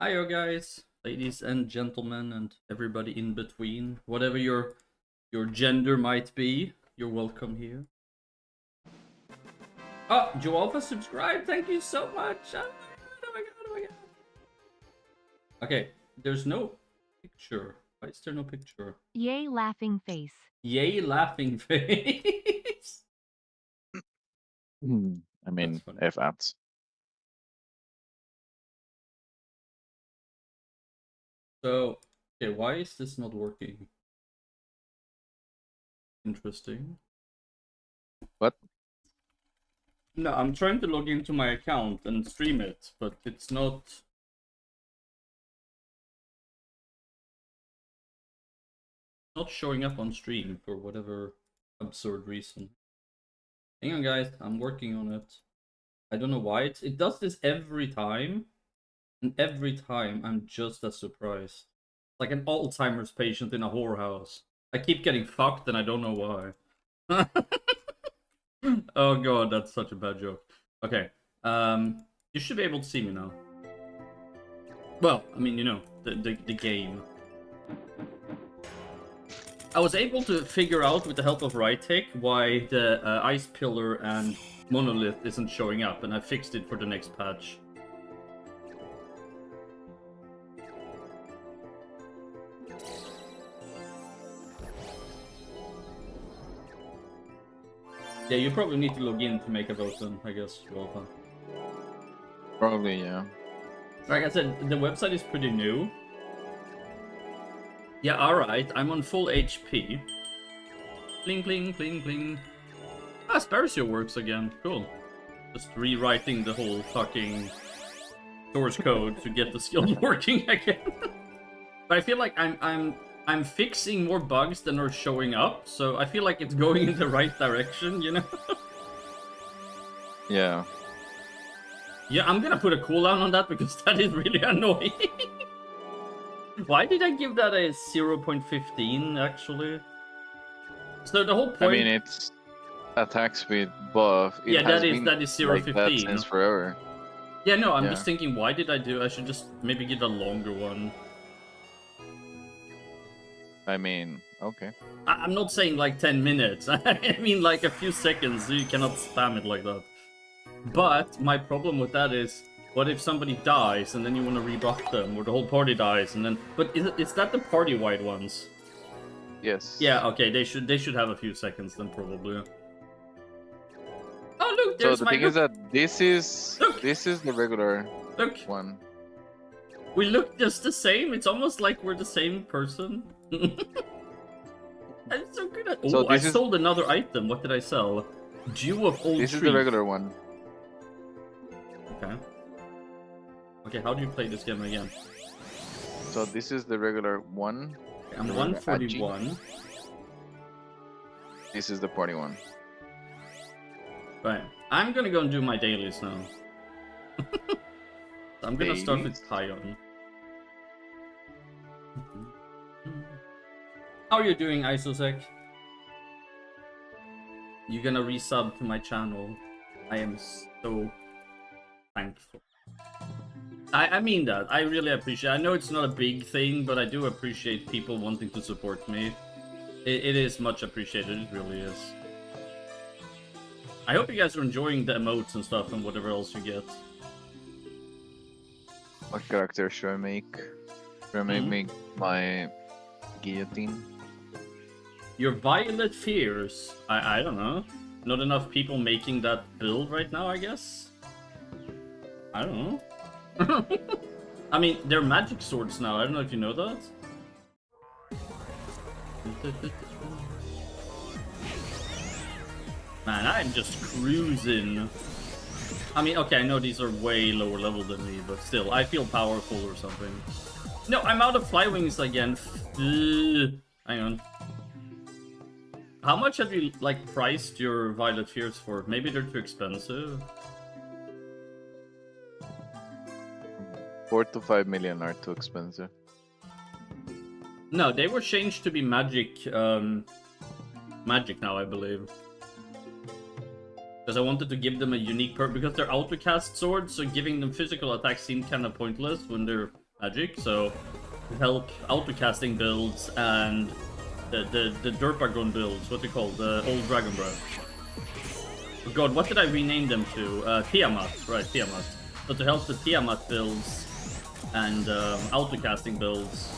Hiyo guys, ladies and gentlemen, and everybody in between. Whatever your gender might be, you're welcome here. Oh, Joalfa subscribed. Thank you so much. Oh my god, oh my god. Okay, there's no picture. Why is there no picture? Yay, laughing face. Yay, laughing face. I mean, if that's So, okay, why is this not working? Interesting. What? No, I'm trying to log into my account and stream it, but it's not showing up on stream for whatever absurd reason. Hang on, guys, I'm working on it. I don't know why it does this every time, and every time I'm just as surprised. Like an Alzheimer's patient in a whorehouse. I keep getting fucked and I don't know why. Oh god, that's such a bad joke. Okay, you should be able to see me now. Well, I mean, you know, the game. I was able to figure out with the help of right tick why the ice pillar and monolith isn't showing up, and I fixed it for the next patch. Yeah, you probably need to log in to make a vote then, I guess, Wolfa. Probably, yeah. Like I said, the website is pretty new. Yeah, alright, I'm on full HP. Bling, bling, bling, bling. Ah, Sparcio works again. Cool. Just rewriting the whole fucking source code to get the skills working again. But I feel like I'm fixing more bugs than are showing up, so I feel like it's going in the right direction, you know? Yeah. Yeah, I'm gonna put a cooldown on that because that is really annoying. Why did I give that a 0.15 actually? So the whole point. I mean, it's attack speed buff. Yeah, that is 0.15 like that since forever. Yeah, no, I'm just thinking, why did I do? I should just maybe get a longer one. I mean, okay. I'm not saying like 10 minutes. I mean like a few seconds. So you cannot spam it like that. But my problem with that is, what if somebody dies and then you want to rebuff them, or the whole party dies and then? But is that the party-wide ones? Yes. Yeah. Okay. They should have a few seconds then probably. Oh look, there's so the my. thing is that this is the regular one. We look just the same. It's almost like we're the same person. I'm so good at. Oh, so I sold another item. What did I sell? Dew of old trees. This is the regular one. Okay. Okay, how do you play this game again? So this is the regular one. Okay, I'm 141. This is the party one. Right. I'm gonna go and do my dailies now. I'm gonna start with Kion. How are you doing, Isosec? You're gonna resub to my channel. I am so thankful. I mean that. I really appreciate it. I know it's not a big thing, but I do appreciate people wanting to support me. It is much appreciated. It really is. I hope you guys are enjoying the emotes and stuff and whatever else you get. What character should I make? Should I make my guillotine? Your Violet Fears? I don't know. Not enough people making that build right now, I guess? I don't know. I mean, they're magic swords now. I don't know if you know that. Man, I'm just cruising. I mean, okay, I know these are way lower level than me, but still, I feel powerful or something. No, I'm out of fly wings again. Hang on. How much have you, like, priced your Violet Fears for? Maybe they're too expensive. 4 to 5 million are too expensive. No, they were changed to be magic, magic now, I believe. Because I wanted to give them a unique because they're autocast swords, so giving them physical attacks seemed kind of pointless when they're magic, so to help autocasting builds and the Derpagon builds, what they call the old Dragon Breath. Oh god, what did I rename them to? Tiamat, right, Tiamat. So to help the Tiamat builds and autocasting builds.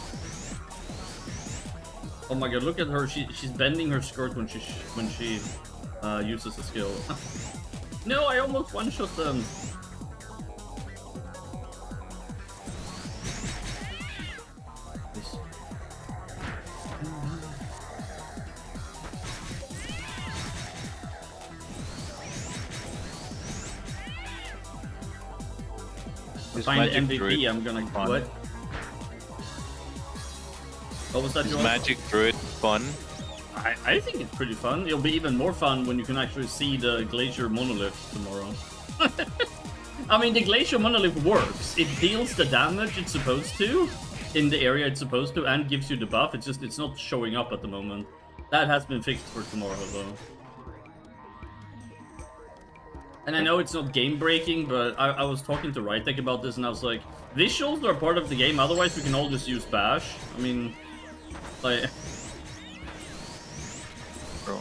Oh my god, look at her, she's bending her skirt when she uses the skill. No, I almost one-shot them. Is Find the Magic Druid MVP, I'm gonna... fun? What? What was that, Is Joel? Magic Druid fun? I think it's pretty fun. It'll be even more fun when you can actually see the Glacier Monolith tomorrow. I mean, the Glacier Monolith works. It deals the damage it's supposed to in the area it's supposed to and gives you the buff. It's just, it's not showing up at the moment. That has been fixed for tomorrow, though. And I know it's not game-breaking, but I was talking to Rytek about this, and I was like, visuals are part of the game, otherwise we can all just use Bash. I mean, like... Bro.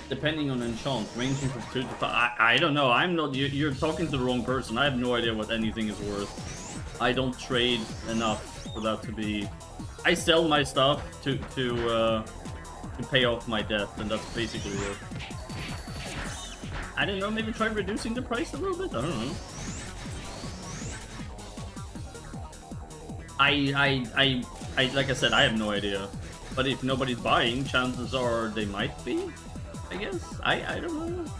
Depending on enchant, ranging from 2 to 5. I don't know. I'm not. You're talking to the wrong person. I have no idea what anything is worth. I don't trade enough for that to be. I sell my stuff to pay off my debt, and that's basically it. I don't know. Maybe try reducing the price a little bit. I don't know. I like I said, I have no idea. But if nobody's buying, chances are they might be. I guess. I don't know.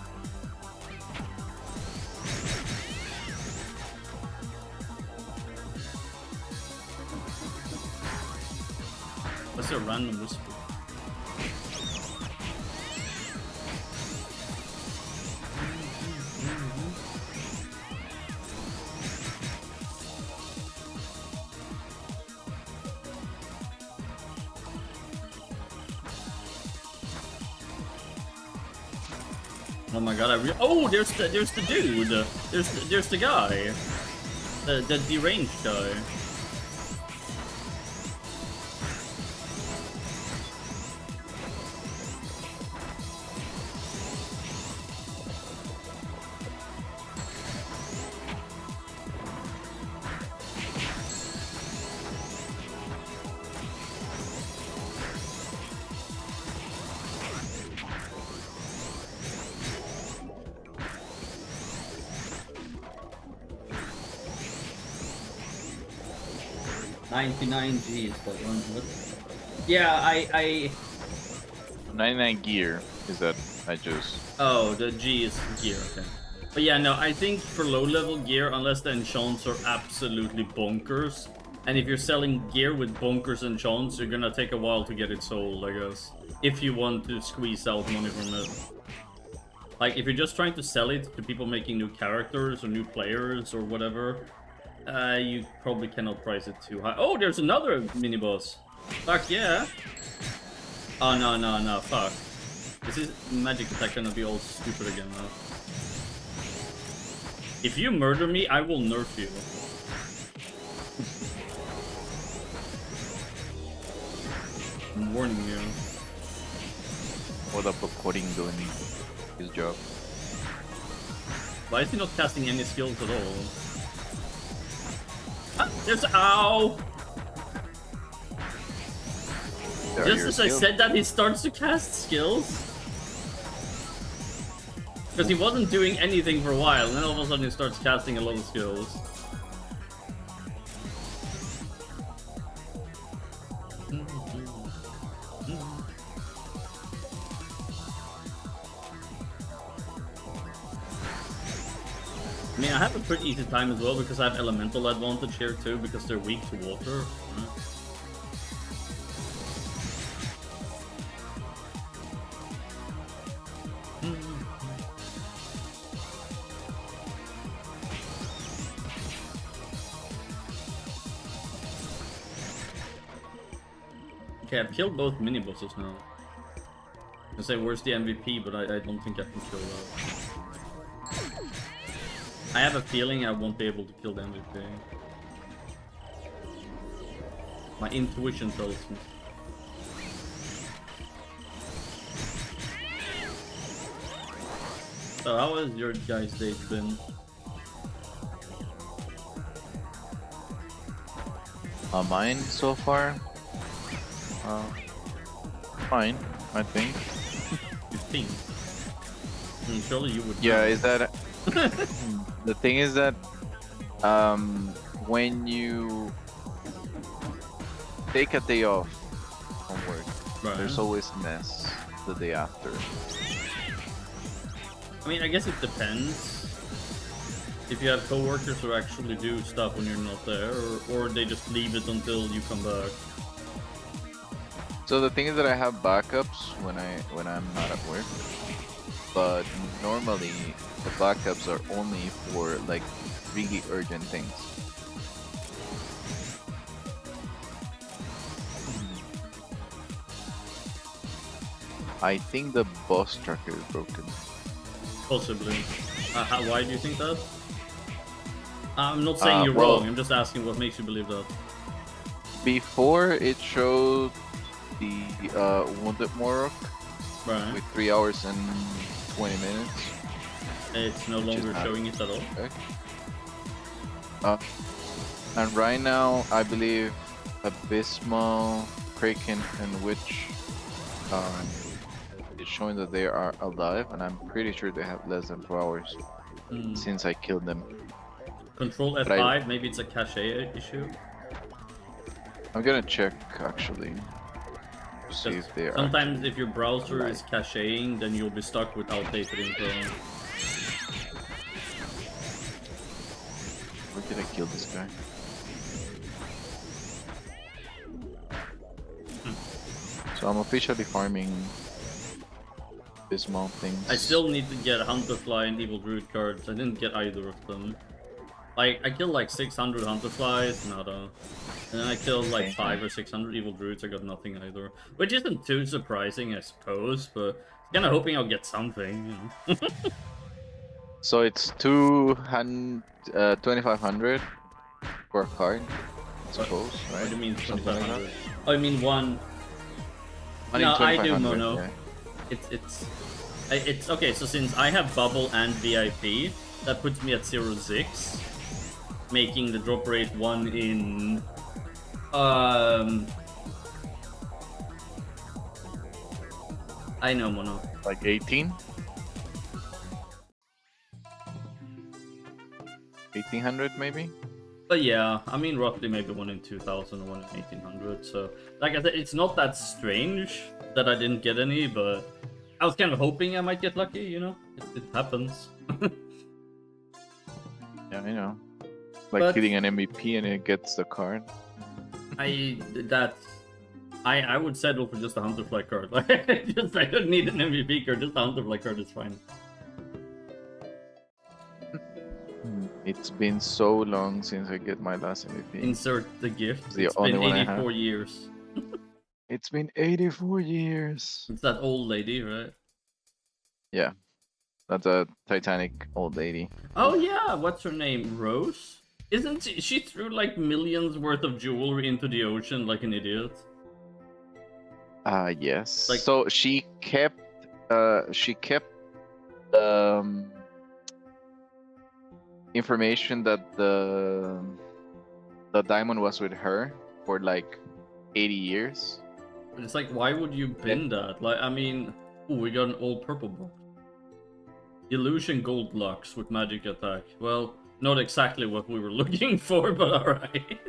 What's a random whisper? Oh my god! Oh, there's the dude. There's the guy. The deranged guy. $99 is that one. What? Yeah, I 99 gear is that I just... Oh, the G is gear, okay. But yeah, no, I think for low-level gear, unless the enchants are absolutely bonkers, and if you're selling gear with bonkers enchants, you're gonna take a while to get it sold, I guess. If you want to squeeze out money from it. Like, if you're just trying to sell it to people making new characters or new players or whatever, you probably cannot price it too high. Oh, there's another mini-boss! Fuck yeah! Oh, no, fuck. This is magic attack gonna be all stupid again now. If you murder me, I will nerf you. I'm warning you. What up, Coding doing his job? Why is he not casting any skills at all? Ah, there's ow! Just as I said that, he starts to cast skills. Because he wasn't doing anything for a while, and then all of a sudden he starts casting a lot of skills. I mean, I have a pretty easy time as well because I have elemental advantage here too, because they're weak to water. Okay, I've killed both mini-bosses now. I say, where's the MVP, but I don't think I can kill that. I have a feeling I won't be able to kill the MVP. My intuition tells me. So how has your guys' day been? Mine so far? Fine, I think. You think? Surely you would. Yeah, is that... The thing is that when you take a day off from work, Right. there's always mess the day after. I mean, I guess it depends. If you have coworkers who actually do stuff when you're not there, or they just leave it until you come back. So the thing is that I have backups when I'm not at work, but normally the backups are only for like really urgent things. I think the boss tracker is broken. Possibly. Why do you think that? I'm not saying you're well, wrong, I'm just asking what makes you believe that. Before it showed the Wounded Morok Right. with 3 hours and 20 minutes. It's no longer showing it at all. Okay. And right now, I believe Abysmal, Kraken, and Witch is showing that they are alive, and I'm pretty sure they have less than 4 hours since I killed them. Control F5, maybe it's a cache issue. I'm gonna check actually. See if they are. Sometimes if your browser is cacheing, then you'll be stuck with outdated info. Where did I kill this guy? So I'm officially farming Abysmal things. I still need to get Hunterfly and Evil Druid cards. I didn't get either of them. Like, I killed like 600 Hunterflies, nada. And then I killed like 500 or 600 Evil Druids, I got nothing either. Which isn't too surprising, I suppose, but kinda hoping I'll get something, you know. So it's 2500 for a card, I suppose, right? What do you mean Something like 2500? Oh, I mean one. No, I do mono. Yeah. It's okay. So since I have bubble and VIP, that puts me at 0.6, making the drop rate 1 in I know mono. Like 18? 1800 maybe? But yeah, I mean roughly maybe 1 in 2000 or 1 in 1800. So like I said, it's not that strange that I didn't get any, but I was kind of hoping I might get lucky, you know? It happens. Yeah, I know. Like hitting an MVP and it gets the card. I would settle for just a Hunterfly card. Like, I don't need an MVP card, just a Hunterfly card is fine. It's been so long since I get my last MVP. Insert the gift. It's been 84 years. It's been 84 years. It's that old lady, right? Yeah. That's a Titanic old lady. Oh yeah, what's her name? Rose? Isn't she threw like millions worth of jewelry into the ocean like an idiot? Yes. Like, so she kept information that the diamond was with her for like 80 years. But it's like, why would you bin that? Like, I mean, ooh, we got an old purple box. Illusion Gold Lux with magic attack. Well, not exactly what we were looking for, but alright.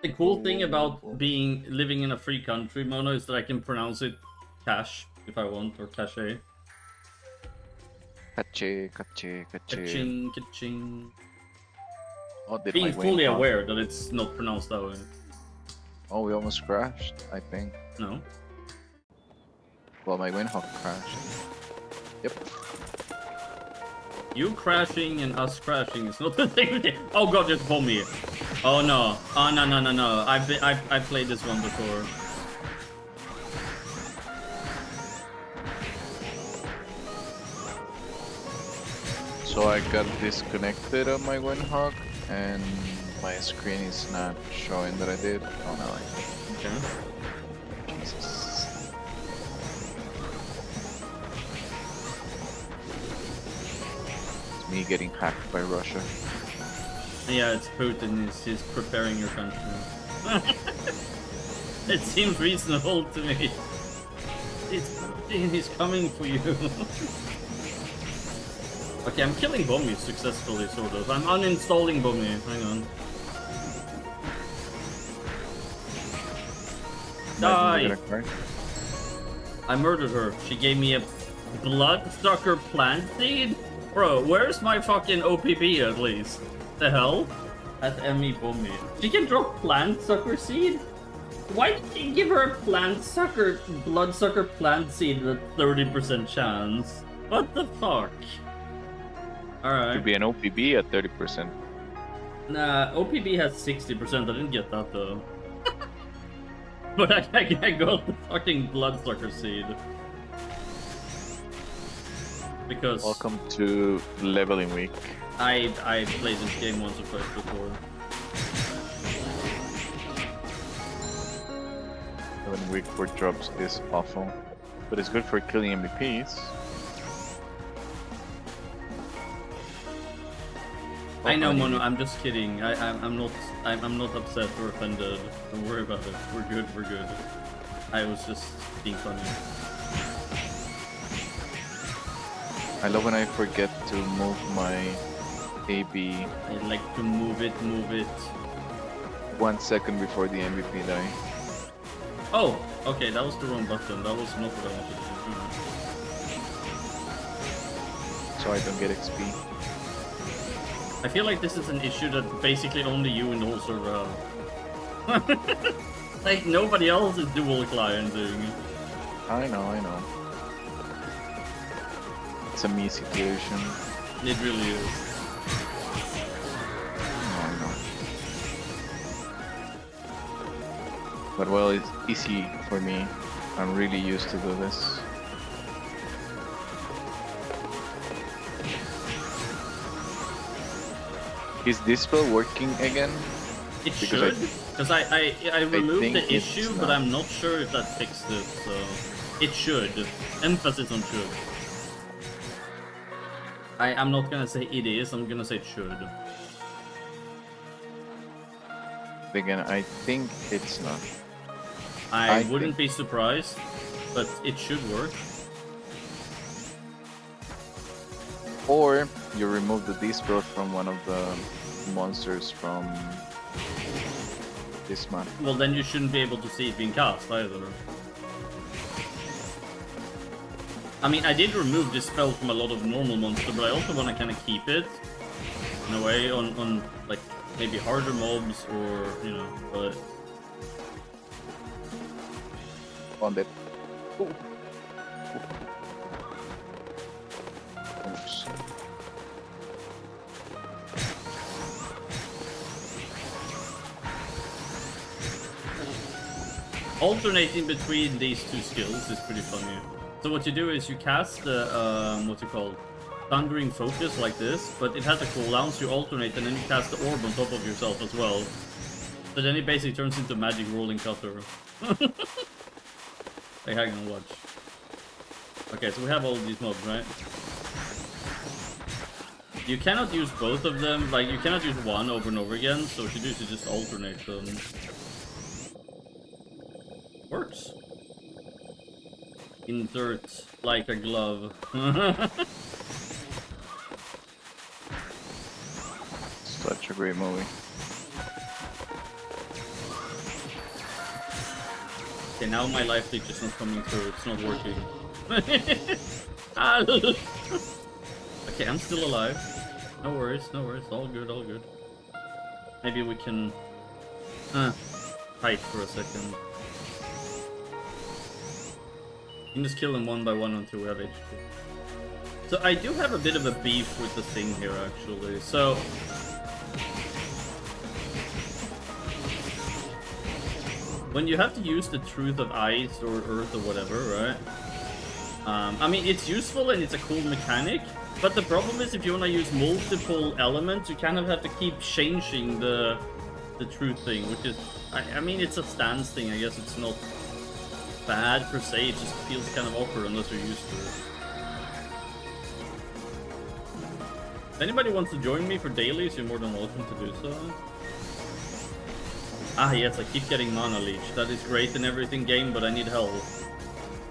The cool thing about living in a free country, Mono, is that I can pronounce it cash if I want, or cache. Kache. Ka-ching, ka-ching. Oh, being fully aware that it's not pronounced that way. Oh, we almost crashed, I think. No. Well, my Windhawk crashed. Yep. You crashing and us crashing is not the same thing. Oh god, just bomb me. Oh no. Oh no. I've played this one before. So I got disconnected on my Windhawk and my screen is not showing that I did. Oh no, I did. Okay. Jesus. It's me getting hacked by Russia. Yeah, it's Putin. He's preparing your country. It seems reasonable to me. It's Putin. He's coming for you. Okay, I'm killing Bombi successfully, sort of. I'm uninstalling Bombi. Hang on. Die! I murdered her. She gave me a Bloodsucker plant seed? Bro, where's my fucking OPB at least? The hell? That's Emmy Bummy. She can drop plant sucker seed? Why did you give her a bloodsucker plant seed with a 30% chance? What the fuck? Alright. Could be an OPB at 30%. Nah, OPB has 60%. I didn't get that though. But I got the fucking bloodsucker seed. Because Welcome to leveling week. I played this game once or twice before. Leveling week for drops is awful, but it's good for killing MVPs. I know, Mono. I'm just kidding. I'm not upset or offended. Don't worry about it. We're good. We're good. I was just being funny. I love when I forget to move my AB I like to move it. 1 second before the MVP die, Oh, okay. That was the wrong button. That was not what I wanted to do. so I don't get XP. I feel like this is an issue that basically only you and the whole server have. Like nobody else is dual clienting. I know. It's a me situation. It really is. I know. But well, it's easy for me. I'm really used to do this. Is this spell working again? It Because should, because I removed think the it's issue, not. but I'm not sure if that fixed it, so... It should. Emphasis on should. I'm not gonna say it is, I'm gonna say it should. Again, I think it's not. I I wouldn't be surprised, but it should work. Or you remove the D-spell from one of the monsters from this map. Well, then you shouldn't be able to see it being cast either. I mean, I did remove this spell from a lot of normal monsters, but I also want to kind of keep it in a way on like maybe harder mobs or you know, but On that. Oops. alternating between these two skills is pretty funny. So what you do is you cast the what's it called, Thundering Focus like this, but it has a cooldown, so you alternate and then you cast the orb on top of yourself as well. So then it basically turns into magic rolling cutter. Hey, hang on, watch. Okay, so we have all these mobs, right? You cannot use both of them, like you cannot use one over and over again, so what you do is you just alternate them. Works. Insert like a glove. Such a great movie. Okay, now my life leech is not coming through, it's not working. Okay, I'm still alive. No worries, all good, all good. Maybe we can fight for a second. You can just kill them one by one until we have HP. So I do have a bit of a beef with the thing here actually. So when you have to use the Truth of Ice or Earth or whatever, right? I mean, it's useful and it's a cool mechanic, but the problem is if you want to use multiple elements, you kind of have to keep changing the Truth thing, which is, I mean, it's a stance thing. I guess it's not bad per se, it just feels kind of awkward unless you're used to it. If anybody wants to join me for dailies, you're more than welcome to do so. Ah yes, I keep getting mana leech. That is great and everything game, but I need help.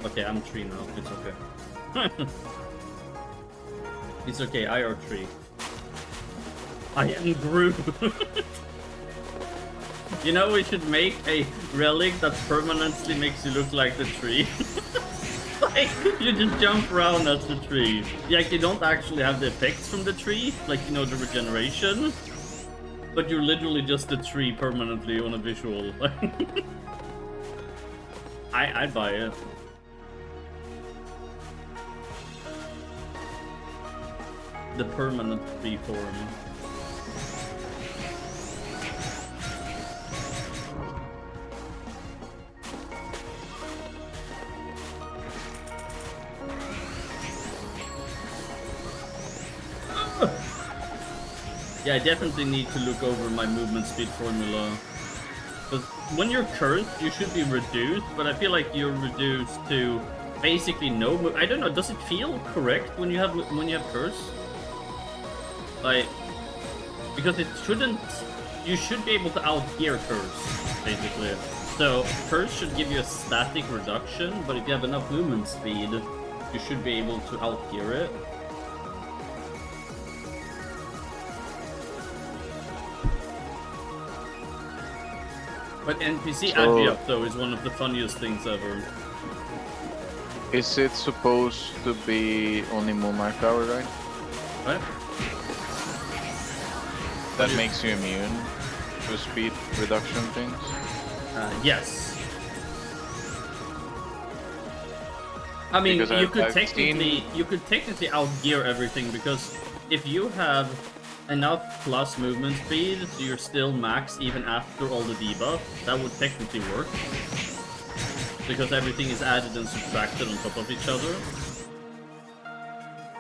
Okay, I'm 3 now, it's okay. It's okay, I are 3. I am Groot. You know, we should make a relic that permanently makes you look like the tree. Like, you just jump around as the tree. Like, you don't actually have the effects from the tree, like, you know, the regeneration. But you're literally just a tree permanently on a visual. I'd buy it. The permanent tree form. Yeah, I definitely need to look over my movement speed formula. Because when you're cursed, you should be reduced, but I feel like you're reduced to basically no. I don't know. Does it feel correct when you have curse? Like, because it shouldn't. You should be able to outgear curse, basically. So curse should give you a static reduction, but if you have enough movement speed, you should be able to outgear it. But NPC agi-up though is one of the funniest things ever. Is it supposed to be only Moonlight Power, right? What? That makes you immune to speed reduction things? Yes. I mean, you could technically outgear everything, because if you have enough plus movement speed, so you're still max even after all the debuff, that would technically work. Because everything is added and subtracted on top of each other.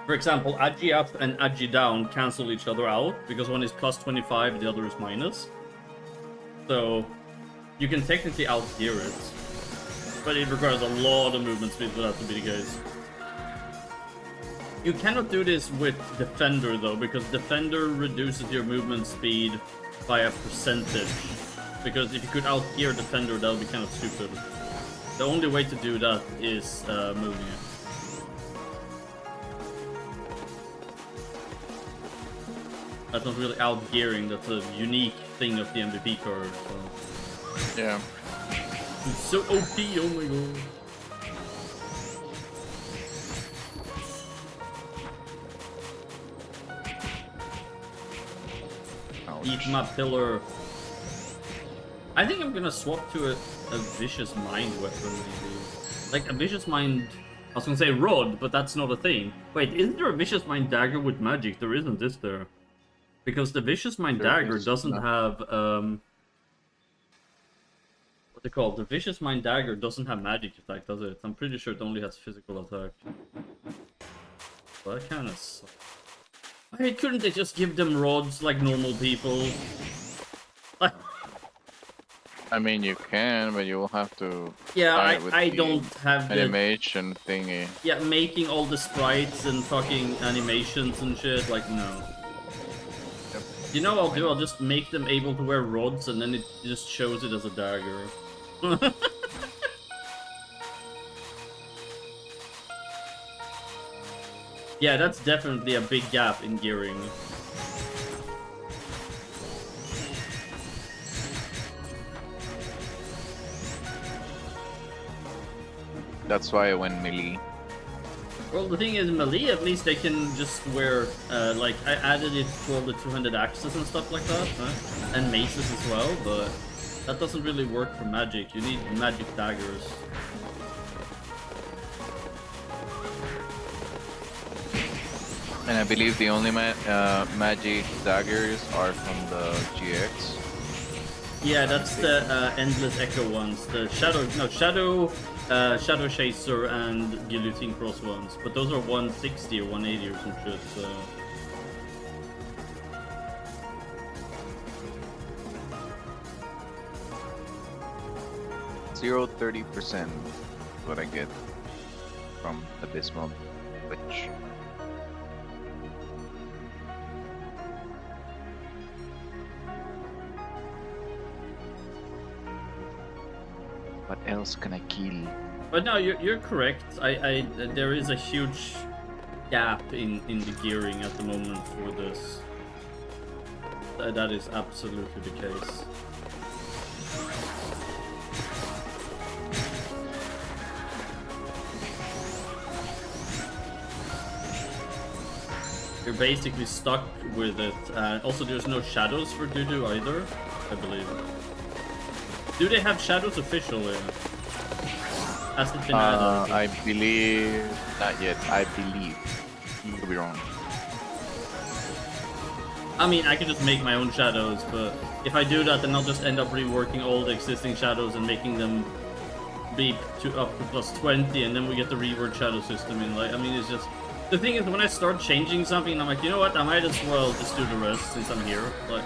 For example, agi up and agi down cancel each other out, because one is plus 25, the other is minus. So, you can technically outgear it. But it requires a lot of movement speed for that to be the case. You cannot do this with Defender though, because Defender reduces your movement speed by a percentage. Because if you could outgear Defender, that would be kind of stupid. The only way to do that is moving it. That's not really outgearing, that's a unique thing of the MVP card. So. Yeah. It's so OP, oh my god. Eat my pillar. I think I'm gonna swap to a Vicious Mind weapon, maybe. Like, a Vicious Mind... I was gonna say Rod, but that's not a thing. Wait, isn't there a Vicious Mind Dagger with magic? There isn't, is there? Because the Vicious Mind Dagger doesn't have, what's it called? The Vicious Mind Dagger doesn't have magic attack, does it? I'm pretty sure it only has physical attack. Well, that kinda sucks. Why couldn't they just give them rods like normal people? I mean, you can, but you will have to. Yeah, I don't have the animation thingy. Yeah, making all the sprites and fucking animations and shit. Like, no. Yep. You know what I'll do? I'll just make them able to wear rods, and then it just shows it as a dagger. Yeah, that's definitely a big gap in gearing. That's why I went melee. Well, the thing is, melee, at least they can just wear, like, I added it to all the 200 axes and stuff like that, and maces as well, but that doesn't really work for magic. You need magic daggers. And I believe the only magic daggers are from the GX. Yeah, that's the Endless Echo ones. The Shadow Chaser and Guillotine Cross ones. But those are 160 or 180 or some shit, so... 30% what I get from Abysmal Witch. What else can I kill? But no, you're correct. There is a huge gap in the gearing at the moment for this. That is absolutely the case. you're basically stuck with it. Also, there's no shadows for Dudu either, I believe. Do they have shadows officially? Has it been added? I believe not yet. I believe. Could be wrong. I mean, I can just make my own shadows, but if I do that, then I'll just end up reworking all the existing shadows and making them be up to plus 20, and then we get the reword shadow system in. Like, I mean, it's just the thing is when I start changing something, I'm like, you know what? I might as well just do the rest since I'm here. Like,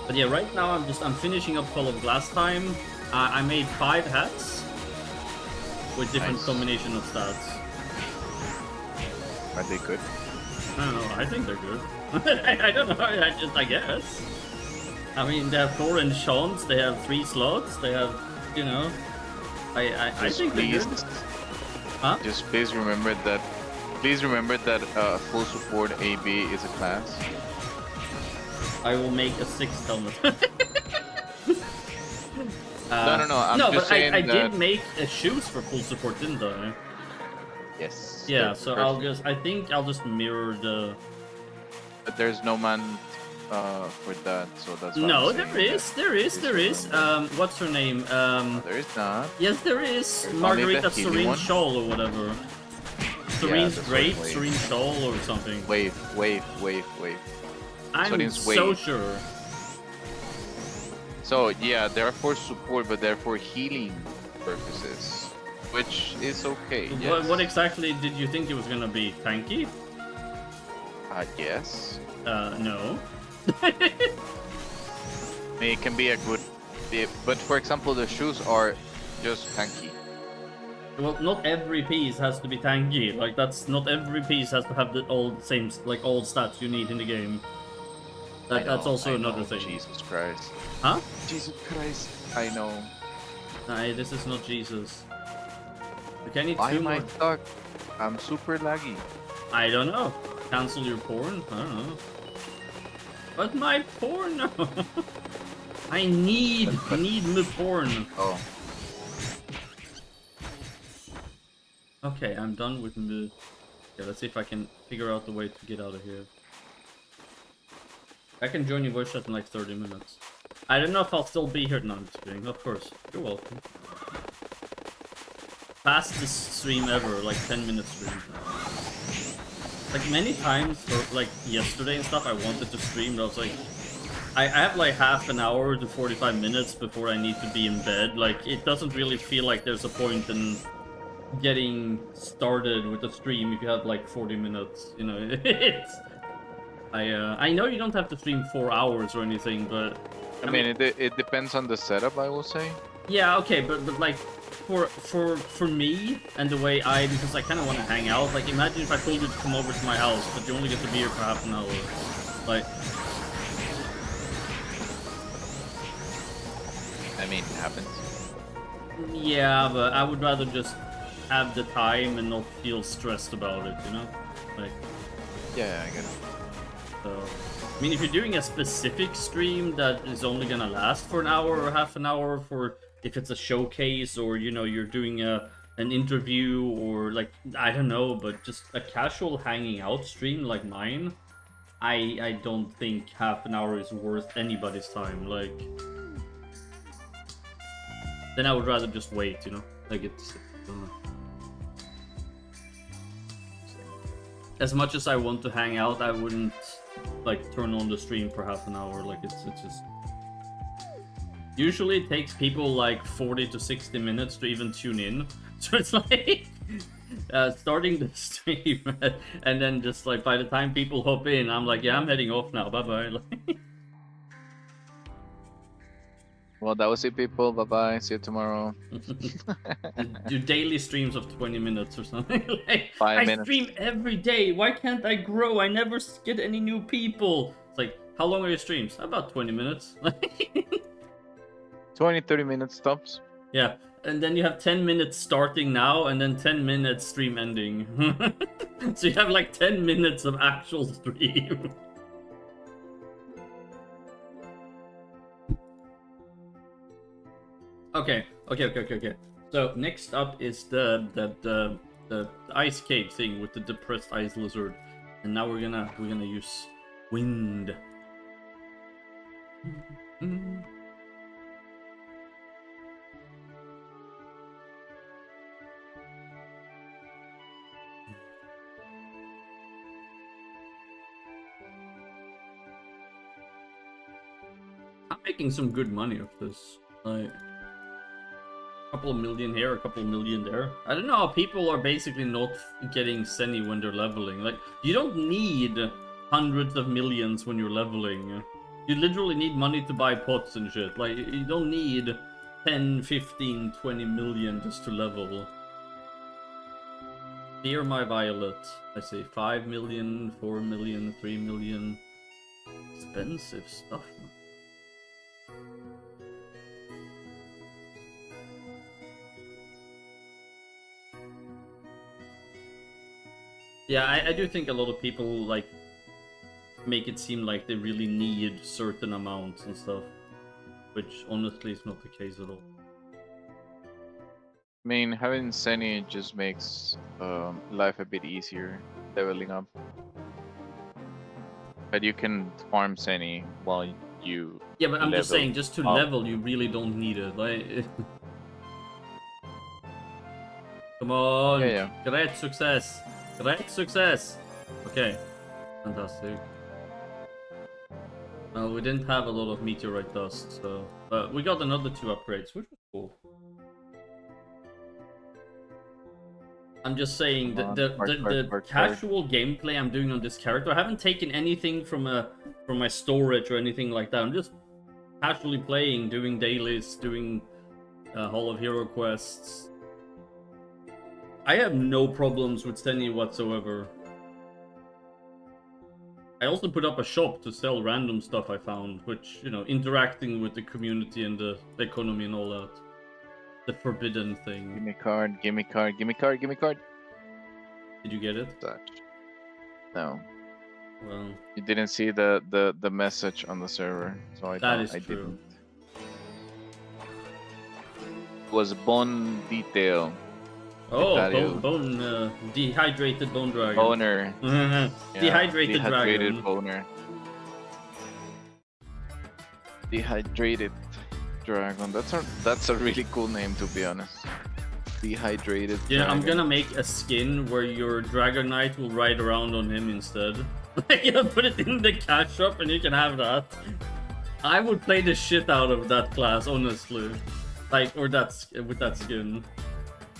but yeah, right now I'm finishing up Fall of Glass time. I made 5 hats with different combination of stats. Are they good? I don't know. I think they're good. I don't know. I guess. I mean, they have 4 enchants. They have 3 slots. They have, you know. I think they're good. Huh? Just please remember that. Please remember that full support AB is a class. I will make a 6th helmet. No. I'm just saying I that... did make shoes for full support, didn't I? Yes. Yeah, so perfect. I think I'll just mirror the... But there's no man for that, so that's why No, there is. What's her name? There is not. Yes, there is. There's Margarita Serene Shawl or whatever. Serene's Great, Serene Shawl or something. Wave. I'm so sure. So yeah, they're for support, but they're for healing purposes, which is okay. Yes. What exactly did you think it was gonna be? Tanky? Yes. No. I mean, it can be a good, but for example, the shoes are just tanky. Well, not every piece has to be tanky. Like that's not every piece has to have all the same all stats you need in the game. That's also another thing. Jesus Christ. Huh? Jesus Christ. I know. Nah, this is not Jesus. Okay, I need Why 2 am more. I stuck? I'm super laggy. I don't know. Cancel your porn? I don't know. But my porn? I need my porn. Oh. Okay, I'm done with the... Okay, let's see if I can figure out the way to get out of here. I can join your voice chat in like 30 minutes. I don't know if I'll still be here. No, I'm just kidding. Of course. You're welcome. Fastest stream ever, like 10-minute stream. Like many times, or like yesterday and stuff, I wanted to stream, but I was like, I have like half an hour to 45 minutes before I need to be in bed. Like, it doesn't really feel like there's a point in getting started with the stream if you have like 40 minutes, you know. It's... I know you don't have to stream 4 hours or anything, but... I mean, it depends on the setup, I will say. Yeah, okay, but like, for me, and the way because I kind of want to hang out, like, imagine if I told you to come over to my house, but you only get to be here for half an hour. Like... I mean, it happens. Yeah, but I would rather just have the time and not feel stressed about it, you know? Like... Yeah, I get it. So, I mean, if you're doing a specific stream that is only gonna last for an hour or half an hour, for if it's a showcase or, you know, you're doing an interview or like, I don't know, but just a casual hanging out stream like mine, I don't think half an hour is worth anybody's time. Like, then I would rather just wait, you know? Like, it's... as much as I want to hang out, I wouldn't like turn on the stream for half an hour. Like it's just usually it takes people like 40 to 60 minutes to even tune in. So it's like starting the stream and then just like by the time people hop in, I'm like, yeah, I'm heading off now. Bye bye. Like... Well, that was it, people. Bye bye. See you tomorrow. Do daily streams of 20 minutes or something. Like, 5 minutes. I stream every day. Why can't I grow? I never get any new people. It's like, how long are your streams? About 20 minutes. 20-30 minutes tops. Yeah, and then you have 10 minutes starting now, and then 10 minutes stream ending. So you have like 10 minutes of actual stream. Okay. So next up is the the ice cave thing with the depressed ice lizard, and now we're gonna use wind. I'm making some good money off this. Like, a couple of million here, a couple of million there. I don't know how people are basically not getting Senny when they're leveling. Like, you don't need hundreds of millions when you're leveling. You literally need money to buy pots and shit. Like, you don't need 10, 15, 20 million just to level. Fear my violet. I say 5 million, 4 million, 3 million. Expensive stuff, man. Yeah, I do think a lot of people, like, make it seem like they really need certain amounts and stuff, which honestly is not the case at all. I mean, having Senny just makes life a bit easier, leveling up. But you can farm Senny while you Yeah, but I'm just level saying, just to up. level, you really don't need it. Like, come on, Yeah. great success, great success. Okay, fantastic. We didn't have a lot of meteorite dust, so but we got another 2 upgrades, which was cool. I'm just saying that the casual gameplay I'm doing on this character, I haven't taken anything from my storage or anything like that. I'm just casually playing, doing dailies, doing Hall of Hero quests. I have no problems with Senny whatsoever. I also put up a shop to sell random stuff I found, which, you know, interacting with the community and the economy and all that. The forbidden thing. Give me card, give me card, give me card, give me card. Did you get it? No. Well, You didn't see the message on the server, so I true. didn't. It was bone detail. Oh, bone, dehydrated bone dragon. Boner. Dehydrated dragon. Boner. Dehydrated dragon. That's a really cool name, to be honest. Dehydrated. Yeah, dragon. I'm gonna make a skin where your Dragon Knight will ride around on him instead. You know, put it in the cash shop and you can have that. I would play the shit out of that class, honestly. Like, or with that skin.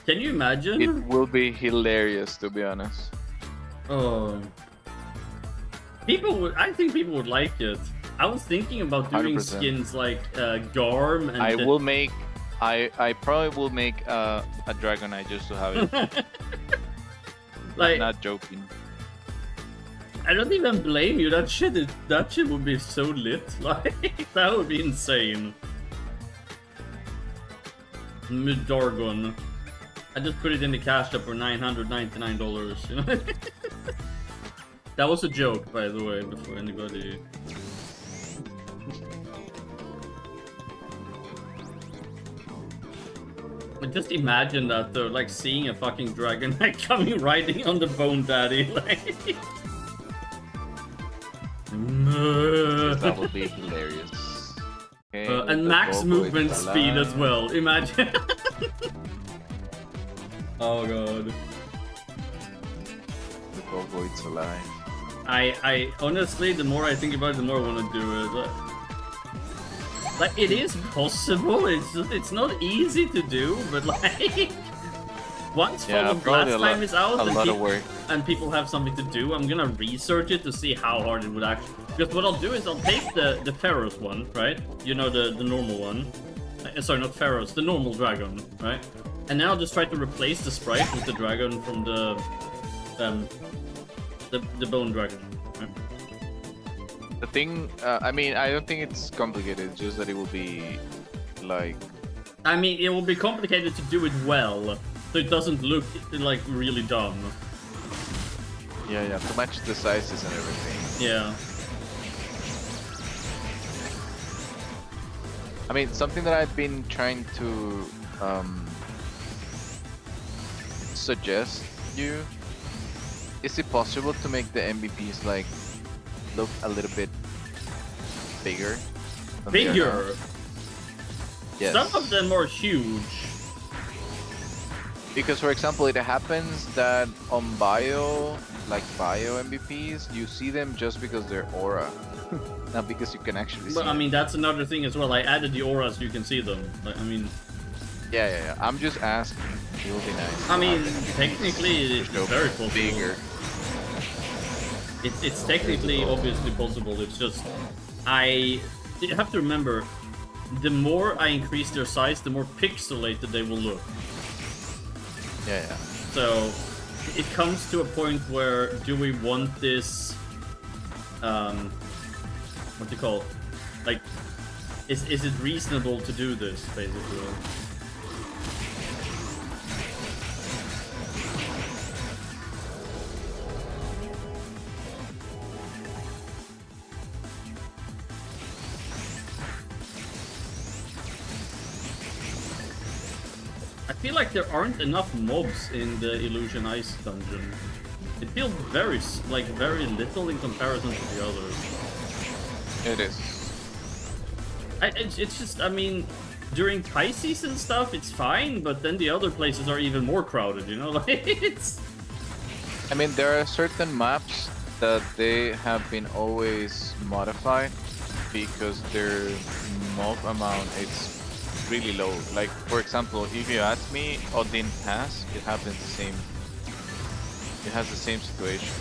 Can you imagine? It will be hilarious, to be honest. Oh. I think people would like it. I was thinking about doing 100%. skins like Garm and... I probably will make a Dragon Knight just to have it. Like, I'm not joking. I don't even blame you. That shit would be so lit. Like, that would be insane. Midargon. I just put it in the cash shop for $999. You know? That was a joke, by the way, before anybody. But just imagine that though, like seeing a fucking Dragon Knight coming riding on the Bone Daddy, like. That would be hilarious. Okay, and max movement speed as well. Imagine. Oh god. The Void's alive. I honestly, the more I think about it, the more I want to do it. Like, it is possible. It's not easy to do, but like, once Fall of Blast Time is out and people have something to do, I'm gonna research it to see how hard it would actually. Because what I'll do is I'll take the Pharaoh's one, right? You know, the normal one. Sorry, not Pharaoh's, the normal dragon, right? And now I'll just try to replace the sprite with the dragon from the bone dragon. Right? The thing, I mean, I don't think it's complicated. It's just that it will be like. I mean, it will be complicated to do it well, so it doesn't look like really dumb. Yeah, to match the sizes and everything. Yeah. I mean, something that I've been trying to suggest you, is it possible to make the MVPs like look a little bit bigger? than they are now? Bigger. Yes. Some of them are huge. Because for example, it happens that on bio MVPs, you see them just because they're aura, not because you can actually see But I them. mean, that's another thing as well. I added the auras so you can see them. Like, I mean, Yeah. I'm just asking. It will be nice. I mean, technically it's Go very possible. bigger. It's technically obviously possible. It's just you have to remember, the more I increase their size, the more pixelated they will look. Yeah. So it comes to a point where, do we want this? What do you call it? Like, is it reasonable to do this, basically? I feel like there aren't enough mobs in the Illusion Ice dungeon. It feels very little in comparison to the others. It is. It's just, I mean, during high season stuff, it's fine, but then the other places are even more crowded, you know? Like, it's... I mean, there are certain maps that they have been always modified because their mob amount is really low. Like, for example, if you ask me, Odin Pass, it happens the same. It has the same situation.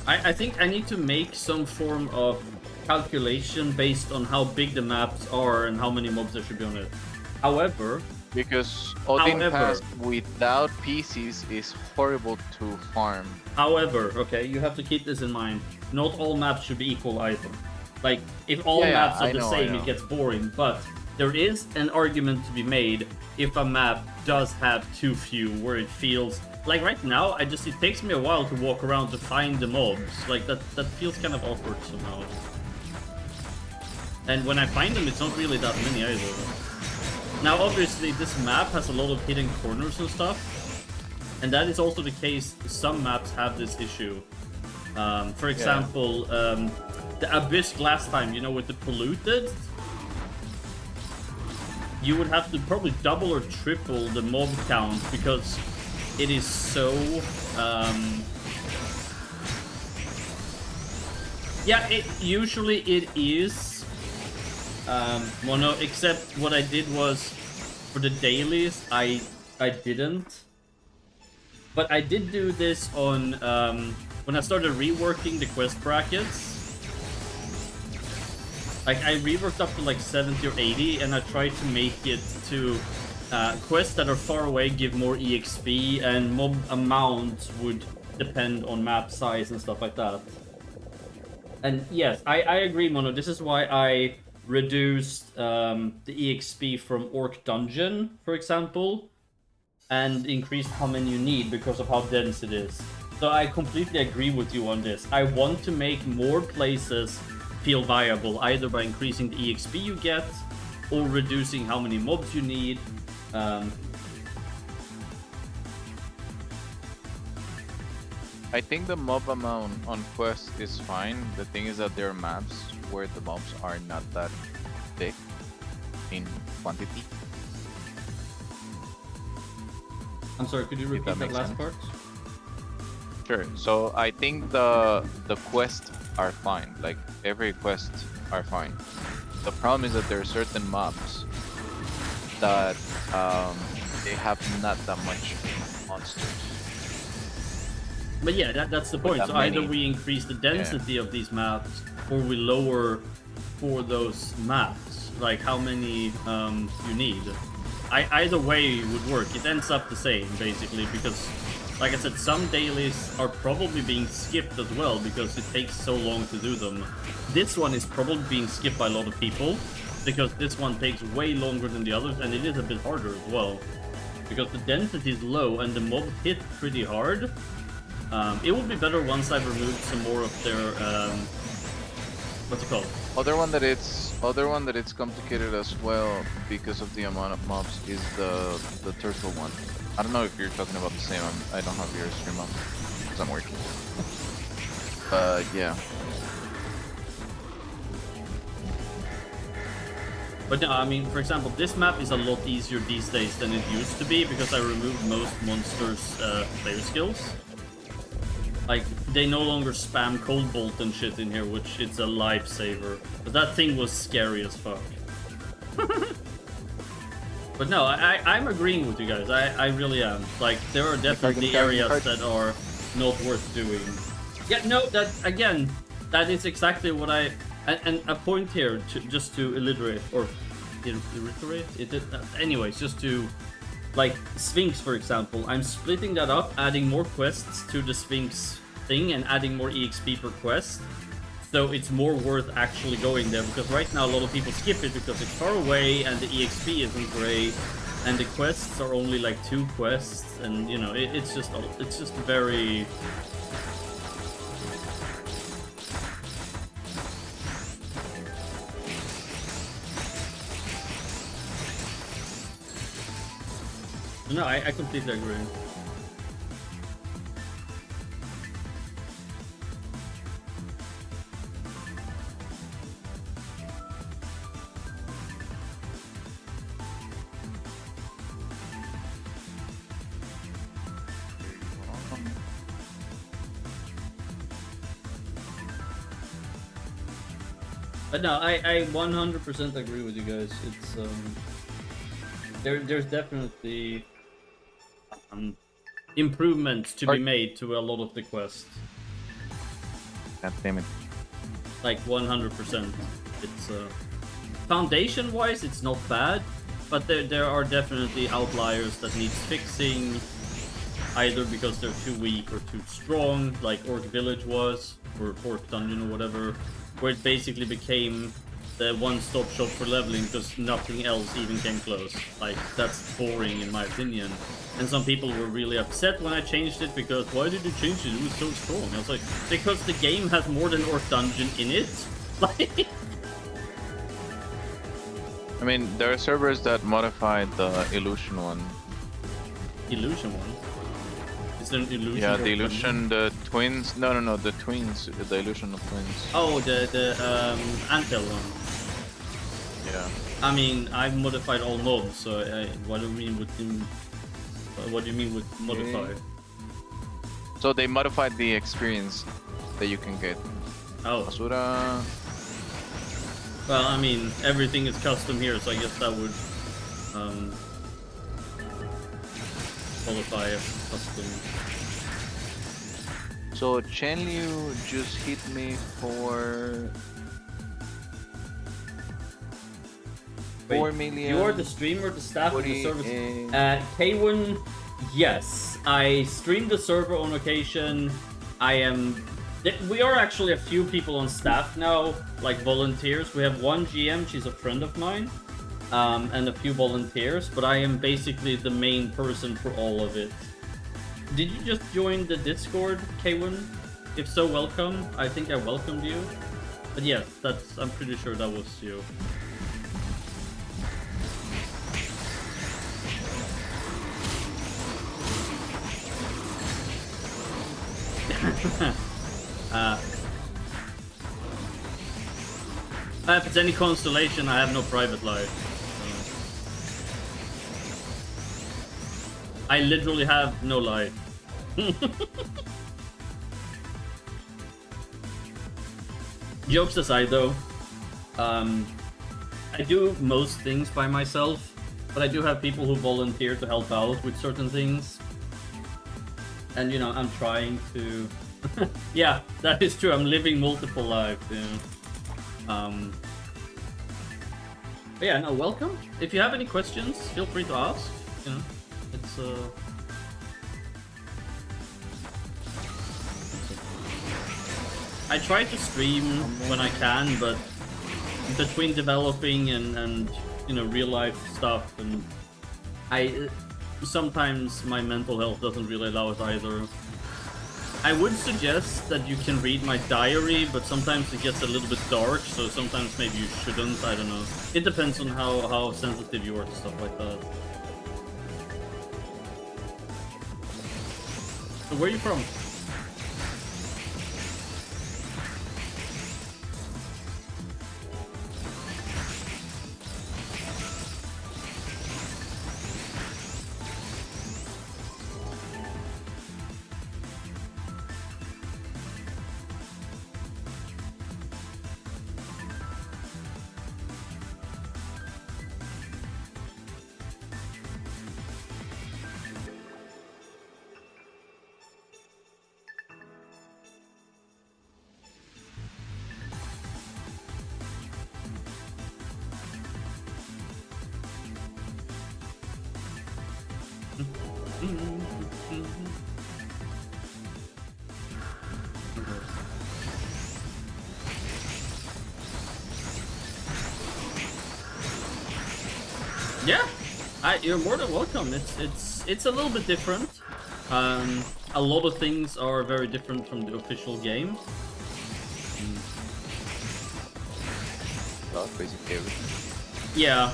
I think I need to make some form of calculation based on how big the maps are and how many mobs there should be on it. However... Because Odin Pass without PCs is horrible to farm. However, okay, you have to keep this in mind. Not all maps should be equal either. Like, if all maps are the same, it gets boring, but there is an argument to be made if a map does have too few, where it feels... Like, right now, it takes me a while to walk around to find the mobs. Like, that feels kind of awkward somehow. And when I find them, it's not really that many either. Now, obviously, this map has a lot of hidden corners and stuff. And that is also the case. Some maps have this issue. For example, the Abyss last time, you know, with the polluted, you would have to probably double or triple the mob count because it is so... Yeah, usually it is mono, except what I did was, for the dailies, I didn't. But I did do this on, when I started reworking the quest brackets. Like, I reworked up to like 70 or 80, and I tried to make it to quests that are far away give more EXP, and mob amount would depend on map size and stuff like that. And yes, I agree, Mono. This is why I reduced the EXP from Orc Dungeon, for example, and increased how many you need because of how dense it is. So I completely agree with you on this. I want to make more places feel viable, either by increasing the EXP you get, or reducing how many mobs you need. I think the mob amount on quest is fine. The thing is that there are maps where the mobs are not that big in quantity. I'm sorry, could you repeat that last part? Sure. So I think the quests are fine. Like, every quest are fine. The problem is that there are certain mobs that they have not that much monsters. But yeah, that's the point. So either we increase the density of these maps, or we lower for those maps, like how many you need. Either way would work. It ends up the same, basically, because, like I said, some dailies are probably being skipped as well, because it takes so long to do them. This one is probably being skipped by a lot of people, because this one takes way longer than the others, and it is a bit harder as well. Because the density is low, and the mobs hit pretty hard. It would be better once I've removed some more of their, what's it called? Other one that it's complicated as well because of the amount of mobs is the turtle one. I don't know if you're talking about the same. I don't have your stream on because I'm working. Yeah. But no, I mean, for example, this map is a lot easier these days than it used to be because I removed most monsters' player skills. Like, they no longer spam Cold Bolt and shit in here, which it's a lifesaver. But that thing was scary as fuck. But no, I'm agreeing with you guys. I really am. Like, there are definitely areas that are not worth doing. Yeah, no, that, again, that is exactly what I... And a point here, just to alliterate, or reiterate? Anyways, just to, like, Sphinx, for example, I'm splitting that up, adding more quests to the Sphinx thing, and adding more EXP per quest, so it's more worth actually going there, because right now a lot of people skip it because it's far away, and the EXP isn't great, and the quests are only, like, 2 quests, and, you know, it's just very... No, I completely agree. But no, I 100% agree with you guys. It's there's definitely improvements to be made to a lot of the quests. God damn it. Like 100%. It's foundation-wise, it's not bad, but there are definitely outliers that need fixing, either because they're too weak or too strong, like Orc Village was, or Orc Dungeon or whatever, where it basically became the one-stop shop for leveling because nothing else even came close. Like, that's boring in my opinion. And some people were really upset when I changed it because, why did you change it? It was so strong. I was like, because the game has more than Orc Dungeon in it. Like... I mean, there are servers that modified the illusion one. Illusion one? Is there an illusion? Yeah, the illusion, the twins. No, the twins. The illusion of twins. Oh, the Antel one. Yeah. I mean, I've modified all mobs, so what do you mean with modify? So they modified the experience that you can get. Oh. Asura. Well, I mean, everything is custom here, so I guess that would qualify as custom. So Chenliu just hit me for 4 million. You are the streamer, the staff of the service. K1, yes. I stream the server on occasion. We are actually a few people on staff now, like volunteers. We have one GM, she's a friend of mine, and a few volunteers, but I am basically the main person for all of it. Did you just join the Discord, K1? If so, welcome. I think I welcomed you. But yes, I'm pretty sure that was you. If it's any consolation, I have no private life. I literally have no life. Jokes aside though, I do most things by myself, but I do have people who volunteer to help out with certain things. And you know, I'm trying to... yeah, that is true, I'm living multiple lives, you know. But yeah, no, welcome. If you have any questions, feel free to ask, you know. It's I try to stream when I can, but between developing and you know, real life stuff, and sometimes my mental health doesn't really allow it either. I would suggest that you can read my diary, but sometimes it gets a little bit dark, so sometimes maybe you shouldn't, I don't know. It depends on how sensitive you are to stuff like that. Where are you from? Yeah, you're more than welcome. It's a little bit different. A lot of things are very different from the official game. Well, basically everything. Yeah.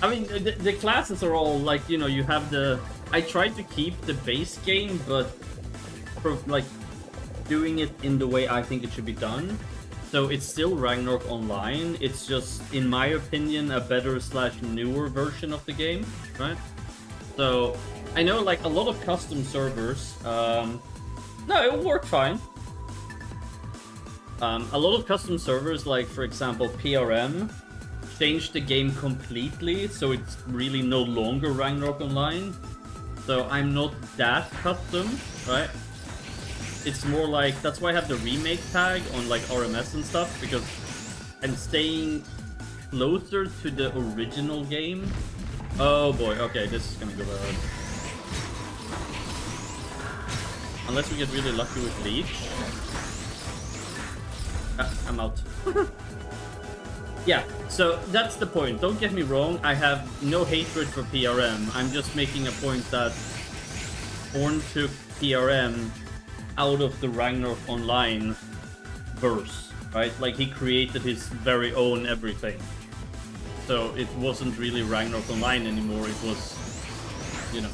I mean, the classes are all like, you know, you have the... I tried to keep the base game, but for, like, doing it in the way I think it should be done. So it's still Ragnarok Online, it's just, in my opinion, a better slash newer version of the game, right? So, I know, like, a lot of custom servers, no, it will work fine. A lot of custom servers, like, for example, PRM, changed the game completely, so it's really no longer Ragnarok Online. So I'm not that custom, right? It's more like, that's why I have the remake tag on like RMS and stuff, because I'm staying closer to the original game. Oh boy, okay, this is gonna go bad. Unless we get really lucky with Leech. I'm out. Yeah, so that's the point. Don't get me wrong, I have no hatred for PRM. I'm just making a point that Orn took PRM out of the Ragnarok Online verse, right? Like, he created his very own everything. So it wasn't really Ragnarok Online anymore, it was, you know,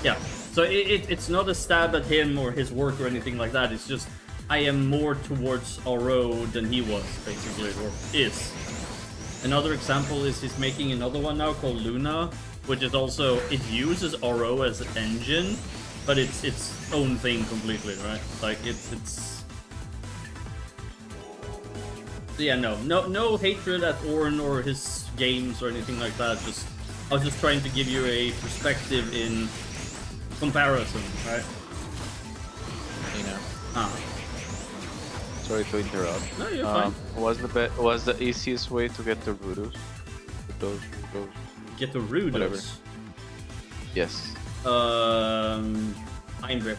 yeah. So it's not a stab at him or his work or anything like that, it's just I am more towards RO than he was, basically, or is. Another example is he's making another one now called Luna, which is also, it uses RO as an engine, but it's its own thing completely, right? Like, it's... Yeah, no hatred at Orn or his games or anything like that, just... I was just trying to give you a perspective in comparison, right? You know. Ah. Sorry to interrupt. No, you're fine. Was the easiest way to get the Rudus? Those. Get the Rudus? Whatever. Yes. Einbreath.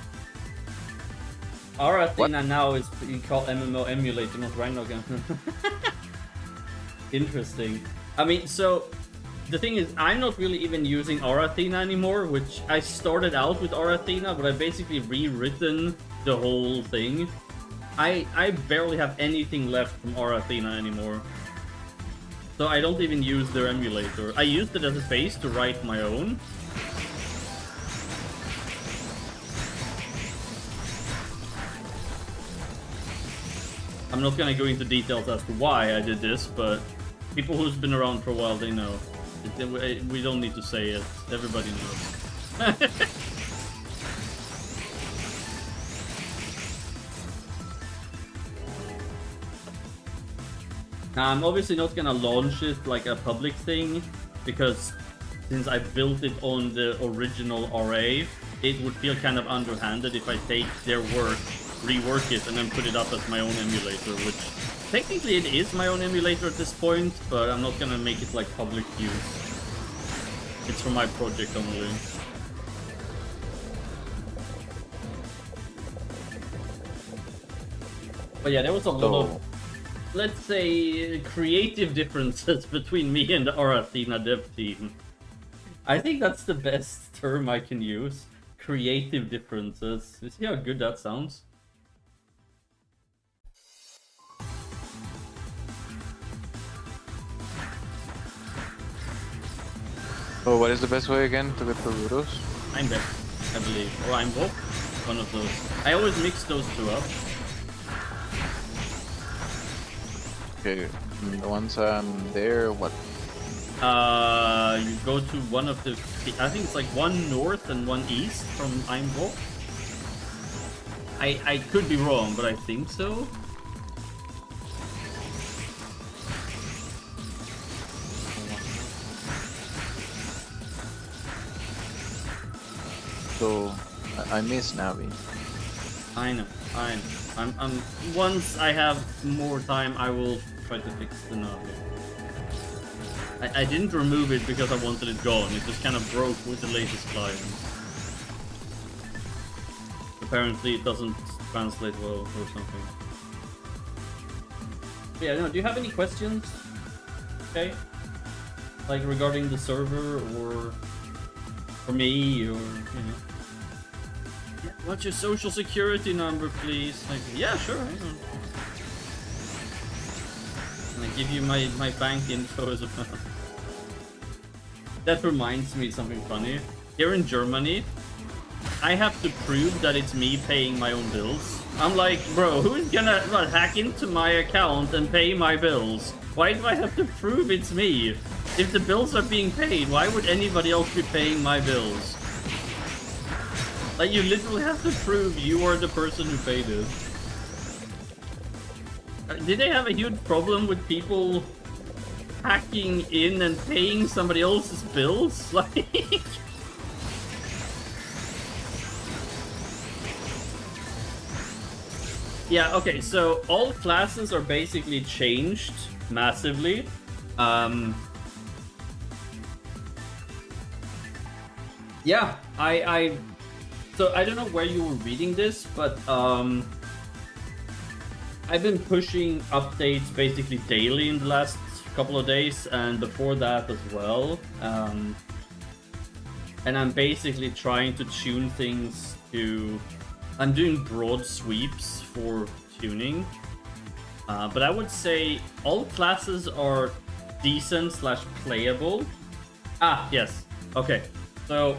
Our Athena now is called MMO Emulator, not Ragnarok. Interesting. I mean, so the thing is, I'm not really even using our Athena anymore, which I started out with our Athena, but I basically rewritten the whole thing. I barely have anything left from our Athena anymore. So I don't even use their emulator. I used it as a base to write my own. I'm not gonna go into details as to why I did this, but people who's been around for a while, they know. We don't need to say it. Everybody knows. Now, I'm obviously not gonna launch it like a public thing, because since I built it on the original RA, it would feel kind of underhanded if I take their work, rework it, and then put it up as my own emulator, which technically it is my own emulator at this point, but I'm not gonna make it like public use. It's for my project only. But yeah, there was a lot of, let's say, creative differences between me and our Athena dev team. I think that's the best term I can use. Creative differences. You see how good that sounds? Oh, what is the best way again to get the Rudus? I'm back. I believe. Or Einbrook. One of those. I always mix those two up. Okay, once I'm there, what? You go to one of the... I think it's like one north and one east from Einbrook. I could be wrong, but I think so. So I miss Navi. I know. I'm once I have more time, I will try to fix the Navi. I didn't remove it because I wanted it gone. It just kind of broke with the latest client. Apparently, it doesn't translate well or something. But yeah, no. Do you have any questions? Okay, like regarding the server or for me, or you know. What's your social security number, please? Like, yeah, sure. Hang on. Can I give you my bank info as well? That reminds me of something funny. Here in Germany, I have to prove that it's me paying my own bills. I'm like, bro, who's gonna hack into my account and pay my bills? Why do I have to prove it's me? If the bills are being paid, why would anybody else be paying my bills? Like, you literally have to prove you are the person who paid it. Did they have a huge problem with people hacking in and paying somebody else's bills? Like... Yeah, okay, so all classes are basically changed massively. Yeah, so I don't know where you were reading this, but I've been pushing updates basically daily in the last couple of days, and before that as well. And I'm basically trying to tune things to... I'm doing broad sweeps for tuning. But I would say all classes are decent / playable. Ah, yes. Okay. So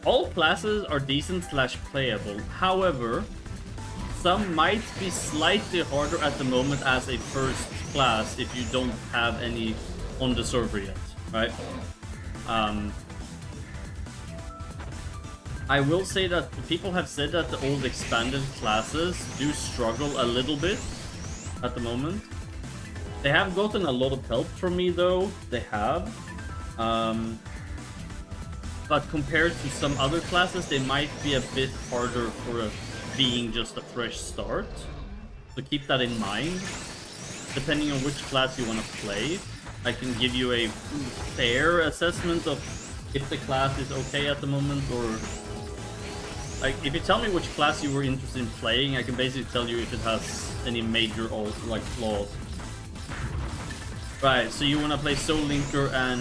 all classes are decent / playable. However, some might be slightly harder at the moment as a first class if you don't have any on the server yet, right? I will say that people have said that the old expanded classes do struggle a little bit at the moment. They have gotten a lot of help from me though, they have. But compared to some other classes, they might be a bit harder for being just a fresh start. So keep that in mind. Depending on which class you want to play, I can give you a fair assessment of if the class is okay at the moment, or... Like, if you tell me which class you were interested in playing, I can basically tell you if it has any major or like flaws. Right, so you want to play Soul Linker and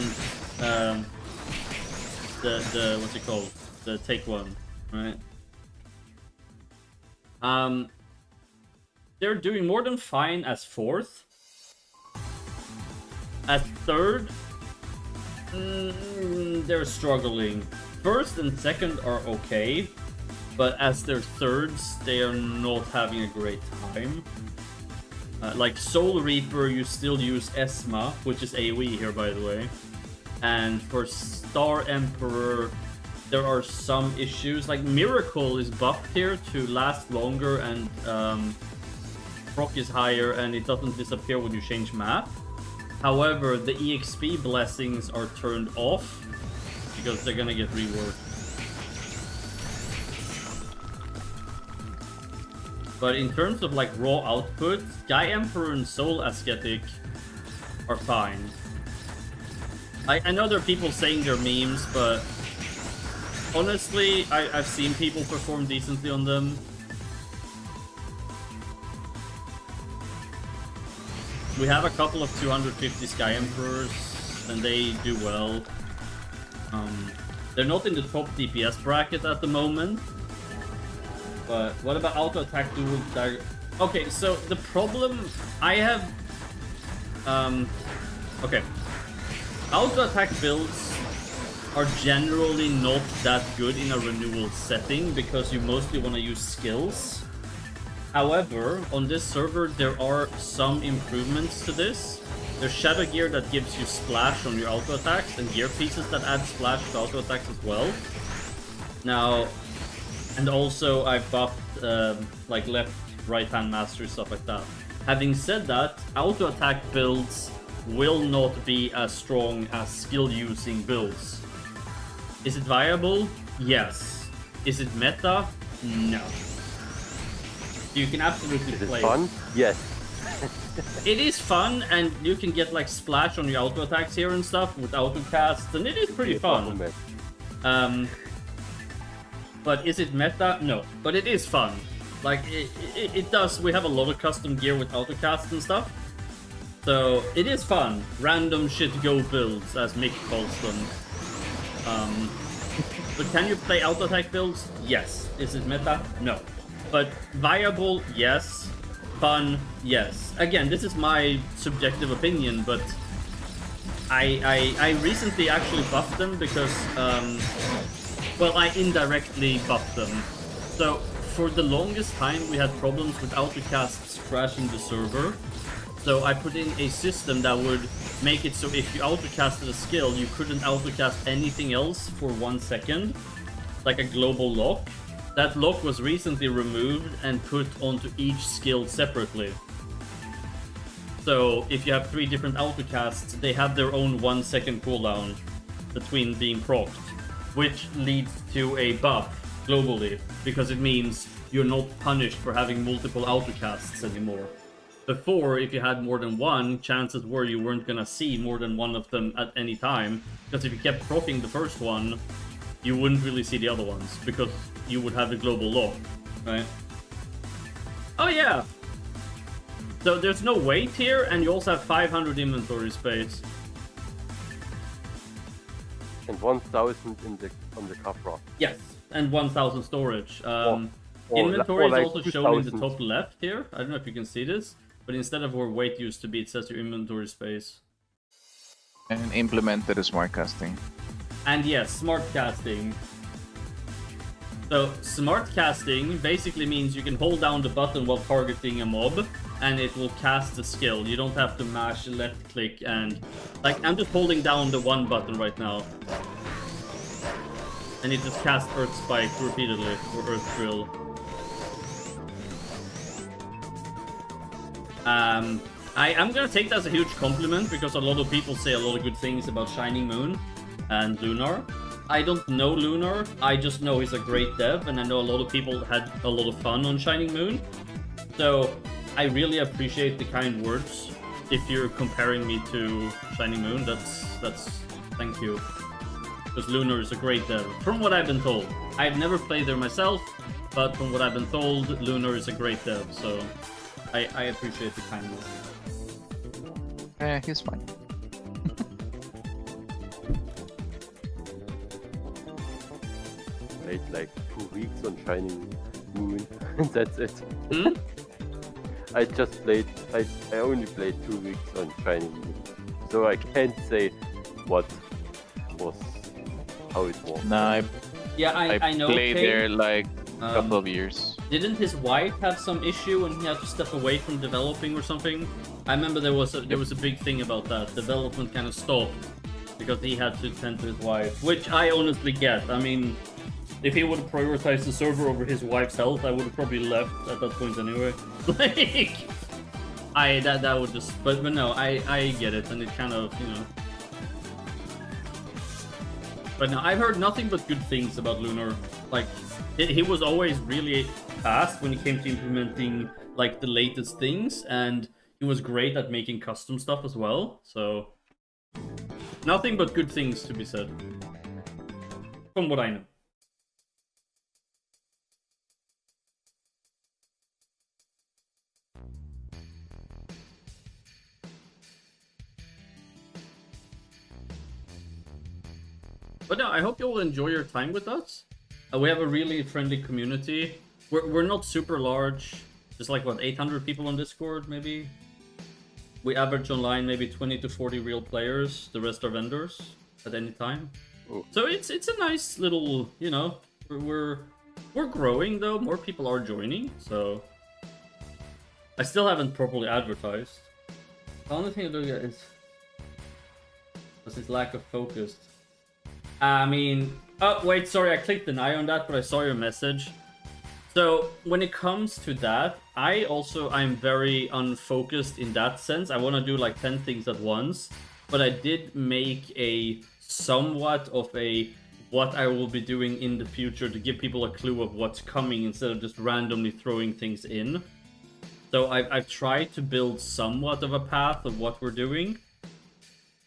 the what's it called? The Take One, right? They're doing more than fine as fourth. As third, they're struggling. First and second are okay. But as their thirds, they are not having a great time. Like Soul Reaper, you still use Esma, which is AoE here, by the way. And for Star Emperor, there are some issues. Like Miracle is buffed here to last longer, and proc is higher, and it doesn't disappear when you change map. However, the EXP blessings are turned off because they're gonna get reworked. But in terms of like raw output, Sky Emperor and Soul Ascetic are fine. I know there are people saying they're memes, but honestly, I've seen people perform decently on them. We have a couple of 250 Sky Emperors, and they do well. They're not in the top DPS bracket at the moment. But what about auto attack dual dagger? Okay, so the problem I have, okay, auto attack builds are generally not that good in a renewal setting because you mostly want to use skills. However, on this server, there are some improvements to this. There's shadow gear that gives you splash on your auto attacks, and gear pieces that add splash to auto attacks as well. Now, and also I buffed like left, right-hand mastery, stuff like that. Having said that, auto attack builds will not be as strong as skill-using builds. Is it viable? Yes. Is it meta? No. You can absolutely play. Is it fun? Yes. It is fun, and you can get like splash on your auto attacks here and stuff with auto casts, and it is pretty fun. But is it meta? No. But it is fun. Like it does. We have a lot of custom gear with auto casts and stuff, so it is fun. Random shit go builds, as Mick calls them. But can you play auto attack builds? Yes. Is it meta? No. But viable, yes. Fun, yes. Again, this is my subjective opinion, but I recently actually buffed them because, well, I indirectly buffed them. So, for the longest time, we had problems with autocasts crashing the server. So I put in a system that would make it so if you autocasted a skill, you couldn't autocast anything else for 1 second, like a global lock. That lock was recently removed and put onto each skill separately. So if you have 3 different autocasts, they have their own 1 second cooldown between being procced, which leads to a buff globally, because it means you're not punished for having multiple autocasts anymore. Before, if you had more than one, chances were you weren't gonna see more than one of them at any time, because if you kept proccing the first one, you wouldn't really see the other ones, because you would have the global lock, right? Oh yeah! So there's no weight here, and you also have 500 inventory space. And 1,000 on the cover. Yes, and 1,000 storage. Or Inventory is like also shown in the 2,000. top left here. I don't know if you can see this, but instead of where weight used to be, it says your inventory space. And implemented smart casting. And yes, smart casting. So, smart casting basically means you can hold down the button while targeting a mob, and it will cast a skill. You don't have to mash left click and... Like, I'm just holding down the one button right now. And it just casts Earth Spike repeatedly, or Earth Drill. I'm gonna take that as a huge compliment, because a lot of people say a lot of good things about Shining Moon and Lunar. I don't know Lunar, I just know he's a great dev, and I know a lot of people had a lot of fun on Shining Moon. So, I really appreciate the kind words. If you're comparing me to Shining Moon, that's thank you. Because Lunar is a great dev, from what I've been told. I've never played there myself, but from what I've been told, Lunar is a great dev, so I appreciate the kindness. He's fine. Played like 2 weeks on Shining Moon, and that's it. Hmm? I just played, I only played 2 weeks on Shining Moon, so I can't say what was, how it was. Nah, Yeah, I know. played Kane. there like a couple of years. Didn't his wife have some issue and he had to step away from developing or something? I remember there was a big thing about that. Development kind of stopped because he had to tend to his wife, which I honestly get. I mean, if he would have prioritized the server over his wife's health, I would have probably left at that point anyway. Like, that would just, but no, I get it, and it kind of, you know. But no, I've heard nothing but good things about Lunar. Like, he was always really fast when it came to implementing like the latest things, and he was great at making custom stuff as well. So, nothing but good things to be said, from what I know. But no, I hope you will enjoy your time with us. We have a really friendly community. We're not super large. There's like, what, 800 people on Discord, maybe? We average online maybe 20 to 40 real players. The rest are vendors at any time. Ooh. So it's a nice little, you know, we're growing though. More people are joining, so I still haven't properly advertised. The only thing I do is this lack of focus. I mean, oh wait, sorry, I clicked deny on that, but I saw your message. So when it comes to that, I'm very unfocused in that sense. I want to do like 10 things at once, but I did make a somewhat of a what I will be doing in the future to give people a clue of what's coming instead of just randomly throwing things in. So I've tried to build somewhat of a path of what we're doing.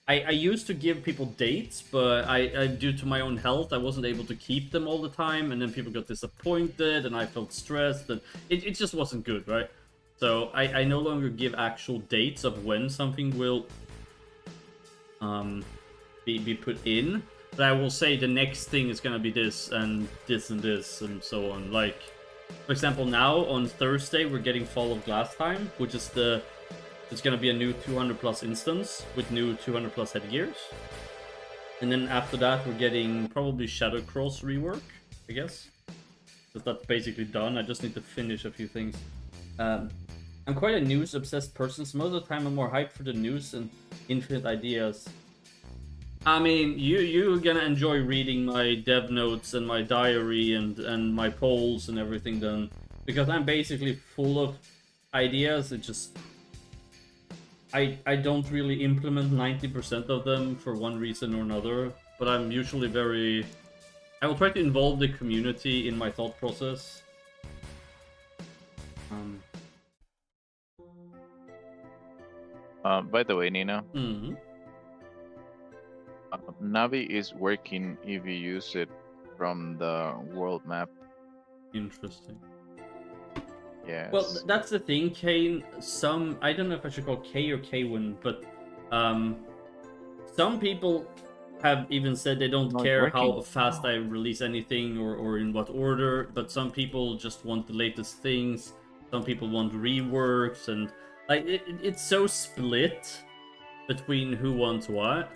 I used to give people dates, but I due to my own health, I wasn't able to keep them all the time, and then people got disappointed, and I felt stressed, and it just wasn't good, right? So I no longer give actual dates of when something will be put in, but I will say the next thing is gonna be this and this and this and so on. Like, for example, now on Thursday we're getting Fall of Glass time, which is it's gonna be a new 200 plus instance with new 200 plus headgears. And then after that we're getting probably Shadow Cross rework, I guess. Because that's basically done. I just need to finish a few things. I'm quite a news obsessed person, so most of the time I'm more hyped for the news and infinite ideas. I mean, you're gonna enjoy reading my dev notes and my diary and my polls and everything then. Because I'm basically full of ideas. It just... I don't really implement 90% of them for one reason or another, but I'm usually very... I will try to involve the community in my thought process. By the way, Nina, Mm-hmm. Navi is working if you use it from the world map. Interesting. Yes. Well, that's the thing, Kane. I don't know if I should call K or K1, but some people have even said they don't care how fast I release anything or in what order, but some people just want the latest things. Some people want reworks, and like it's so split between who wants what,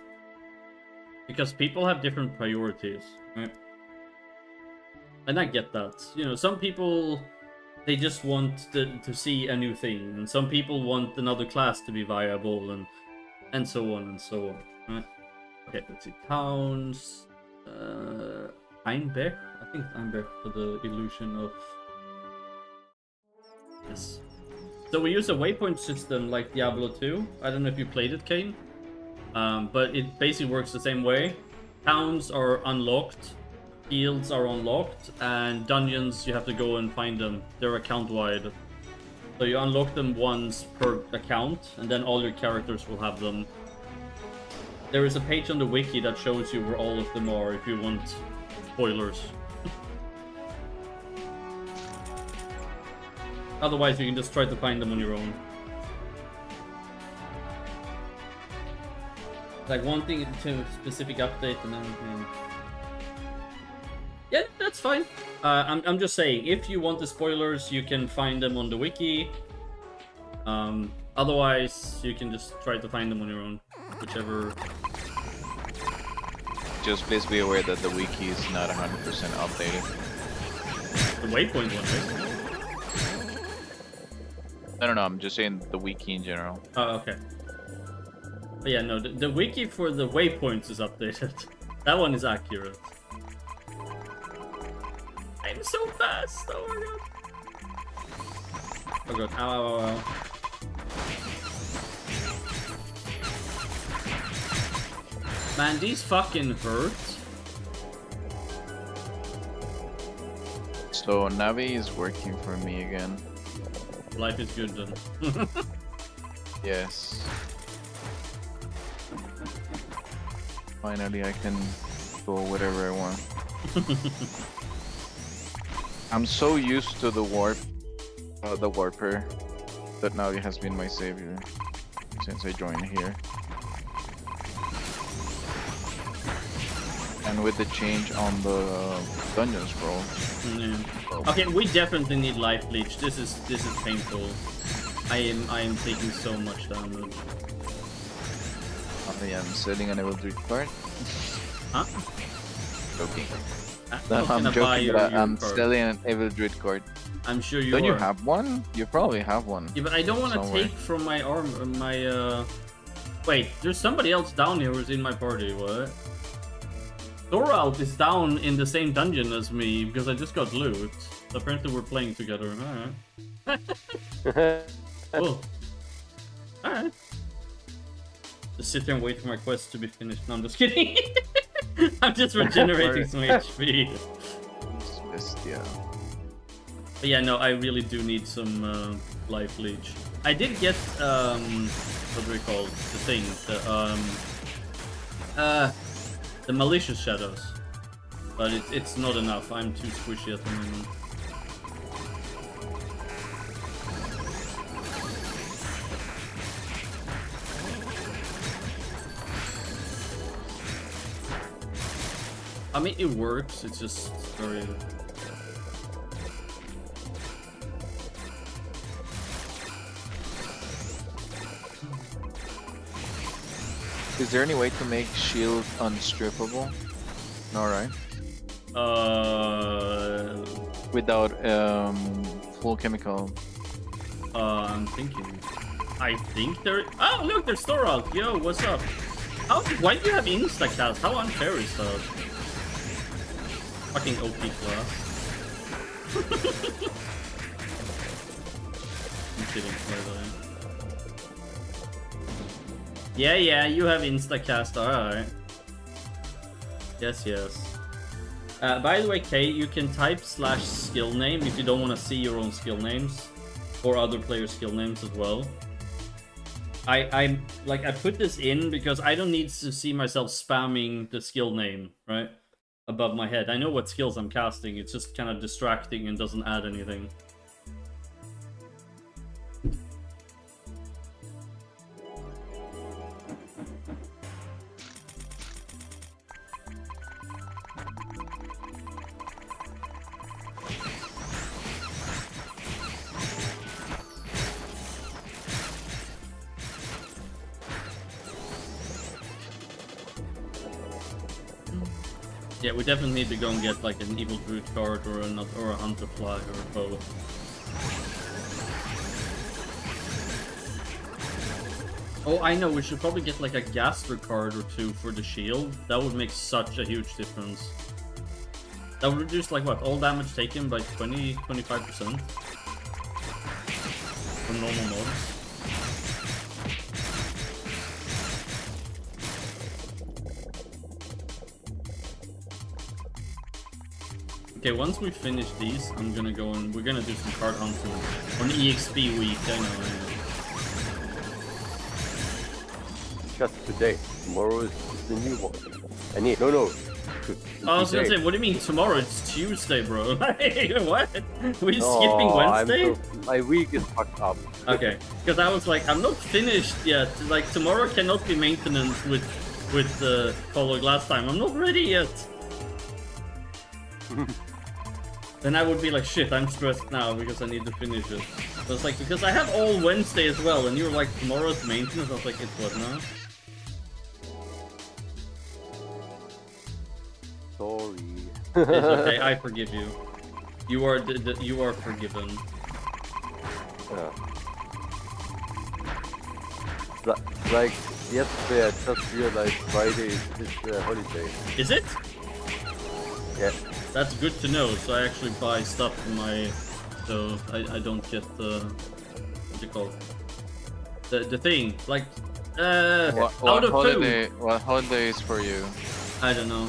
because people have different priorities, right? And I get that. You know, some people, they just want to see a new thing, and some people want another class to be viable, and so on and so on. Right? Okay, let's see. Towns. Einbeck? I think it's Einbeck for the illusion of... Yes. So we use a waypoint system like Diablo 2. I don't know if you played it, Kane. But it basically works the same way. Towns are unlocked. Fields are unlocked, and dungeons, you have to go and find them. They're account-wide. So you unlock them once per account, and then all your characters will have them. There is a page on the wiki that shows you where all of them are, if you want spoilers. Otherwise, you can just try to find them on your own. Like, wanting to specific update and everything. Yeah, that's fine. I'm just saying, if you want the spoilers, you can find them on the wiki. Otherwise, you can just try to find them on your own, whichever. Just please be aware that the wiki is not 100% updated. The waypoint one, right? No, I'm just saying the wiki in general. Oh, okay. But yeah, no, the wiki for the waypoints is updated. That one is accurate. I'm so fast! Oh my god. Oh god, ow, ow, ow, ow. Man, these fucking hurt. So Navi is working for me again. Life is good then. Yes. Finally I can go whatever I want. I'm so used to the warper, that Navi has been my savior since I joined here. And with the change on the dungeon scroll. Yeah. Okay, we definitely need life leech. This is painful. I am taking so much damage. I am setting an able to card. Huh? Joking. not I'm gonna buy joking, your, but your I'm card. selling an Evil Druid card. I'm sure you Don't are. you have one? You probably have one. Yeah, but I don't want to somewhere. take from my arm, Wait, there's somebody else down here who's in my party, what? Thoralt is down in the same dungeon as me, because I just got loot. So apparently we're playing together, alright. Cool. Alright. Just sit here and wait for my quest to be finished. No, I'm just kidding. I'm just regenerating some HP. Yeah. But yeah, no, I really do need some life leech. I did get what do we call it? The thing, the malicious shadows, but it's not enough. I'm too squishy at the moment. I mean, it works. It's just very. Is there any way to make shield unstrippable? No, right? Without full chemical. I'm thinking. I think there. Oh, look, there's Thoralt. Yo, what's up? How? Why do you have instacast? How unfair is that? Fucking OP class. I'm kidding, by the way. Yeah, you have instacast. Alright. Yes. By the way, Kate, you can type /skill name if you don't want to see your own skill names or other players' skill names as well. I put this in because I don't need to see myself spamming the skill name right above my head. I know what skills I'm casting. It's just kind of distracting and doesn't add anything. Yeah, we definitely need to go and get like an evil druid card or a hunter flag or both. Oh, I know, we should probably get like a Gaster card or two for the shield. That would make such a huge difference. That would reduce like what, all damage taken by 20-25% from normal mobs. Okay, once we finish these, I'm gonna go and we're gonna do some card hunting on EXP week. I know. Just today. Tomorrow is the new one. No. I was gonna say, what do you mean tomorrow? It's Tuesday, bro. What? We're skipping Wednesday? My week is fucked up. Okay, because I was like, I'm not finished yet. Like tomorrow cannot be maintenance with the following last time. I'm not ready yet. Then I would be like, shit, I'm stressed now because I need to finish it. But it's like, because I have all Wednesday as well, and you were like, tomorrow's maintenance. I was like, it's what now? Sorry. It's okay, I forgive you. You are you are forgiven. Yeah. Like yesterday, I just realized Friday is a holiday. Is it? Yeah. That's good to know. So I actually buy stuff in my, so I don't get the what's it called? The thing like What out of holiday? food. What holiday is for you? I don't know.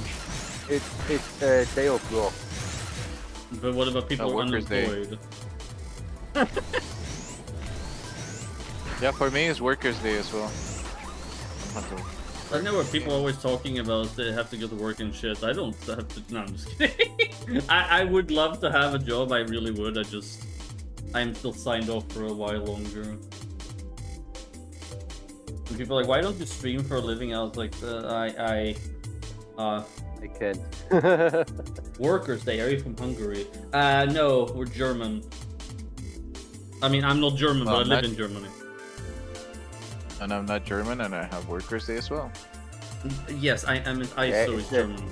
It's a day of work. But what about people who are Workers' Day. unemployed? Yeah, for me it's Workers' Day as well. I know what people are always talking about. They have to go to work and shit. I don't have to. No, I'm just kidding. I would love to have a job. I really would. I'm still signed off for a while longer. And people are like, why don't you stream for a living? I was like, I can't. Workers' Day. Are you from Hungary? No, we're German. I mean, I'm not German, but I live in Germany. And I'm not German, and I have Workers' Day as well. Yes, I mean Yeah, ISO is German,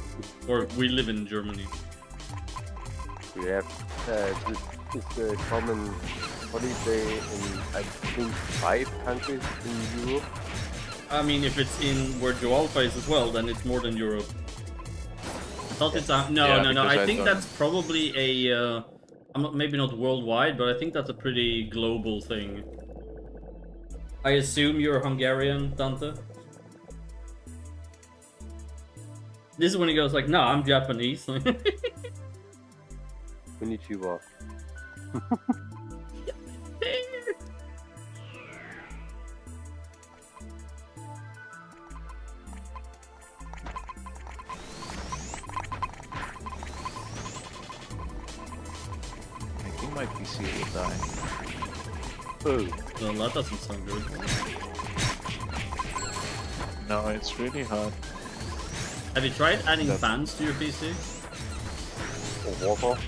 or we live in Germany. We have this is a common holiday in I think 5 countries in Europe. I mean, if it's in where Joalfa is as well, then it's more than Europe. I thought it's no, Yeah, no, no. because I I think don't- that's probably a maybe not worldwide, but I think that's a pretty global thing. I assume you're Hungarian, Dante. This is when he goes like, "No, I'm Japanese." Konnichiwa. I think my PC will die. Oh, Well, that doesn't sound good. No, it's really hard. Have you tried adding That's- fans to your PC? or water.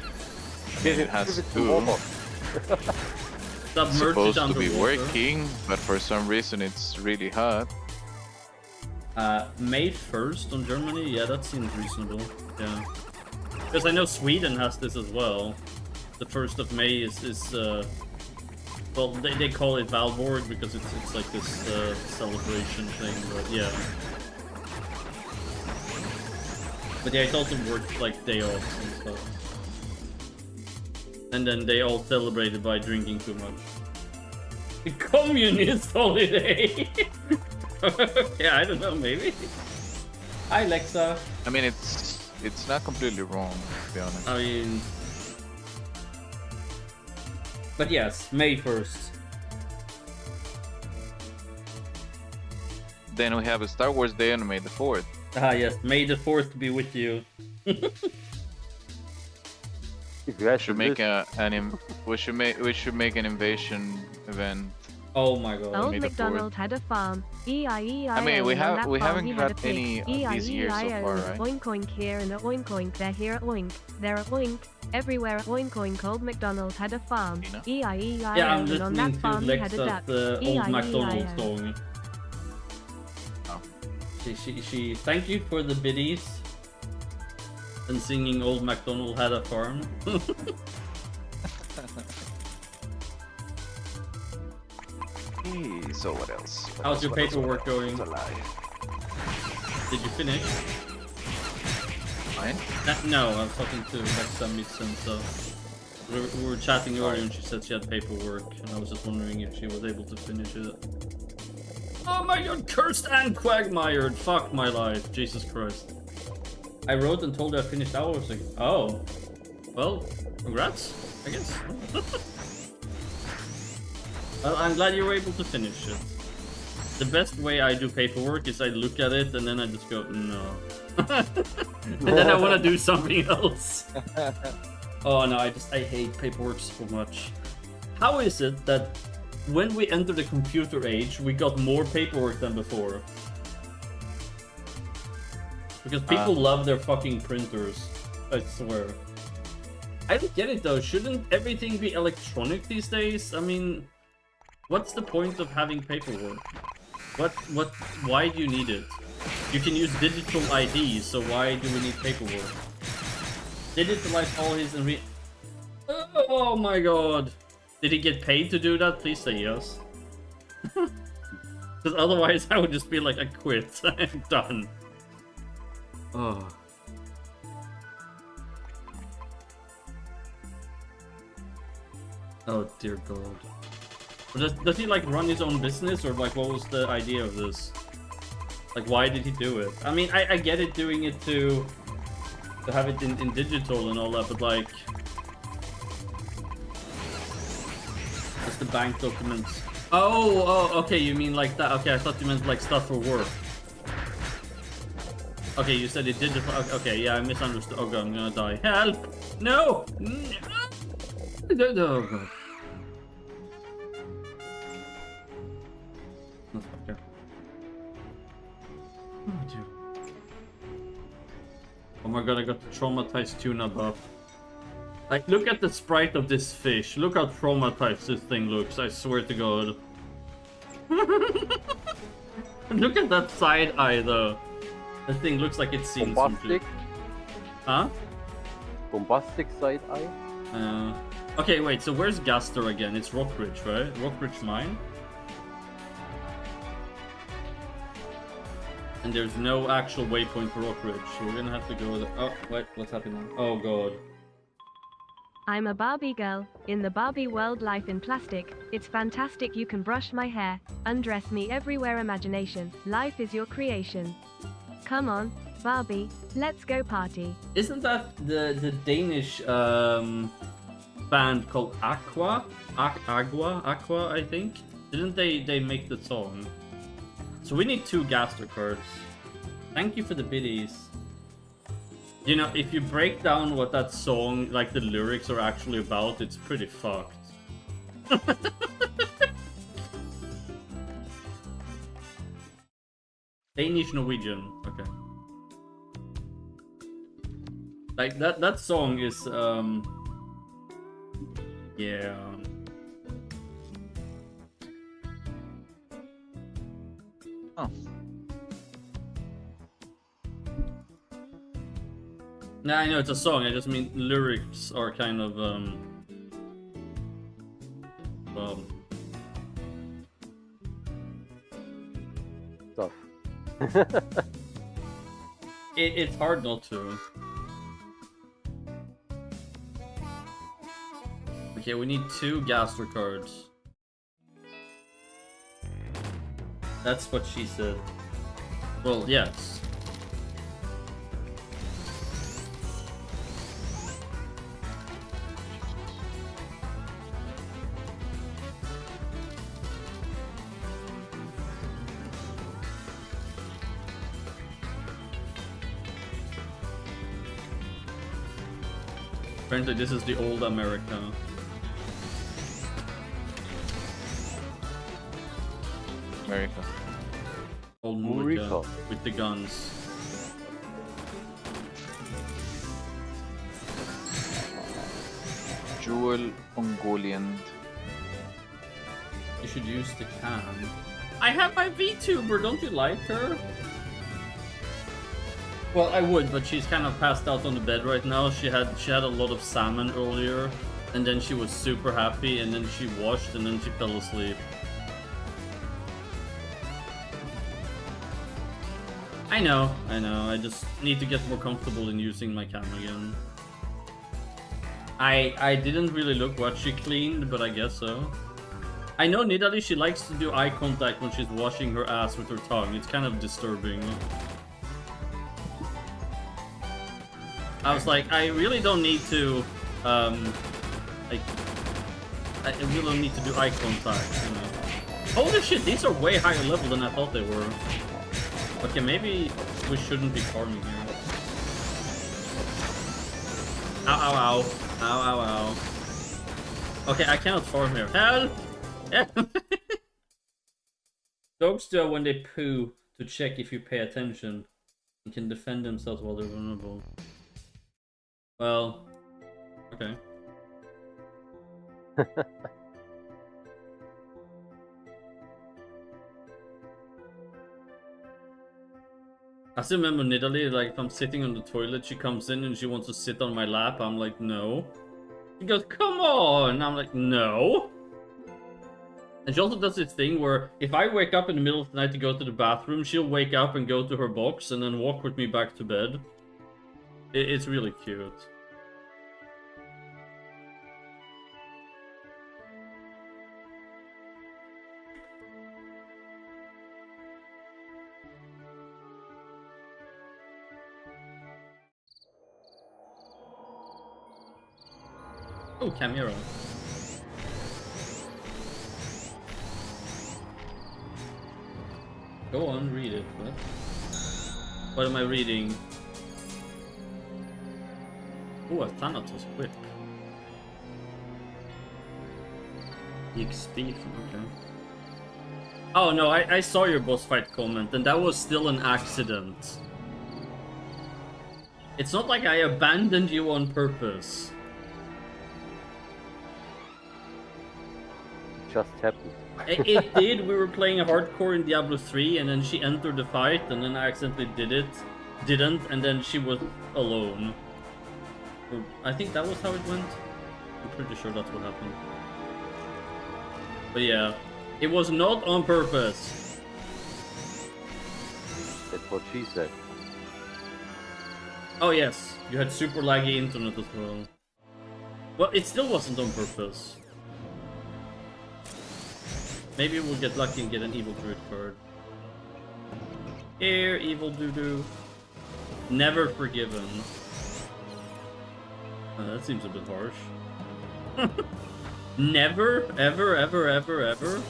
It has Give it two. water. Submerge it Supposed to under be water. working, but for some reason it's really hard. May 1st on Germany? Yeah, that seems reasonable. Yeah. Because I know Sweden has this as well. The 1st of May is well, they call it Valborg because it's like this celebration thing, but yeah. But yeah, it also works like day offs and stuff. And then they all celebrate it by drinking too much. The communist holiday! Yeah, I don't know, maybe. Hi, Lexa. I mean, it's not completely wrong, to be honest. I mean... But yes, May 1st. Then we have a Star Wars Day on May the 4th. Ah yes, May the 4th be with you. If you have Should to make list- we should make an invasion event. Oh my god. Old May the MacDonald had a farm. E-I-E-I-O. I mean, we On that haven't farm he had a got pig. any of these years so E-I-E-I-O. far, right? Oink oink here and a oink oink there, here a oink, there a oink, everywhere a oink oink. Old MacDonald had a farm. You know? E-I-E-I-O. Yeah, I'm And on that listening to farm he had a duck. Lexa's old MacDonald E-I-E-I-O. song. Oh. She thank you for the biddies. And singing Old MacDonald had a farm. Hey, so what else? How's your paperwork going? It's a lie. Did you finish? Mine? No, I was talking to Lexa Mixon, so we were chatting earlier and she said she had paperwork and I was just wondering if she was able to finish it. Oh my god, cursed and quagmired! Fuck my life, Jesus Christ. I wrote and told her I finished hours ago. Oh. Well, congrats, I guess. Well, I'm glad you were able to finish it. The best way I do paperwork is I look at it and then I just go, no. And then I want to do something else. Oh no, I hate paperwork so much. How is it that when we enter the computer age, we got more paperwork than before? Because people love their fucking printers, I swear. I don't get it though, shouldn't everything be electronic these days? I mean, what's the point of having paperwork? Why do you need it? You can use digital IDs, so why do we need paperwork? Digitalize all his and oh my god! Did he get paid to do that? Please say yes. Because otherwise I would just be like, I quit. I'm done. Oh. Oh dear god. Does he like run his own business, or like what was the idea of this? Like why did he do it? I mean, I get it doing it to have it in digital and all that, but like just the bank documents. Oh, okay, you mean like that. Okay, I thought you meant like stuff for work. Okay, you said it digital. Okay, yeah, I misunderstood. Oh god, I'm gonna die. Help! No! No! Oh god. Okay. Oh dear. Oh my god, I got the traumatized tuna buff. Like, look at the sprite of this fish. Look how traumatized this thing looks, I swear to god. Look at that side eye though. That thing looks like it's seen some Bombastic? shit. Huh? Bombastic side eye? Okay, wait, so where's Gaster again? It's Rockridge, right? Rockridge Mine? And there's no actual waypoint for Rockridge, so we're gonna have to go there. Oh, wait, what's happening? Oh god. I'm a Barbie girl. In the Barbie world, life in plastic. It's fantastic. You can brush my hair, undress me everywhere. Imagination. Life is your creation. Come on, Barbie, let's go party. Isn't that the Danish band called Aqua? Aqua, I think? Didn't they make the song? So we need 2 Gaster cards. Thank you for the biddies. You know, if you break down what that song, like the lyrics are actually about, it's pretty fucked. Danish Norwegian, okay. Like that song is yeah. Oh. Nah, I know it's a song, I just mean lyrics are kind of Stuff. it's hard not to. Okay, we need 2 Gaster cards. That's what she said. Well, yes. Apparently this is the old America. America. Old America. America with the guns. Jewel Ungoliant. You should use the can. I have my VTuber, don't you like her? Well, I would, but she's kind of passed out on the bed right now. She had a lot of salmon earlier, and then she was super happy, and then she washed, and then she fell asleep. I know. I just need to get more comfortable in using my cam again. I didn't really look what she cleaned, but I guess so. I know Nidalee, she likes to do eye contact when she's washing her ass with her tongue. It's kind of disturbing. I was like, I really don't need to, like, I really don't need to do eye contact, you know. Holy shit, these are way higher level than I thought they were. Okay, maybe we shouldn't be farming here. Ow, ow, ow. Ow, ow, ow. Okay, I cannot farm here. Help! Help! Dogs do it when they poo to check if you pay attention and can defend themselves while they're vulnerable. Well, okay. I still remember Nidalee, like, if I'm sitting on the toilet, she comes in and she wants to sit on my lap. I'm like, no. She goes, come on! I'm like, no. And she also does this thing where if I wake up in the middle of the night to go to the bathroom, she'll wake up and go to her box and then walk with me back to bed. It's really cute. Oh, Camera. Go on, read it. What am I reading? Oh, a Thanatos whip. XP from okay. Oh no, I saw your boss fight comment, and that was still an accident. It's not like I abandoned you on purpose. Just happened. It did. We were playing hardcore in Diablo 3, and then she entered the fight, and then I accidentally did it. didn't, and then she was alone. Or, I think that was how it went. I'm pretty sure that's what happened. But yeah, it was not on purpose. That's what she said. Oh yes, you had super laggy internet as well. Well, it still wasn't on purpose. Maybe we'll get lucky and get an evil druid card. Here, evil doo-doo. Never forgiven. That seems a bit harsh. Never, ever, ever, ever, ever.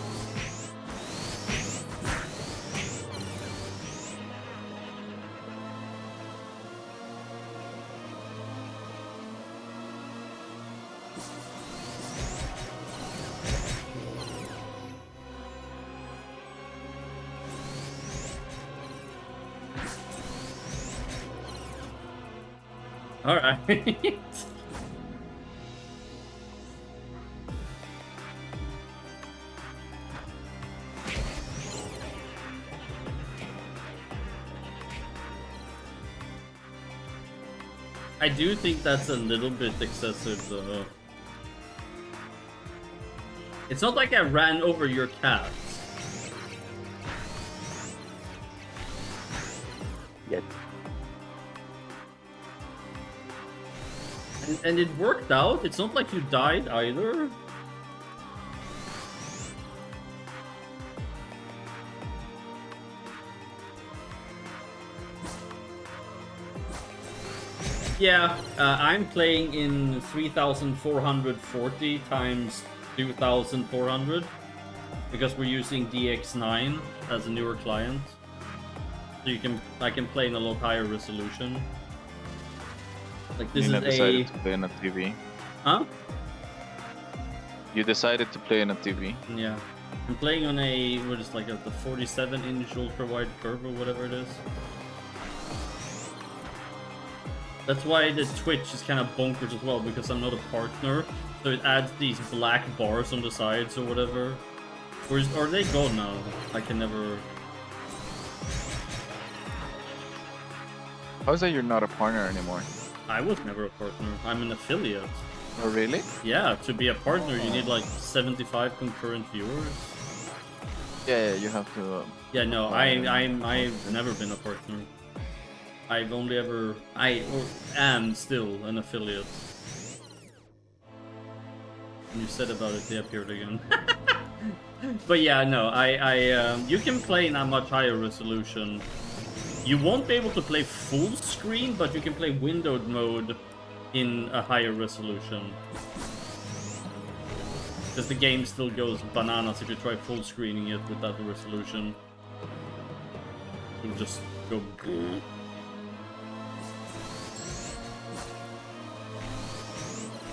All right. I do think that's a little bit excessive, though. It's not like I ran over your cats. Yet. And it worked out. It's not like you died either. Yeah, I'm playing in 3440 times 2400 because we're using DX9 as a newer client. So I can play in a lot higher resolution. Like this You is decided to play on a TV. Huh? You decided to play on a TV. Yeah. I'm playing on a what is like the 47-inch ultra wide curve or whatever it is. That's why the Twitch is kind of bonkers as well, because I'm not a partner, so it adds these black bars on the sides or whatever. Or are they gone now? I can never... How is that you're not a partner anymore? I was never a partner. I'm an affiliate. Oh, really? Yeah, to be a partner you need like 75 concurrent viewers. Yeah, you have to... Yeah, no, I've never been a partner. I've only ever... I am still an affiliate. When you said about it, they appeared again. But yeah, no, you can play in a much higher resolution. You won't be able to play full screen, but you can play windowed mode in a higher resolution. Because the game still goes bananas if you try full screening it with that resolution. It'll just go...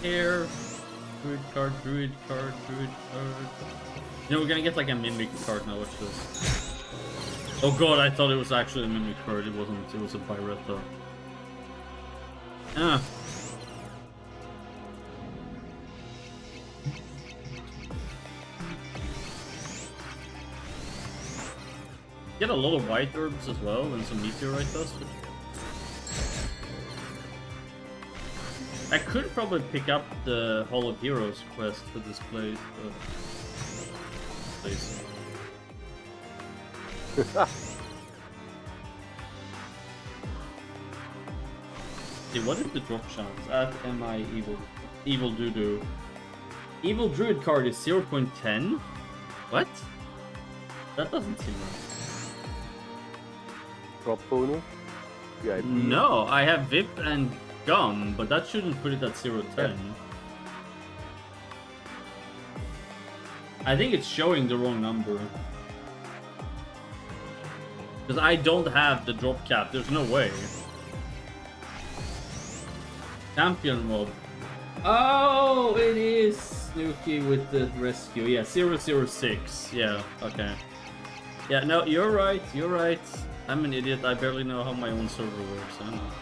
Here, druid card, druid card, druid card. You know, we're gonna get like a mimic card now, watch this. Oh god, I thought it was actually a mimic card, it wasn't, it was a Pyretta. Ah. Get a lot of white herbs as well, and some meteorite dust. I could probably pick up the Hall of Heroes quest for this place, but... See, what is the drop chance? At MI Evil Doo-Doo. Evil Druid card is 0.10? What? That doesn't seem right. Drop bonus? VIP? No, I have VIP and Gun, but that shouldn't put it at 0.10. Yeah. I think it's showing the wrong number. Because I don't have the drop cap, there's no way. Champion mob. Oh, it is Snooky with the rescue. Yeah, 006. Yeah, okay. Yeah, no, you're right, you're right. I'm an idiot, I barely know how my own server works. I don't know.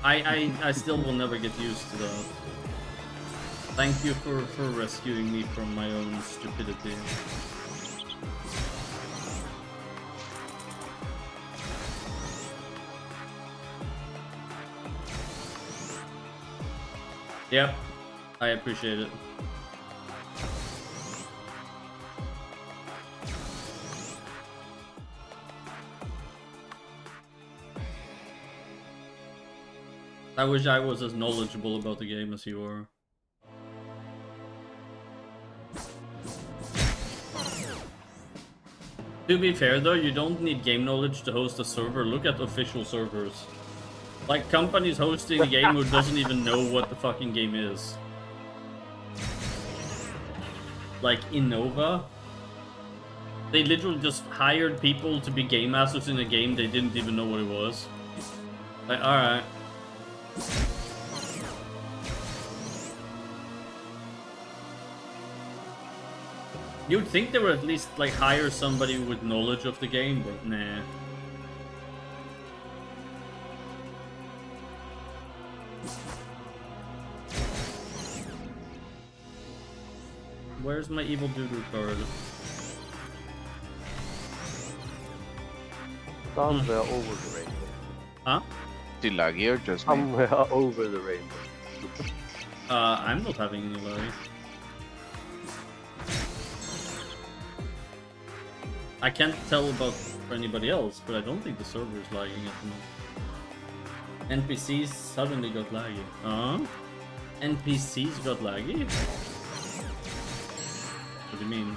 I still will never get used to that. Thank you for rescuing me from my own stupidity. Yep, I appreciate it. I wish I was as knowledgeable about the game as you are. To be fair though, you don't need game knowledge to host a server. Look at official servers. Like companies hosting a game who doesn't even know what the fucking game is. Like Innova. They literally just hired people to be game masters in a game they didn't even know what it was. Like, alright. You'd think they would at least like hire somebody with knowledge of the game, but nah. Where's my evil doodoo card? Somewhere over the rainbow. Huh? The laggy or just me? Somewhere over the rainbow. I'm not having any lag. I can't tell about for anybody else, but I don't think the server is lagging at the moment. NPCs suddenly got laggy. NPCs got laggy? What do you mean?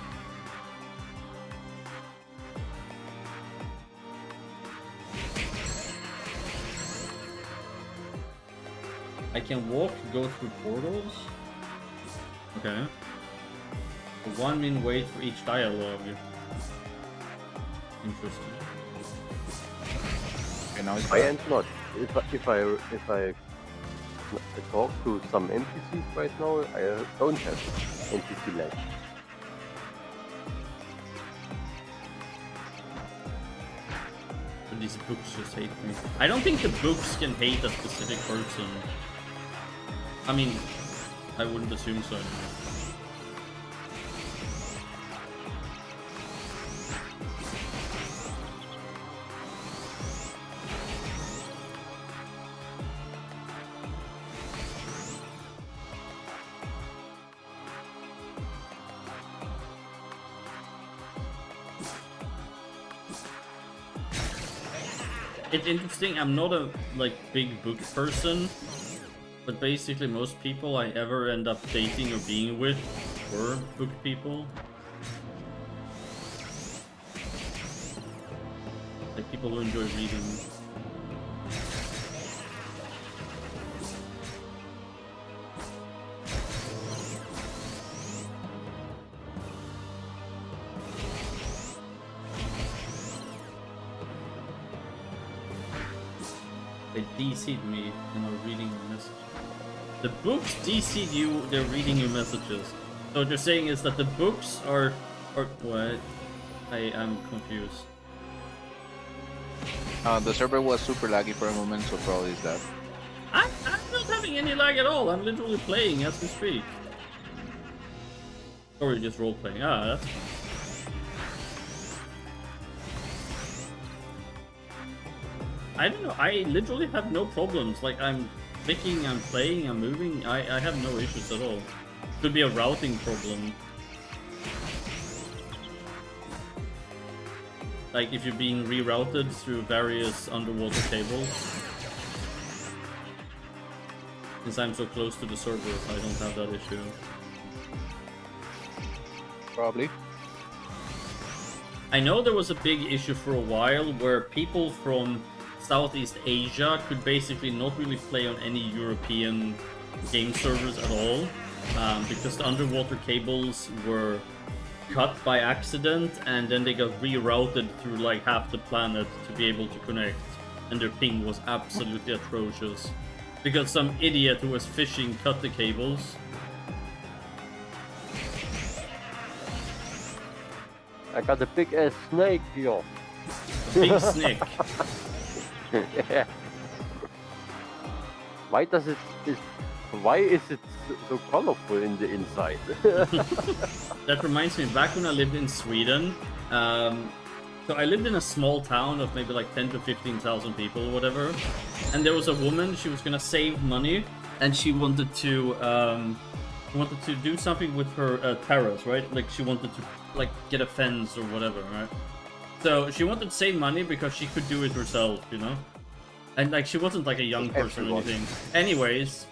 I can walk, go through portals? Okay. 1 minute wait for each dialogue. Interesting. Okay, now it's I am not. If I talk to some NPCs right now, I don't have NPC lag. But these books just hate me. I don't think the books can hate a specific person. I mean, I wouldn't assume so. It's interesting, I'm not a like big book person, but basically most people I ever end up dating or being with were book people. Like people who enjoy reading. They DC'd me and are reading your messages. The books DC'd you, they're reading your messages. So what you're saying is that the books are what? I'm confused. The server was super laggy for a moment, so probably is that. I'm not having any lag at all. I'm literally playing as we speak. Or you're just role playing. Ah, that's I don't know, I literally have no problems. Like, I'm clicking, I'm playing, I'm moving. I have no issues at all. Could be a routing problem. Like, if you're being rerouted through various underwater cables. Since I'm so close to the server, I don't have that issue. Probably. I know there was a big issue for a while where people from Southeast Asia could basically not really play on any European game servers at all, because the underwater cables were cut by accident and then they got rerouted through like half the planet to be able to connect, and their ping was absolutely atrocious because some idiot who was fishing cut the cables. I got a big ass snake here. A big snake. Yeah. Why is it so colorful in the inside? That reminds me, back when I lived in Sweden, so I lived in a small town of maybe like 10 to 15,000 people or whatever, and there was a woman, she was gonna save money, and she wanted to do something with her terrace, right? Like she wanted to like get a fence or whatever, right? So she wanted to save money because she could do it herself, you know? And like she wasn't like a young person or anything. Anyways,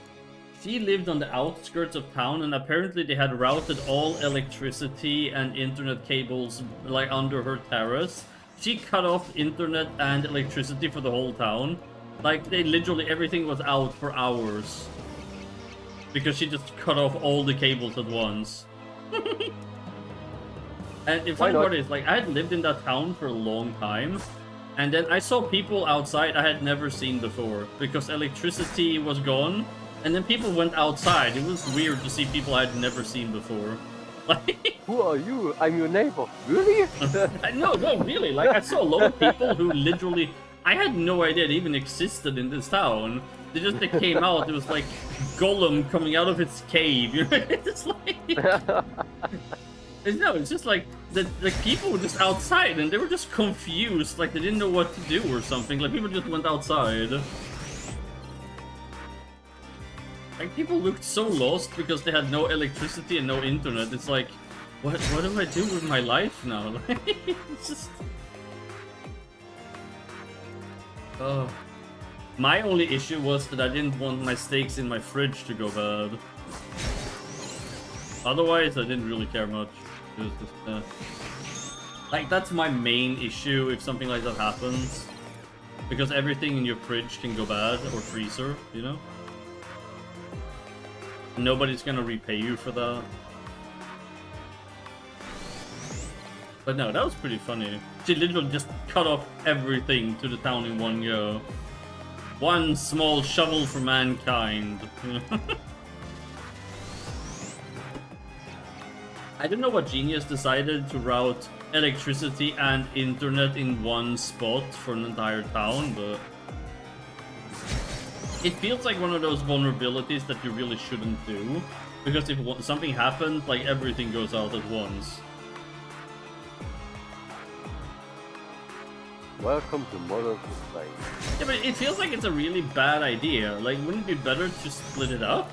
she lived on the outskirts of town, and apparently they had routed all electricity and internet cables like under her terrace. She cut off internet and electricity for the whole town. Like they literally everything was out for hours. Because she just cut off all the cables at once. And the funny part is, like, I had lived in that town for a long time, and then I saw people outside I had never seen before, because electricity was gone, and then people went outside. It was weird to see people I had never seen before. Like, Who are you? I'm your neighbor. Really? no, really. Like, I saw a lot of people who literally... I had no idea it even existed in this town. They came out, it was like Gollum coming out of its cave. You know? It's like... No, it's just like the people were just outside and they were just confused, like they didn't know what to do or something. Like people just went outside. Like people looked so lost because they had no electricity and no internet. It's like, what do I do with my life now? It's just... Oh. My only issue was that I didn't want my steaks in my fridge to go bad. Otherwise, I didn't really care much. It was just, like, that's my main issue if something like that happens. Because everything in your fridge can go bad, or freezer, you know? Nobody's gonna repay you for that. But no, that was pretty funny. She literally just cut off everything to the town in one go. One small shovel for mankind. I don't know what genius decided to route electricity and internet in one spot for an entire town, but... It feels like one of those vulnerabilities that you really shouldn't do. Because if something happens, like everything goes out at once. Welcome to modern society. Yeah, but it feels like it's a really bad idea. Like, wouldn't it be better to split it up?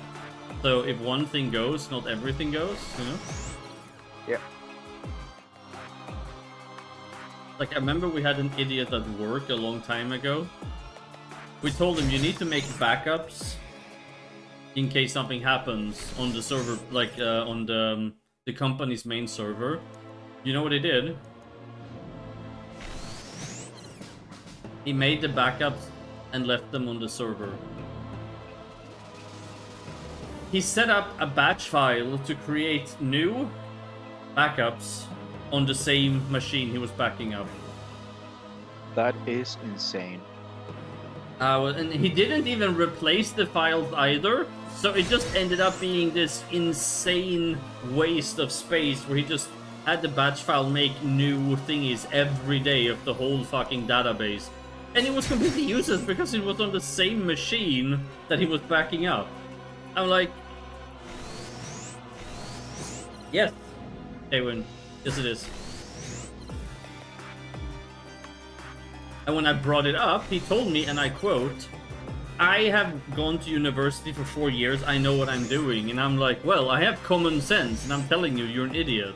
So if one thing goes, not everything goes, you know? Yeah. Like, I remember we had an idiot at work a long time ago. We told him, you need to make backups in case something happens on the server, like, on the company's main server. You know what he did? He made the backups and left them on the server. He set up a batch file to create new backups on the same machine he was backing up. That is insane. And he didn't even replace the files either, so it just ended up being this insane waste of space where he just had the batch file make new thingies every day of the whole fucking database. And it was completely useless because it was on the same machine that he was backing up. I'm like... Yes, Ewan. Yes, it is. And when I brought it up, he told me, and I quote, I have gone to university for 4 years, I know what I'm doing. And I'm like, well, I have common sense, and I'm telling you, you're an idiot.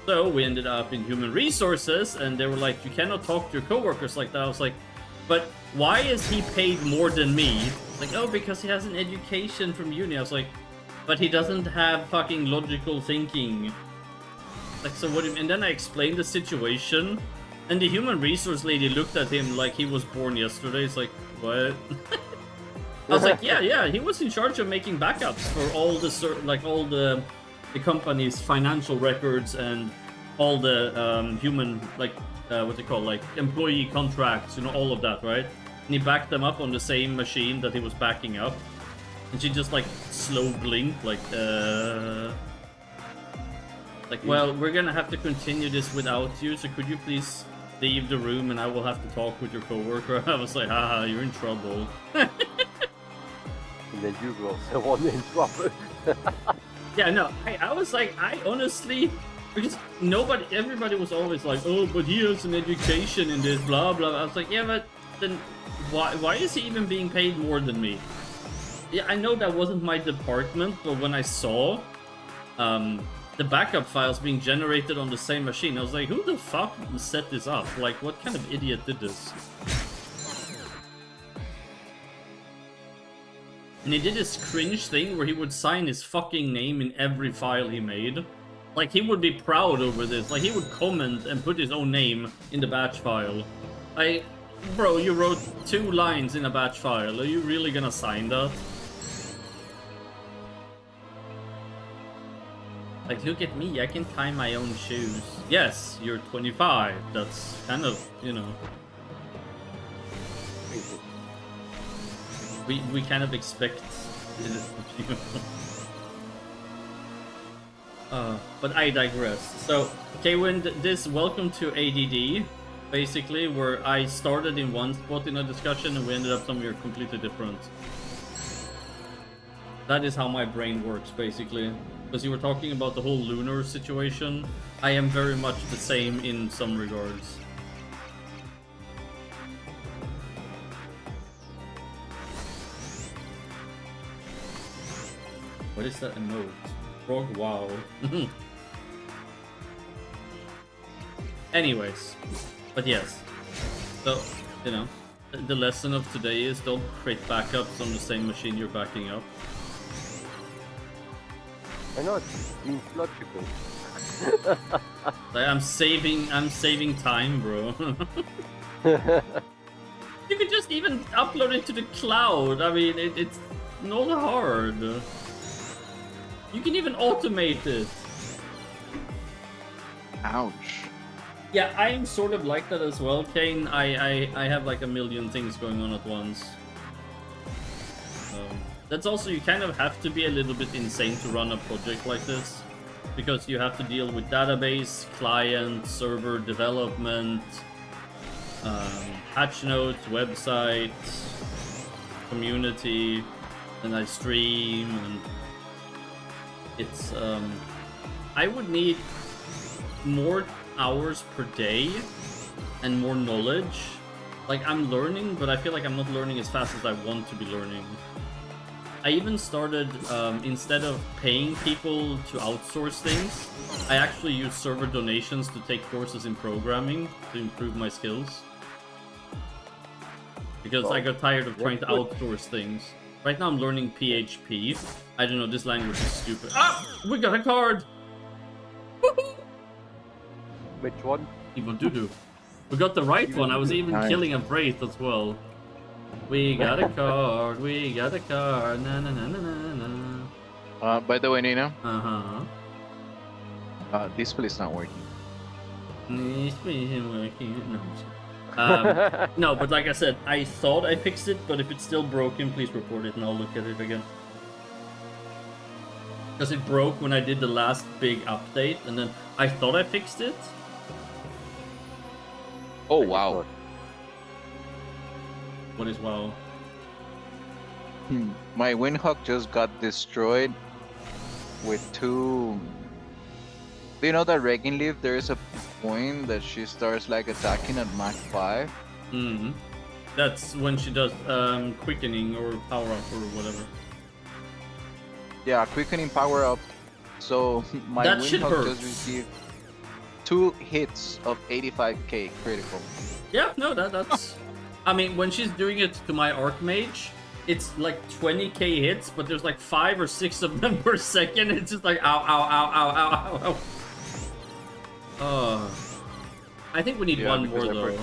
So we ended up in human resources, and they were like, you cannot talk to your coworkers like that. I was like, but why is he paid more than me? Like, oh, because he has an education from uni. I was like, but he doesn't have fucking logical thinking. Like, so what do you... And then I explained the situation, and the human resource lady looked at him like he was born yesterday. It's like, what? I was like, yeah, he was in charge of making backups for all the, like, all the company's financial records and all the human, like, what they call, like, employee contracts, you know, all of that, right? And he backed them up on the same machine that he was backing up. And she just, like, slow blinked, like, well, we're gonna have to continue this without you, so could you please leave the room and I will have to talk with your coworker? I was like, haha, you're in trouble. And then you were the one in trouble. Yeah, no, I was like, I honestly, because everybody was always like, oh, but he has an education in this, blah, blah. I was like, yeah, but then Why is he even being paid more than me? Yeah, I know that wasn't my department, but when I saw the backup files being generated on the same machine, I was like, who the fuck set this up? Like, what kind of idiot did this? And he did this cringe thing where he would sign his fucking name in every file he made. Like, he would be proud over this. Like, he would comment and put his own name in the batch file. Bro, you wrote 2 lines in a batch file. Are you really gonna sign that? Like, look at me, I can tie my own shoes. Yes, you're 25. That's kind of, you know... We kind of expect this of you. But I digress. So, Kwind, this welcome to ADD, basically, where I started in one spot in a discussion and we ended up somewhere completely different. That is how my brain works, basically. Because you were talking about the whole lunar situation. I am very much the same in some regards. What is that emote? Frog wow. Anyways. But yes. So, you know, the lesson of today is don't create backups on the same machine you're backing up. I know, it seems logical. Like, I'm saving time, bro. You could just even upload it to the cloud. I mean, it's not hard. You can even automate it. Ouch. Yeah, I'm sort of like that as well, Kane. I have like a million things going on at once. That's also, you kind of have to be a little bit insane to run a project like this. Because you have to deal with database, client, server development, patch notes, website, community, and I stream, and it's, I would need more hours per day and more knowledge. Like, I'm learning, but I feel like I'm not learning as fast as I want to be learning. I even started, instead of paying people to outsource things, I actually use server donations to take courses in programming to improve my skills. Because I got tired of trying to outsource things. Right now I'm learning PHP. I don't know, this language is stupid. Ah! We got a card! Which one? Evil Doodoo. We got the right one, I was even killing a Wraith as well. We got a card, we got a card, na na na na na na. By the way, Nina. Display is not working. Display isn't working. No. No, but like I said, I thought I fixed it, but if it's still broken, please report it and I'll look at it again. Because it broke when I did the last big update, and then I thought I fixed it. Oh, wow. What is WoW? My Windhawk just got destroyed with 2... Do you know that Regan Leaf, there is a point that she starts like attacking at Mach 5? Mm-hmm. That's when she does quickening or power up or whatever. Yeah, quickening power up. So my that shit Windhawk hurts. just received 2 hits of 85k critical. Yeah, no, that's... I mean, when she's doing it to my Archmage, it's like 20k hits, but there's like 5 or 6 of them per second. It's just like ow, ow, ow, ow, ow, ow. I think we need one more though.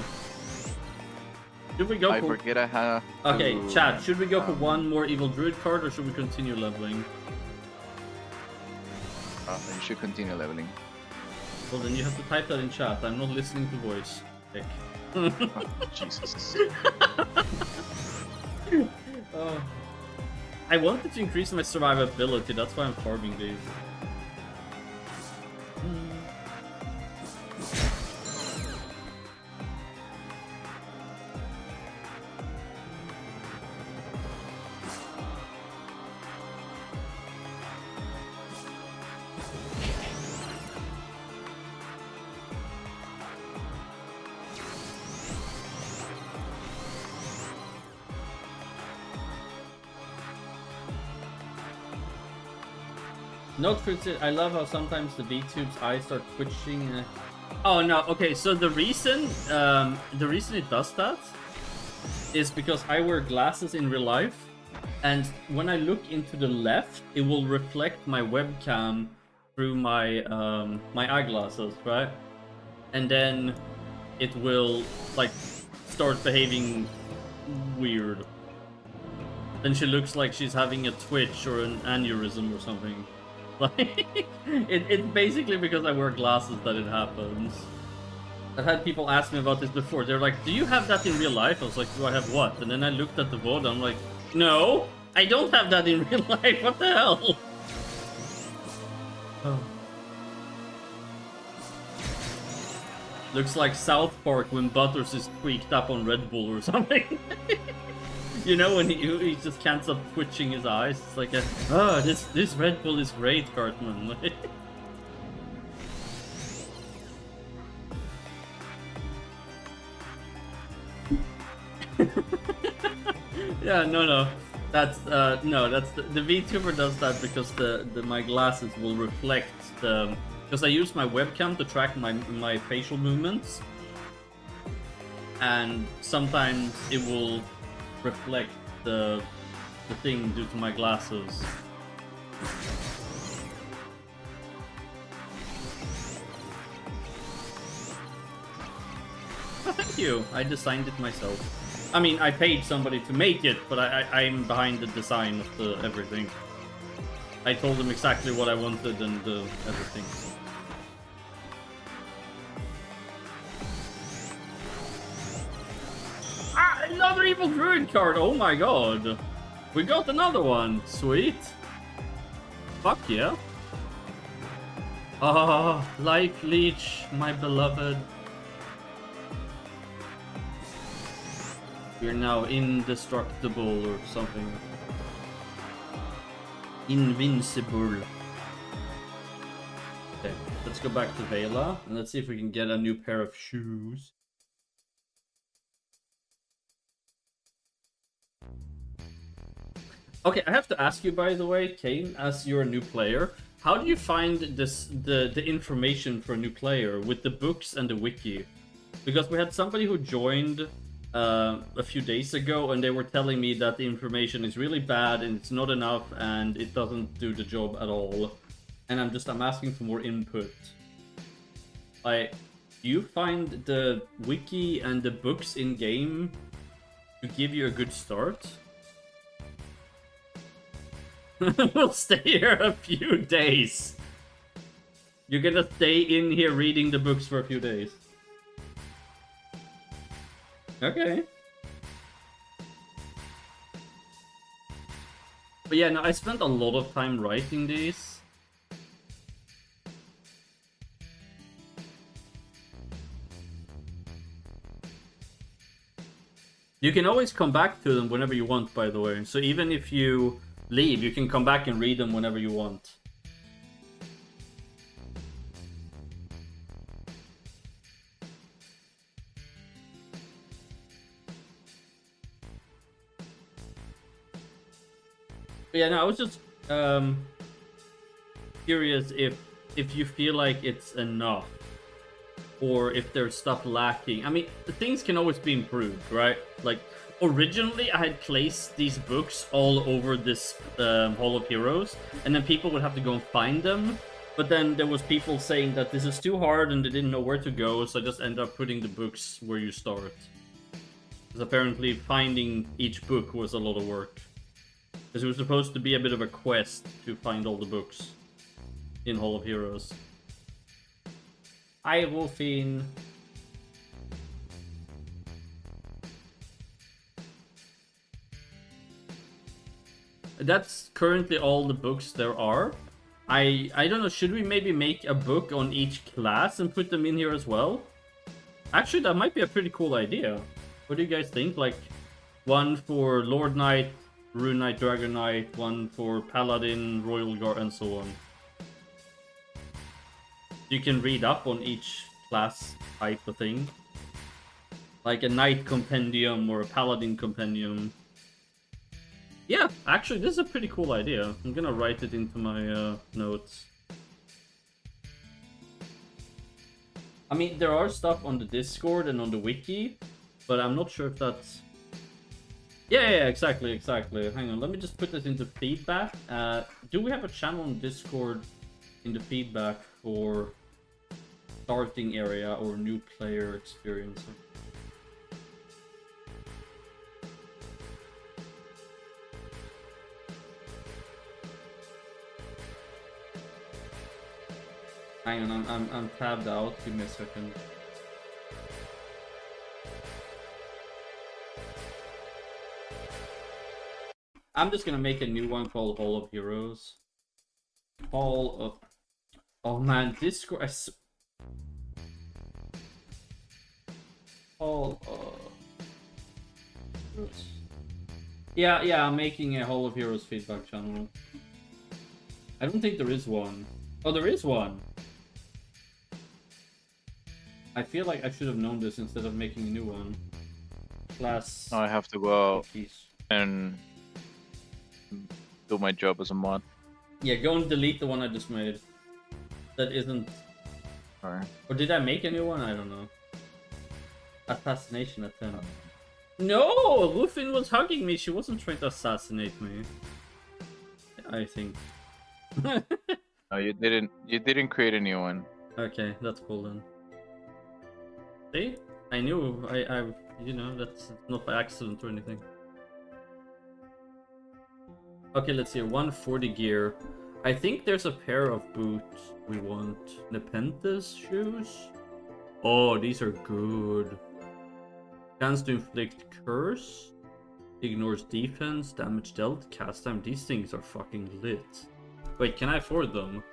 Should we go I for... forget I have... Okay, chat, should we go for one more Evil Druid card or should we continue leveling? You should continue leveling. Well, then you have to type that in chat. I'm not listening to voice. Heck. Oh, Jesus. I wanted to increase my survivability, that's why I'm farming these. Note for it, I love how sometimes the VTube's eyes start twitching. Oh no, okay, so the reason it does that is because I wear glasses in real life, and when I look into the left, it will reflect my webcam through my my eyeglasses, right? And then it will like start behaving weird. Then she looks like she's having a twitch or an aneurysm or something. Like, it's basically because I wear glasses that it happens. I've had people ask me about this before. They're like, do you have that in real life? I was like, do I have what? And then I looked at the VOD, I'm like, no, I don't have that in real life. What the hell? Oh. Looks like South Park when Butters is tweaked up on Red Bull or something. You know, when he just can't stop twitching his eyes. It's like, this Red Bull is great, Cartman. Yeah, no. That's no, that's the VTuber does that because my glasses will reflect the, because I use my webcam to track my facial movements, and sometimes it will reflect the thing due to my glasses. Oh, thank you. I designed it myself. I mean, I paid somebody to make it, but I'm behind the design of the everything. I told them exactly what I wanted and everything. Ah, another evil druid card! Oh my god! We got another one! Sweet! Fuck yeah! Ah, Life Leech, my beloved. We're now indestructible or something. Invincible. Okay, let's go back to Vela and let's see if we can get a new pair of shoes. Okay, I have to ask you, by the way, Kane, as you're a new player, how do you find the information for a new player with the books and the wiki? Because we had somebody who joined a few days ago, and they were telling me that the information is really bad and it's not enough and it doesn't do the job at all. And I'm asking for more input. Like, do you find the wiki and the books in game to give you a good start? We'll stay here a few days. You're gonna stay in here reading the books for a few days. Okay. But yeah, no, I spent a lot of time writing these. You can always come back to them whenever you want, by the way. So even if you leave, you can come back and read them whenever you want. But yeah, no, I was just curious if you feel like it's enough, or if there's stuff lacking. I mean, things can always be improved, right? Like, originally I had placed these books all over this Hall of Heroes, and then people would have to go and find them. But then there was people saying that this is too hard and they didn't know where to go, so I just ended up putting the books where you start. Because apparently finding each book was a lot of work. Because it was supposed to be a bit of a quest to find all the books in Hall of Heroes. Hi, Wolfine. That's currently all the books there are. I don't know, should we maybe make a book on each class and put them in here as well? Actually, that might be a pretty cool idea. What do you guys think? Like, one for Lord Knight, Rune Knight, Dragon Knight, one for Paladin, Royal Guard, and so on. You can read up on each class type of thing. Like a Knight Compendium or a Paladin Compendium. Yeah, actually, this is a pretty cool idea. I'm gonna write it into my notes. I mean, there are stuff on the Discord and on the wiki, but I'm not sure if that's... Yeah, exactly. Hang on, let me just put this into feedback. Do we have a channel on Discord in the feedback for starting area or new player experience? Hang on, I'm tabbed out. Give me a second. I'm just gonna make a new one called Hall of Heroes. Hall of... Oh man, Discord... Hall of... Yeah, I'm making a Hall of Heroes feedback channel. I don't think there is one. Oh, there is one! I feel like I should have known this instead of making a new one. Class... Now I have to go Peace. and do my job as a mod. Yeah, go and delete the one I just made. That isn't... Alright. Or did I make a new one? I don't know. Assassination attempt. No! Rufin was hugging me. She wasn't trying to assassinate me. I think. No, you didn't. You didn't create a new one. Okay, that's cool then. See? I knew. I you know, that's not by accident or anything. Okay, let's see. 140 gear. I think there's a pair of boots we want. Nepenthes shoes? Oh, these are good. Chance to inflict curse. Ignores defense, damage dealt, cast time. These things are fucking lit. Wait, can I afford them?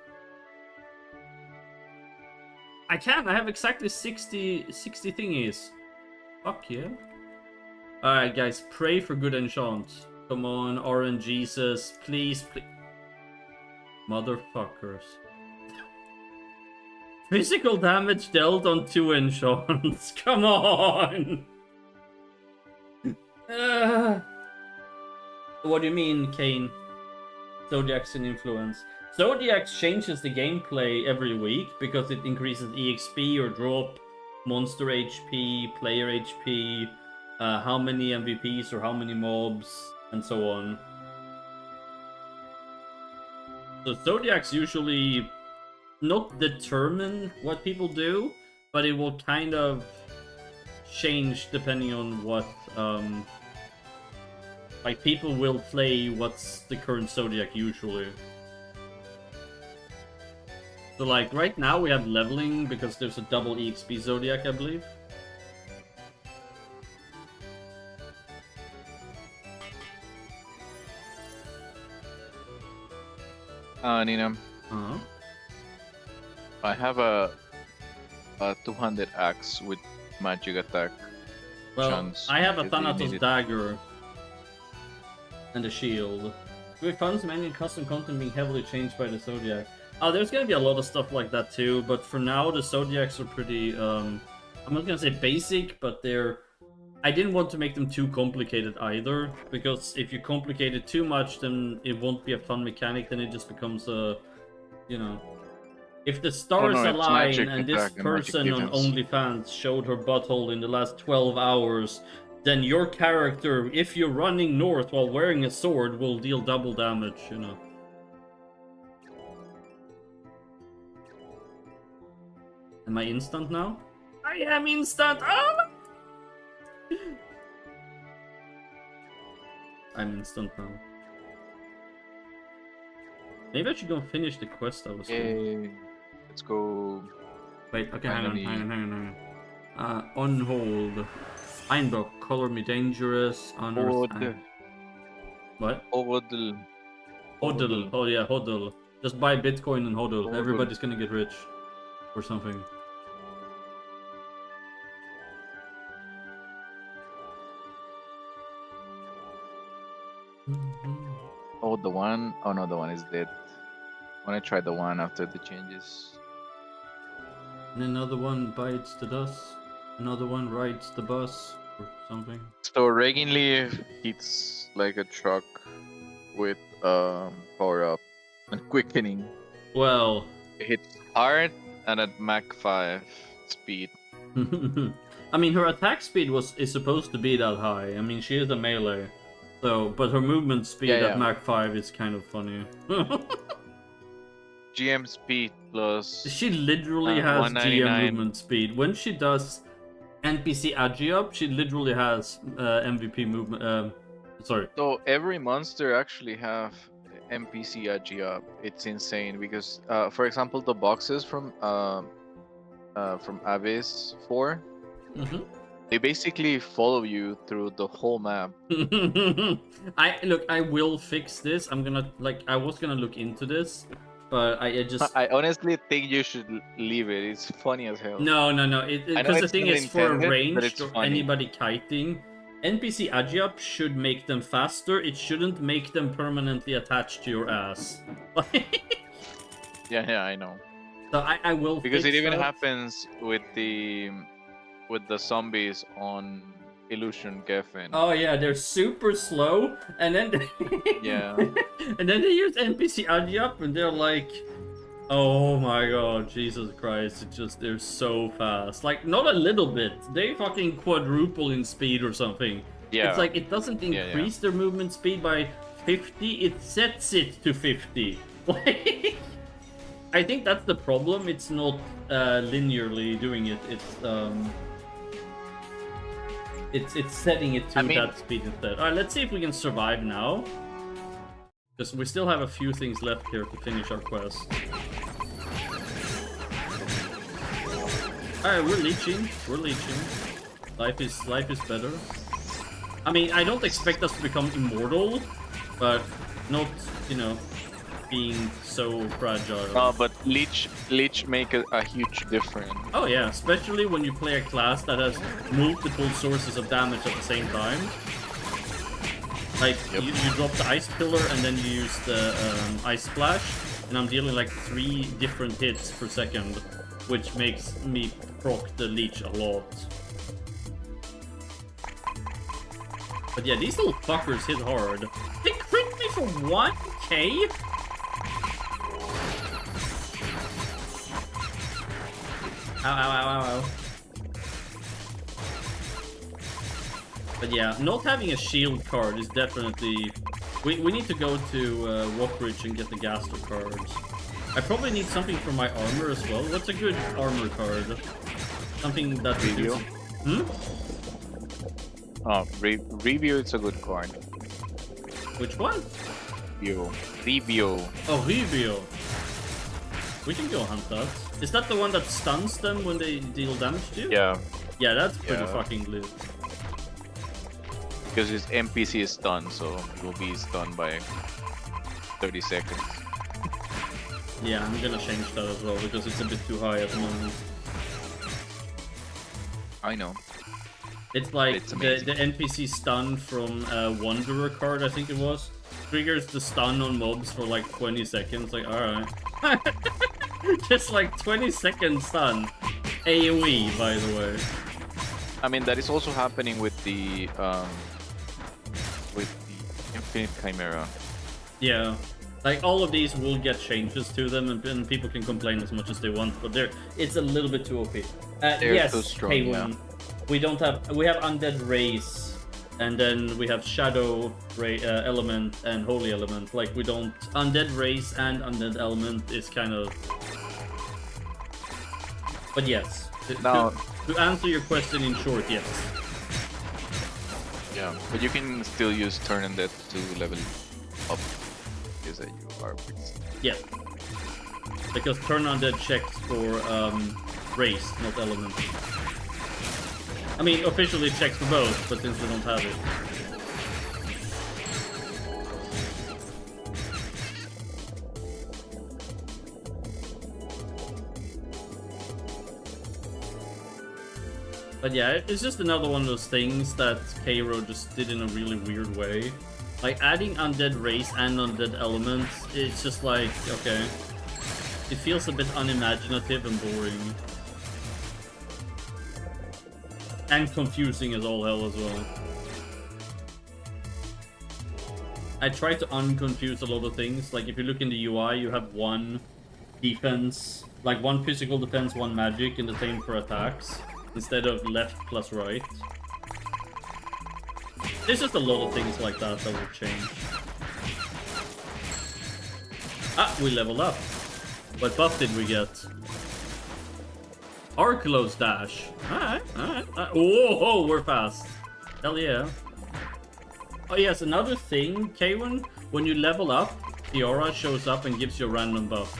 I can! I have exactly 60 thingies. Fuck yeah. Alright guys, pray for good enchant. Come on, RNGesus. Please. Motherfuckers. Physical damage dealt on 2 enchants. Come on! What do you mean, Kane? Zodiac's an influence. Zodiac changes the gameplay every week because it increases EXP or drop, monster HP, player HP, how many MVPs or how many mobs, and so on. So Zodiac's usually not determine what people do, but it will kind of change depending on what like people will play what's the current Zodiac usually. So like right now we have leveling because there's a double EXP Zodiac, I believe. Nina, I have a 200 axe with magic attack. Well, chance. I have a If you Thanatos need it. dagger and a shield. With funds, many custom content being heavily changed by the Zodiac. There's gonna be a lot of stuff like that too, but for now the Zodiacs are pretty, I'm not gonna say basic, but they're... I didn't want to make them too complicated either, because if you complicate it too much, then it won't be a fun mechanic, then it just becomes a, you know... If the stars it's align magic and this attack and magic person on defense. OnlyFans showed her butthole in the last 12 hours, then your character, if you're running north while wearing a sword, will deal double damage, you know. Am I instant now? I am instant! Oh! I'm instant now. Maybe I should go and finish the quest I was doing. Yay. Let's go. Wait, okay, hang Finally. on. On hold. Einbrock, color me dangerous. Unearth. What? Hodl. Hodl. Oh yeah, hodl. Just buy Bitcoin and hodl. Hodl. Everybody's gonna get rich. Or something. Oh, the one? Oh no, the one is dead. I wanna try the one after the changes. And another one bites the dust. Another one rides the bus. Or something. So Regan Leaf hits like a truck with power up and quickening. Well, It hits hard and at Mach 5 speed. I mean, her attack speed is supposed to be that high. I mean, she is a melee, so but her movement speed Yeah, at yeah. Mach 5 is kind of funny. GM speed plus. She literally has GM 199. movement speed. When she does NPC agi up, she literally has MVP movement. Sorry. So every monster actually have NPC agi up. It's insane because, for example, the boxes from Abyss 4, they basically follow you through the whole map. I will fix this. I was gonna look into this, but I just I honestly think you should leave it. It's funny as hell. no. I know Because the it's thing not is, for intended, but ranged it's or funny. anybody kiting, NPC agi up should make them faster. It shouldn't make them permanently attached to your ass. Yeah, I know. So I will Because fix it even that. happens with the zombies on Illusion Geffen. Oh yeah, they're super slow, and then Yeah. and then they use NPC agi up, and they're like, oh my god, Jesus Christ! They're so fast. Like not a little bit. They fucking quadruple in speed or something. Yeah. It's like it doesn't Yeah. increase their movement speed by 50. It sets it to 50. Like, I think that's the problem. It's not linearly doing it. It's setting it to that speed instead. Alright, let's see if we can survive now. Because we still have a few things left here to finish our quest. Alright, we're leeching. Life is better. I mean, I don't expect us to become immortal, but not, being so fragile. But Leech make a huge difference. Oh yeah, especially when you play a class that has multiple sources of damage at the same time. Like, you drop the Ice Pillar and then you use the Ice Splash, and I'm dealing like 3 different hits per second, which makes me proc the Leech a lot. But yeah, these little fuckers hit hard. They crit me for 1k? Ow. But yeah, not having a shield card is definitely... We need to go to Walkridge and get the Gaster cards. I probably need something for my armor as well. What's a good armor card? Something that... Review? Oh, Review is a good card. Which one? Review. Oh, Review. We can go hunt that. Is that the one that stuns them when they deal damage to you? Yeah. Yeah, that's pretty Yeah. fucking lit. Because his NPC is stunned, so he will be stunned by 30 seconds. Yeah, I'm gonna change that as well because it's a bit too high at the moment. I know. It's like It's the amazing. NPC stun from Wanderer card, I think it was. Triggers the stun on mobs for like 20 seconds. Like, alright. Just like 20-second stun. AoE, by the way. I mean, that is also happening with the Infinite Chimera. Yeah. Like, all of these will get changes to them, and people can complain as much as they want, but it's a little bit too OP. Yes, too strong, Haywin. yeah. We have Undead Race, and then we have Shadow Element and Holy Element. Like, we don't... Undead Race and Undead Element is kind of... But yes. Now- To answer your question in short, yes. Yeah, but you can still use Turn Undead to level up. Is that you are Yes. Because Turn Undead checks for race, not element. I mean, officially it checks for both, but since we don't have it. But yeah, it's just another one of those things that Cairo just did in a really weird way. Like, adding Undead Race and Undead Elements, it's just like, okay. It feels a bit unimaginative and boring. And confusing as all hell as well. I try to unconfuse a lot of things. Like if you look in the UI, you have one defense, like one physical defense, one magic, and the same for attacks, instead of left plus right. There's just a lot of things like that that will change. Ah, we leveled up. What buff did we get? Arclos dash. Alright, alright. Oh, we're fast. Hell yeah. Oh yes, another thing, Kaywin, when you level up, the aura shows up and gives you a random buff.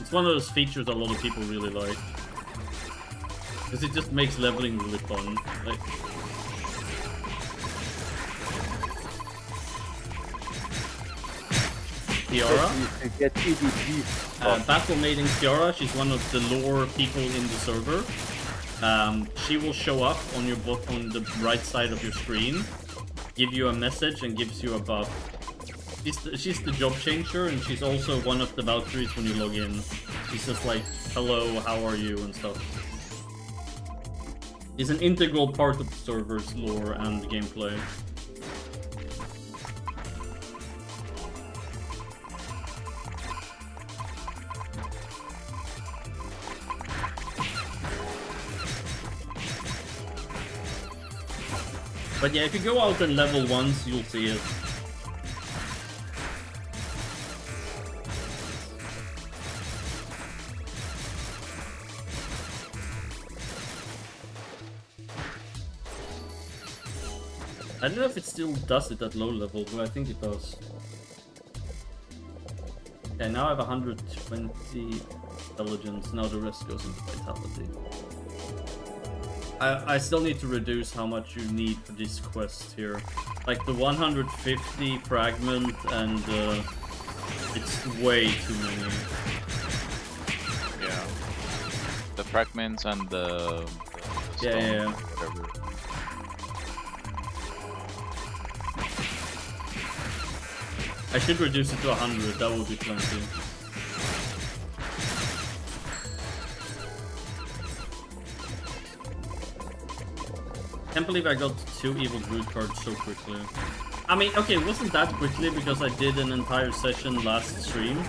It's one of those features a lot of people really like. Because it just makes leveling really fun. Like, Kiara. Get EDP. Battle Maiden Kiara, she's one of the lore people in the server. She will show up on your on the right side of your screen, give you a message and gives you a buff. She's the job changer, and she's also one of the Valkyries when you log in. She's just like, hello, how are you, and stuff. She's an integral part of the server's lore and gameplay. But yeah, if you go out and level once, you'll see it. I don't know if it still does it at low level, but I think it does. Okay, now I have 120 intelligence, now the rest goes into vitality. I still need to reduce how much you need for this quest here. Like the 150 fragment and it's way too many. Yeah. The fragments and the stone, yeah. whatever. I should reduce it to 100, that would be plenty. Can't believe I got 2 evil druid cards so quickly. I mean, okay, it wasn't that quickly because I did an entire session last stream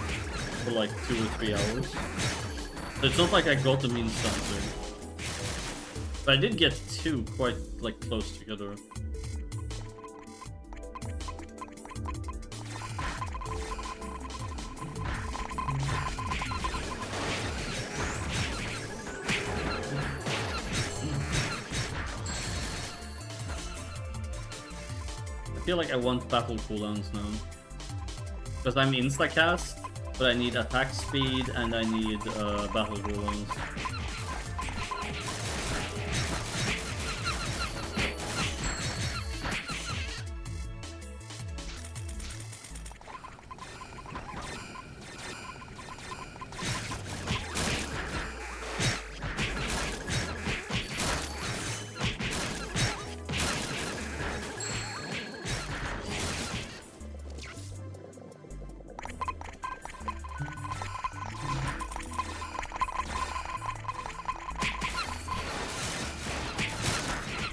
for like 2 or 3 hours. So it's not like I got them instantly. But I did get 2 quite like close together. I feel like I want battle cooldowns now. Because I'm insta-cast, but I need attack speed and I need battle cooldowns.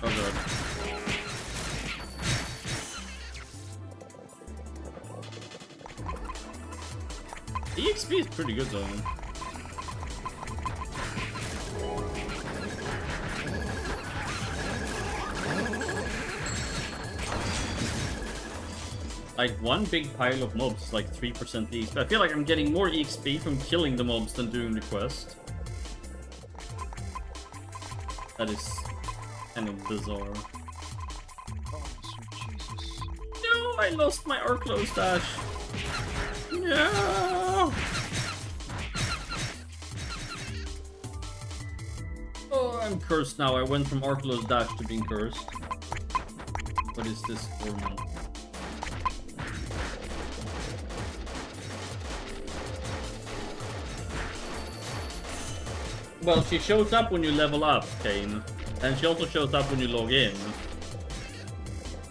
Oh god. EXP is pretty good though. Like one big pile of mobs is like 3% EXP. I feel like I'm getting more EXP from killing the mobs than doing the quest. That is kind of bizarre. Oh, sweet Jesus. No, I lost my Arclos dash. No. Oh, I'm cursed now. I went from Arclos dash to being cursed. What is this for me? Well, she shows up when you level up, Kane. And she also shows up when you log in.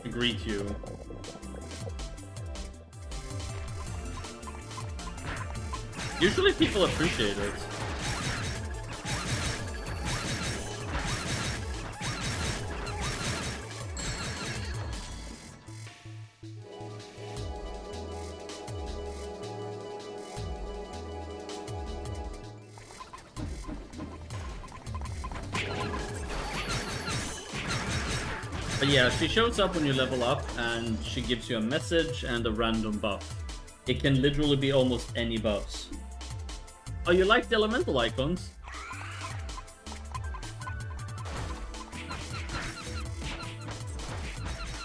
To greet you. Usually people appreciate it. But yeah, she shows up when you level up, and she gives you a message and a random buff. It can literally be almost any buffs. Oh, you like the elemental icons?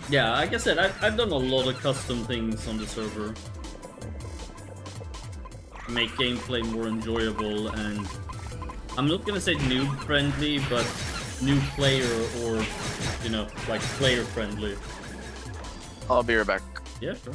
Yeah, like I said, I've done a lot of custom things on the server. Make gameplay more enjoyable, and I'm not gonna say noob friendly, but new player or, you know, like player friendly. I'll be right back. Yeah, sure.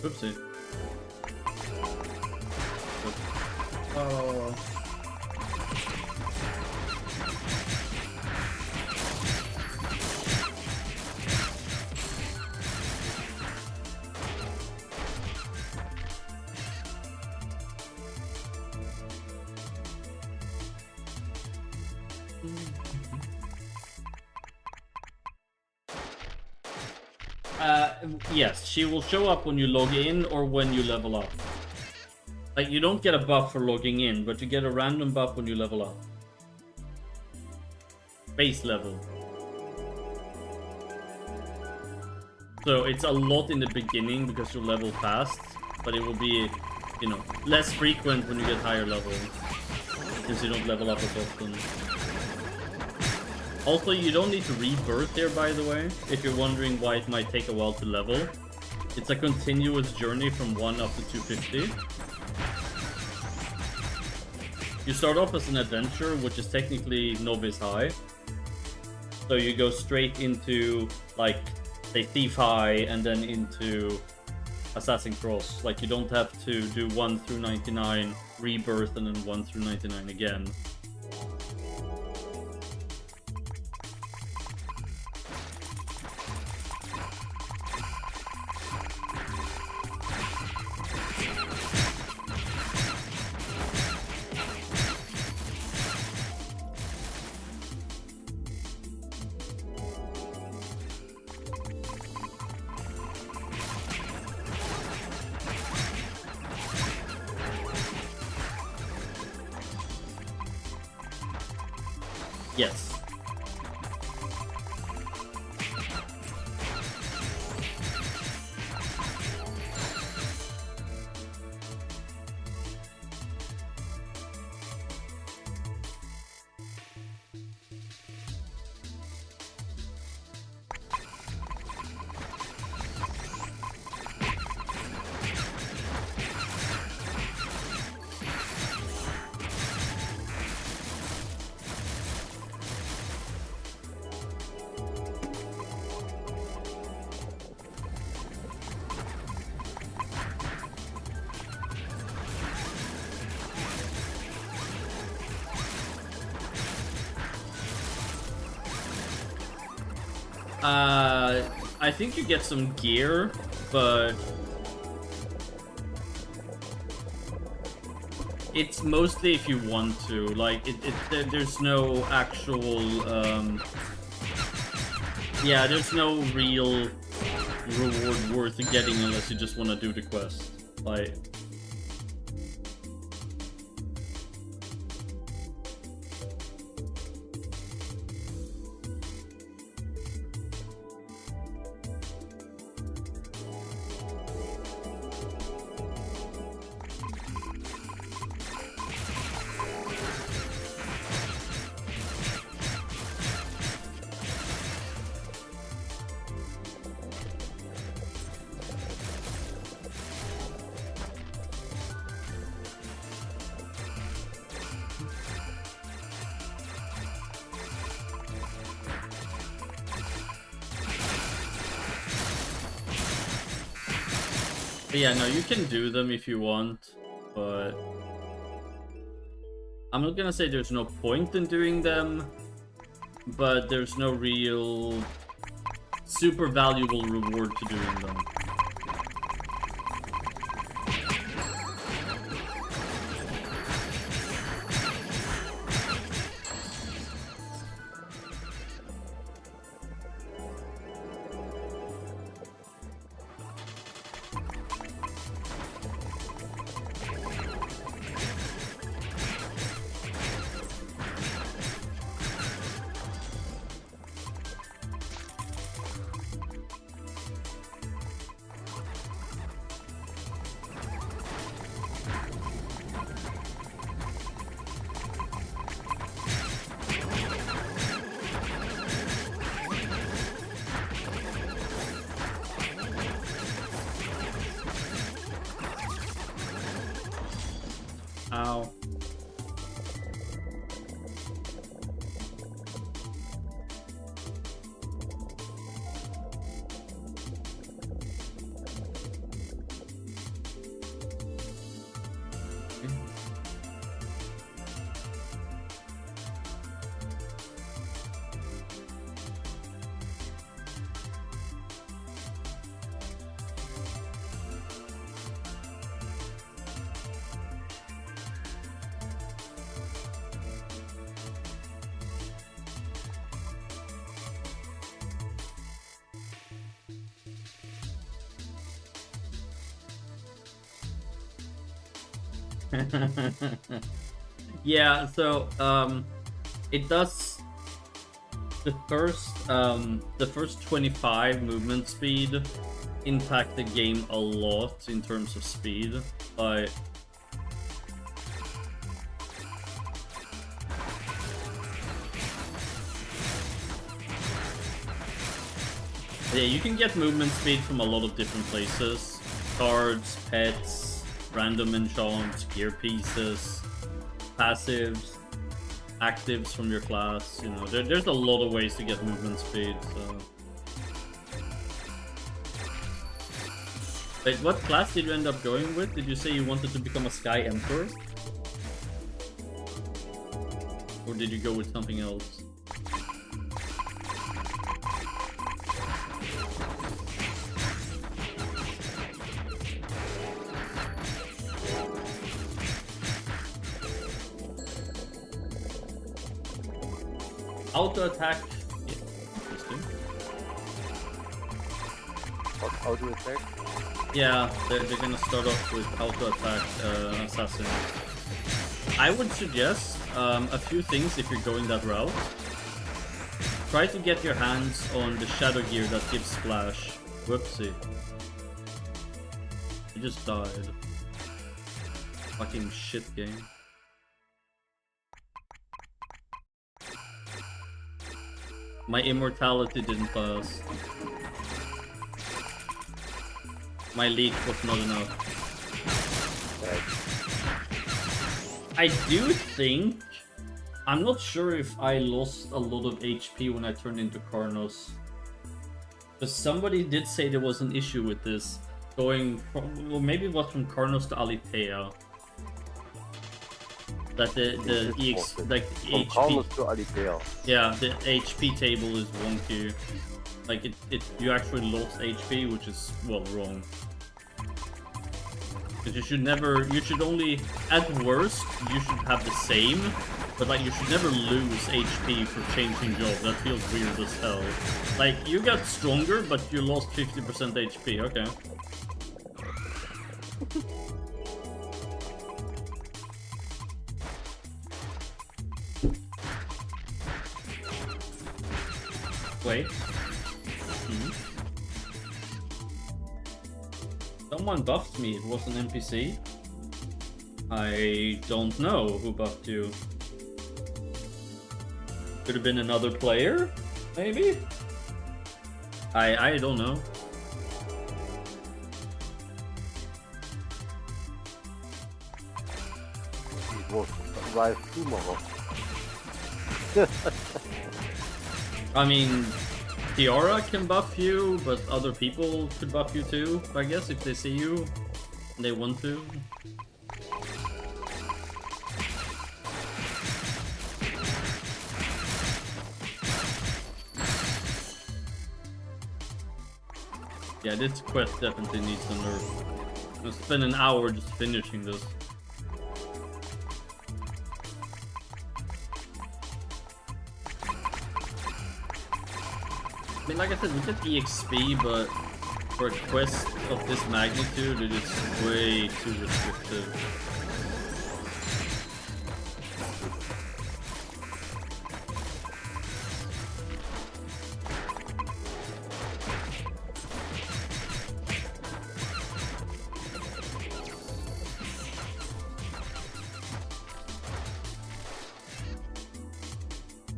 Oopsie. Oh. Yes, she will show up when you log in or when you level up. Like, you don't get a buff for logging in, but you get a random buff when you level up. Base level. So it's a lot in the beginning because you level fast, but it will be, you know, less frequent when you get higher level, since you don't level up as often. Also, you don't need to rebirth here, by the way, if you're wondering why it might take a while to level. It's a continuous journey from 1 up to 250. You start off as an adventurer, which is technically novice high. So you go straight into, like, say, Thief High, and then into Assassin Cross. Like, you don't have to do 1 through 99, rebirth, and then 1 through 99 again. Yes. I think you get some gear, but it's mostly if you want to. Like, there's no actual, yeah, there's no real reward worth getting unless you just want to do the quest. Like, But yeah, no, you can do them if you want, but I'm not gonna say there's no point in doing them, but there's no real super valuable reward to doing them. Ow. Yeah, so it does the first 25 movement speed impact the game a lot in terms of speed, but yeah, you can get movement speed from a lot of different places. Cards, pets, random enchants, gear pieces, passives, actives from your class. You know, there's a lot of ways to get movement speed, so... Wait, what class did you end up going with? Did you say you wanted to become a Sky Emperor? Or did you go with something else? Auto attack. Yeah, interesting. What, auto attack? Yeah, they're gonna start off with auto attack assassin. I would suggest a few things if you're going that route. Try to get your hands on the shadow gear that gives splash. Whoopsie. You just died. Fucking shit game. My immortality didn't pass. My leak was not enough. I do think... I'm not sure if I lost a lot of HP when I turned into Karnos. Because somebody did say there was an issue with this. Going from... Well, maybe it was from Karnos to Alithea. That the EX... Like, the From HP... Karnos to Alithea. Yeah, the HP table is wonky. Like, you actually lost HP, which is, well, wrong. Because you should never, you should only, at worst, you should have the same, but like, you should never lose HP for changing job. That feels weird as hell. Like, you got stronger, but you lost 50% HP, okay. Wait. Someone buffed me, it was an NPC. I don't know who buffed you. Could have been another player, maybe? I don't know. It was Ralph Schumacher. I mean, Tiara can buff you, but other people could buff you too, I guess, if they see you. They want to. Yeah, this quest definitely needs a nerf. I'll spend an hour just finishing this. I mean, like I said, we get EXP, but for a quest of this magnitude, it is way too restrictive.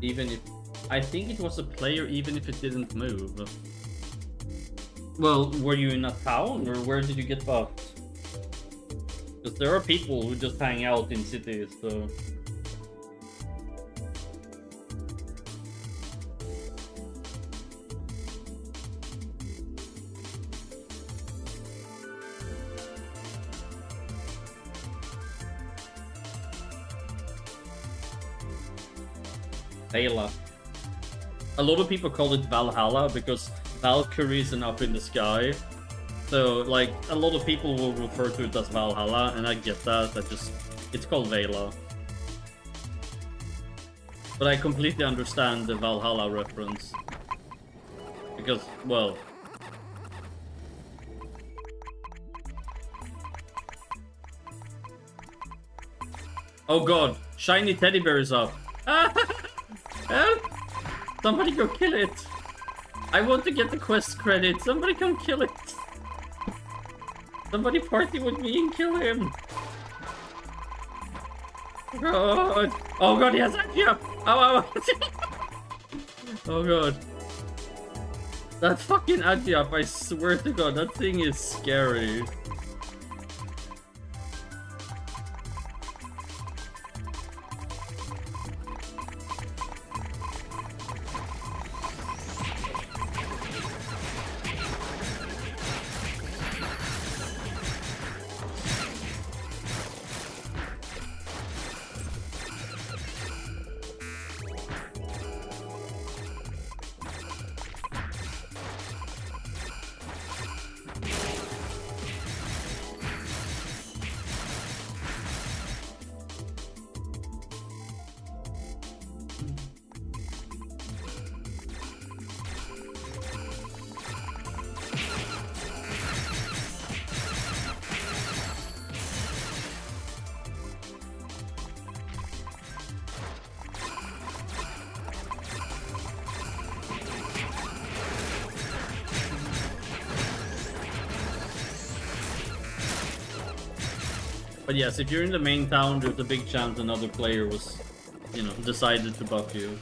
Even if I think it was a player, even if it didn't move. Well, were you in a town or where did you get buffed? Because there are people who just hang out in cities, so. Valhalla. A lot of people call it Valhalla because Valkyrie is up in the sky. So, like, a lot of people will refer to it as Valhalla, and I get that. It's called Valhalla. But I completely understand the Valhalla reference. Because, well. Oh god, shiny teddy bear is up. Help! Somebody go kill it! I want to get the quest credit. Somebody come kill it! Somebody party with me and kill him! God! Oh god, he has Agia! Oh, oh god. That fucking Agia, I swear to god, that thing is scary. But yes, if you're in the main town, there's a big chance another player was, you know, decided to buff you.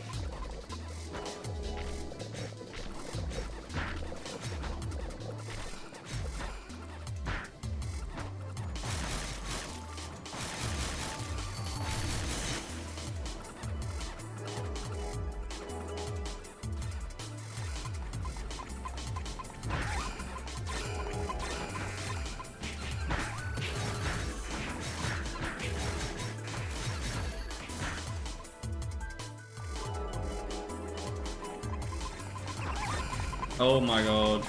Oh my god.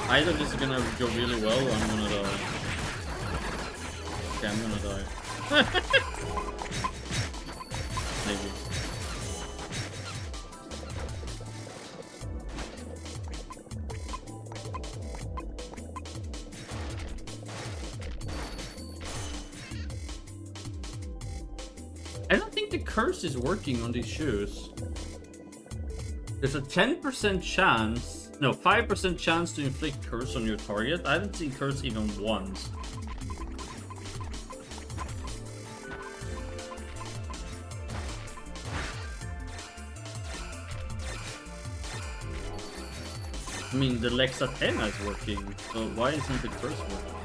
Either this is gonna go really well or I'm gonna die. Okay, I'm gonna die. Maybe. I don't think the curse is working on these shoes. There's a 10% chance, no, 5% chance to inflict curse on your target. I haven't seen curse even once. I mean, the Lexa 10 is working, so why isn't the curse working?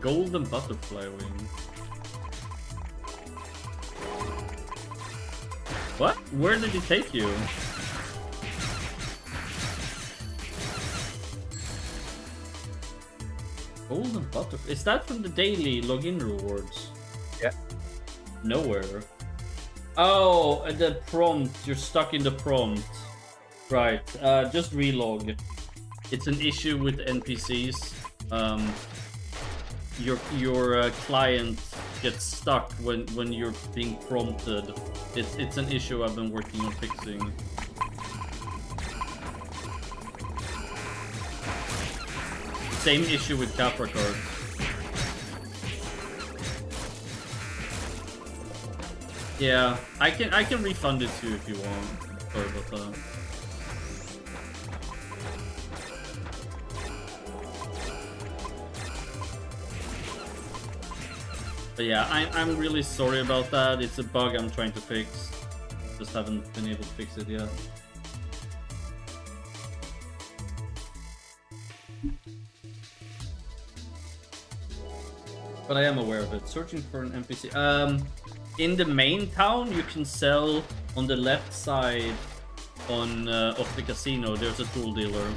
golden butterfly wing. What? Where did he take you? Golden butterfly. Is that from the daily login rewards? Yeah. Nowhere. Oh, and the prompt. You're stuck in the prompt. Right. Just relog. It's an issue with NPCs. Your client gets stuck when you're being prompted. It's an issue I've been working on fixing. Same issue with Capra cards. Yeah, I can refund it to you if you want. Sorry about that. But yeah, I'm really sorry about that. It's a bug I'm trying to fix. Just haven't been able to fix it yet. But I am aware of it. Searching for an NPC. In the main town, you can sell on the left side of the casino. There's a tool dealer.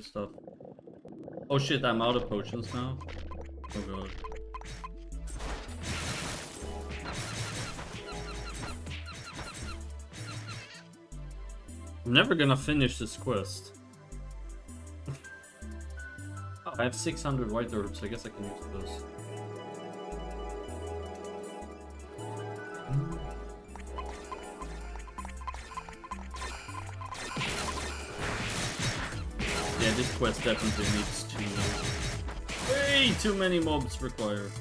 Stuff. Oh shit, I'm out of potions now. Oh god. I'm never gonna finish this quest. Oh, I have 600 white herbs. I guess I can use those. Yeah, this quest definitely needs way too many mobs required.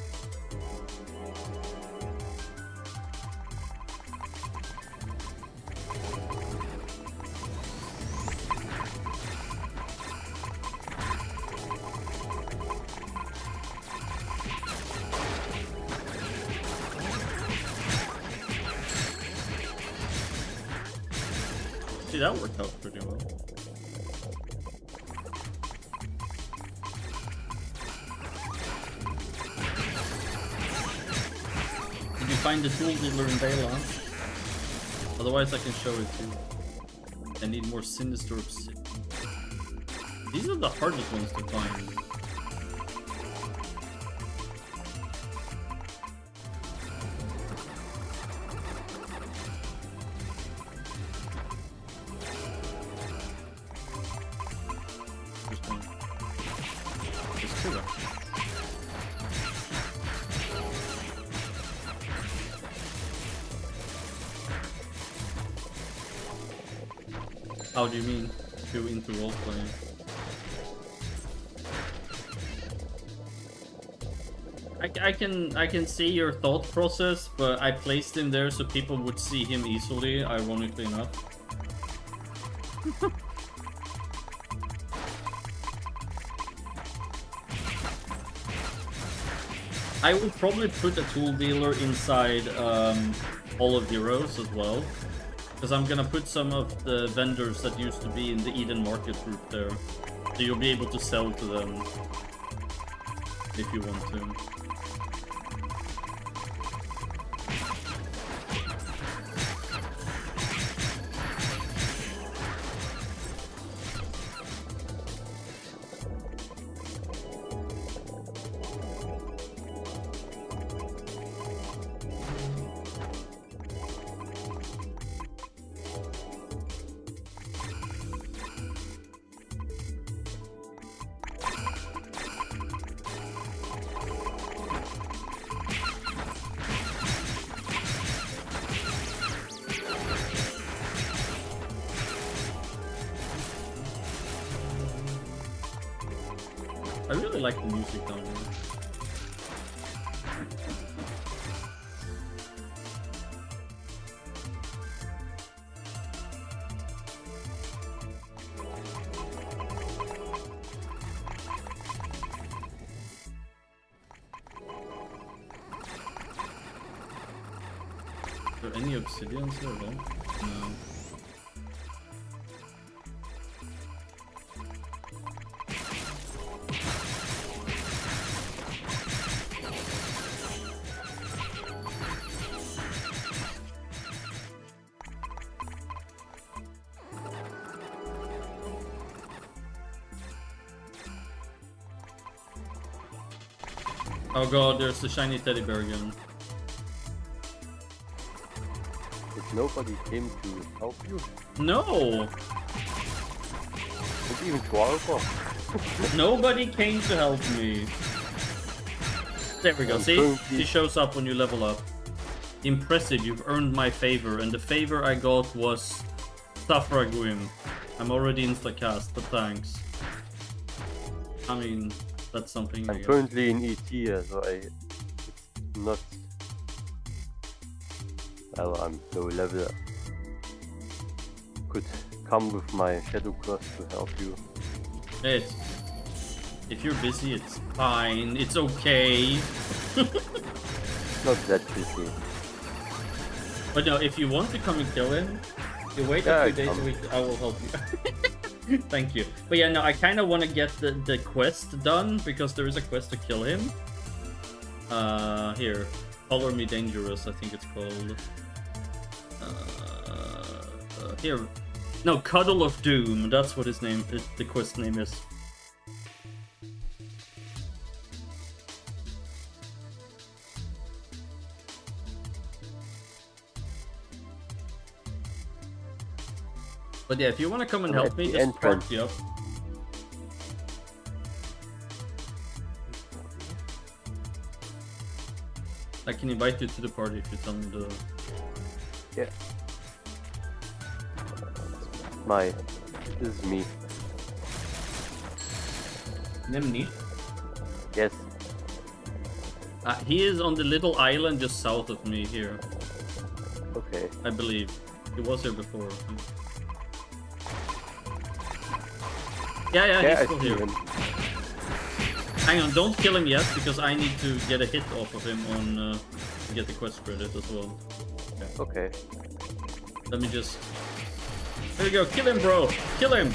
See, that worked out pretty well. Find the tool dealer in Bela. Otherwise I can show it to you. I need more sinister obsidian. These are the hardest ones to find. There's one. There's two actually. How do you mean? Too into roleplaying? I can see your thought process, but I placed him there so people would see him easily, ironically enough. I would probably put a tool dealer inside all of heroes as well. Because I'm gonna put some of the vendors that used to be in the Eden Market group there. So you'll be able to sell to them if you want to. I really like the music down here. Are there any obsidians here at all? No. Oh god, there's the shiny teddy bear again. If nobody came to help you, No! not even Qualcomm. Nobody came to help me. There we go, see? She shows up when you level up. Impressive, you've earned my favor, and the favor I got was Safraguim. I'm already insta-cast, but thanks. I mean, that's something. I'm currently in ET, so it's not. Well, I'm low level. Could come with my Shadow Cross to help you. It's, if you're busy, it's fine. It's okay. Not that busy. But no, if you want to come and kill him, you wait a few days a week. I will help you. Thank you. But yeah, no, I kind of want to get the quest done because there is a quest to kill him. Here, Color Me Dangerous, I think it's called. Here, no, Cuddle of Doom. That's what his name, the quest name is. But yeah, if you want to come and help me, just park you up. I can invite you to the party if you tell me the... Yeah. This is me. Nemni? Yes. He is on the little island just south of me here. Okay. I believe. He was here before. Yeah, he's still here. Hang on, don't kill him yet, because I need to get a hit off of him on to get the quest credit as well. Okay. Let me just... There we go, kill him, bro! Kill him!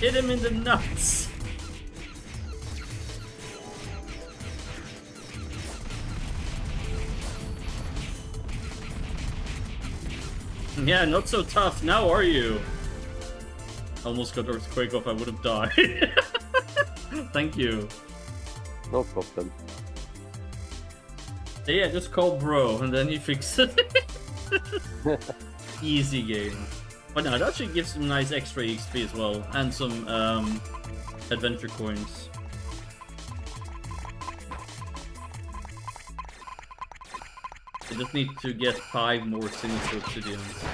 Hit him in the nuts! Yeah, not so tough, now are you? Almost got Earthquake off, I would have died. Thank you. No problem. Yeah, just call bro, and then you fix it. Easy game. But no, it actually gives some nice extra XP as well, and some adventure coins. I just need to get 5 more sinister obsidians.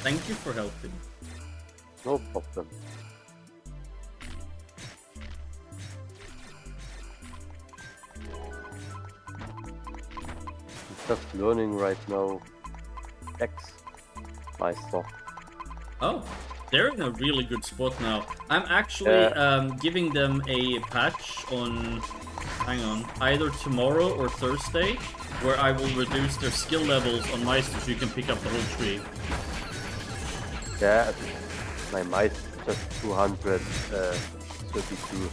Thank you for helping. No problem. I'm just learning right now. X Meister. Oh, they're in a really good spot now. I'm actually giving them a patch on hang on, either tomorrow or Thursday, where I will reduce their skill levels on Meister so you can pick up the whole tree. Yeah, my Meister is just 232.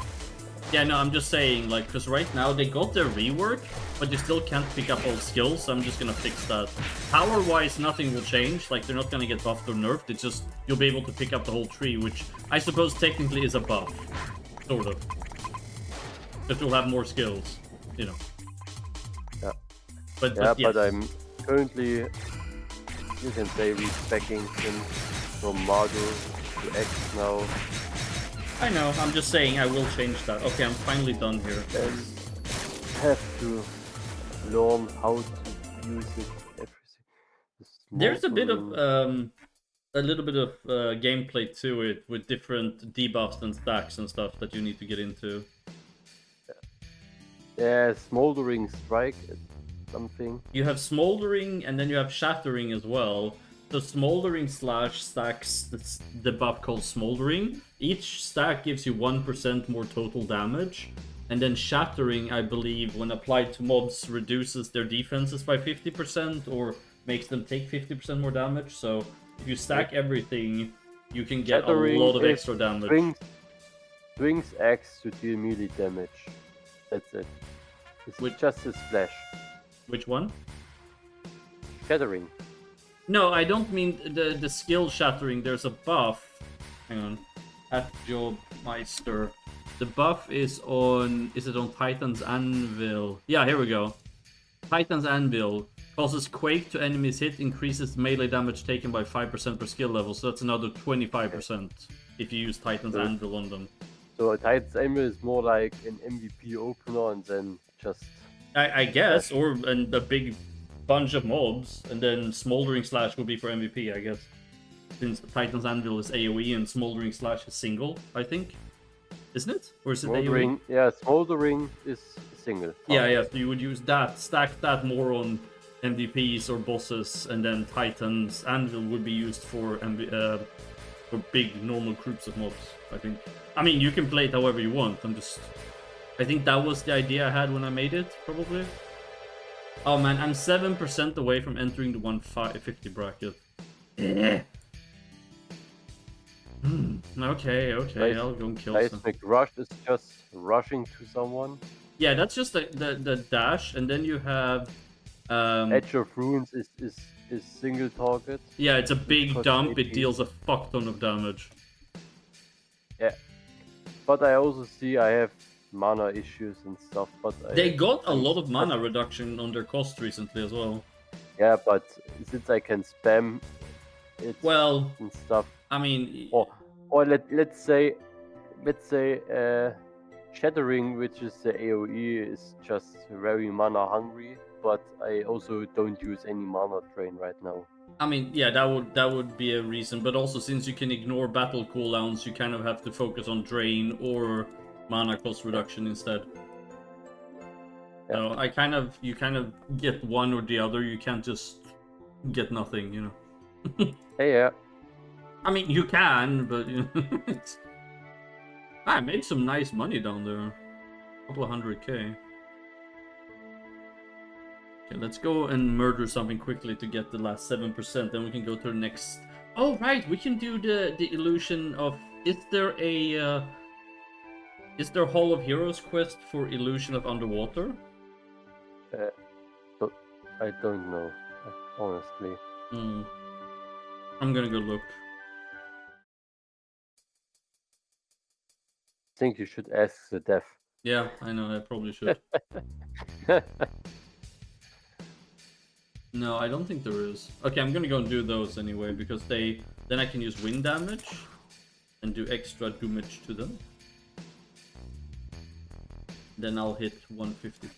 Yeah, no, I'm just saying, like, because right now they got their rework, but you still can't pick up all skills, so I'm just gonna fix that. Power-wise, nothing will change, like, they're not gonna get buffed or nerfed, it's just, you'll be able to pick up the whole tree, which I suppose technically is a buff. Sort of. Because you'll have more skills, you know. Yeah. But Yeah, yes. but I'm currently, you can say, respecing him from Margo to X now. I know, I'm just saying I will change that. Okay, I'm finally done here. And have to learn how to use it, everything. There's a bit of, a little bit of gameplay to it with different debuffs and stacks and stuff that you need to get into. Yeah, Smoldering Strike, something. You have Smoldering and then you have Shattering as well. So Smoldering slash stacks the buff called Smoldering. Each stack gives you 1% more total damage. And then Shattering, I believe, when applied to mobs, reduces their defenses by 50% or makes them take 50% more damage. So if you stack everything, you can get Shattering a lot of extra damage. Swings X to deal melee damage. That's it. It's just a splash. Which one? Shattering. No, I don't mean the skill Shattering. There's a buff. Hang on. At Job Meister. The buff is on... Is it on Titan's Anvil? Yeah, here we go. Titan's Anvil. Causes Quake to enemies hit. Increases melee damage taken by 5% per skill level. So that's another 25% if you use Titan's Anvil on them. So Titan's Anvil is more like an MVP opener and then just... I guess. Or and a big bunch of mobs. And then Smoldering Slash will be for MVP, I guess. Since Titan's Anvil is AoE and Smoldering Slash is single, I think. Isn't it? Or is it Smoldering, AoE? yeah, Smoldering is single. Yeah, so you would use that, stack that more on MVPs or bosses, and then Titan's Anvil would be used for big normal groups of mobs, I think. I mean, you can play it however you want, I think that was the idea I had when I made it, probably. Oh man, I'm 7% away from entering the 150 bracket. Okay, I'll go and kill some. Seismic Rush is just rushing to someone. Yeah, that's just the dash, and then you have... Edge of Runes is single target. Yeah, it's a big Costs dump, it 80. deals a fuck ton of damage. Yeah. But I also see I have mana issues and stuff, but They got a lot of mana reduction on their cost recently as well. Yeah, but since I can spam it Well, and stuff, I mean... or let's say Shattering, which is the AoE, is just very mana hungry, but I also don't use any mana drain right now. I mean, yeah, that would be a reason, but also since you can ignore battle cooldowns, you kind of have to focus on drain or mana cost reduction instead. Yeah. So you kind of get one or the other, you can't just get nothing, you know. Hey, yeah. I mean, you can, but you know, I made some nice money down there. A couple of 100k. Okay, let's go and murder something quickly to get the last 7%, then we can go to the next... Oh, right, we can do the illusion of... Is there a... Is there Hall of Heroes quest for illusion of underwater? I don't know, honestly. I'm gonna go look. I think you should ask the dev. Yeah, I know, I probably should. No, I don't think there is. Okay, I'm gonna go and do those anyway, because then I can use wind damage and do extra damage to them. Then I'll hit 150.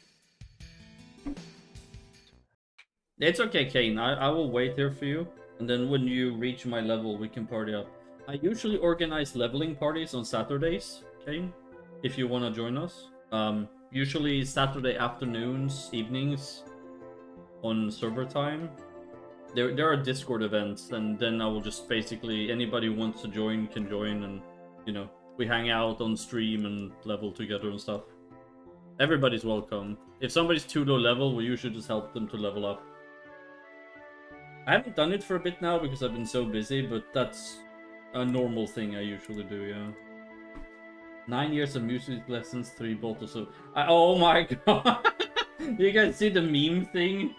It's okay, Kane. I will wait here for you. And then when you reach my level, we can party up. I usually organize leveling parties on Saturdays, Kane, if you want to join us. Usually Saturday afternoons, evenings, on server time. There are Discord events, and then I will just basically, anybody who wants to join can join, and, you know, we hang out on stream and level together and stuff. Everybody's welcome. If somebody's too low level, we usually just help them to level up. I haven't done it for a bit now because I've been so busy, but that's a normal thing I usually do, yeah. 9 years of music lessons, 3 bottles of... oh my god! You guys see the meme thing?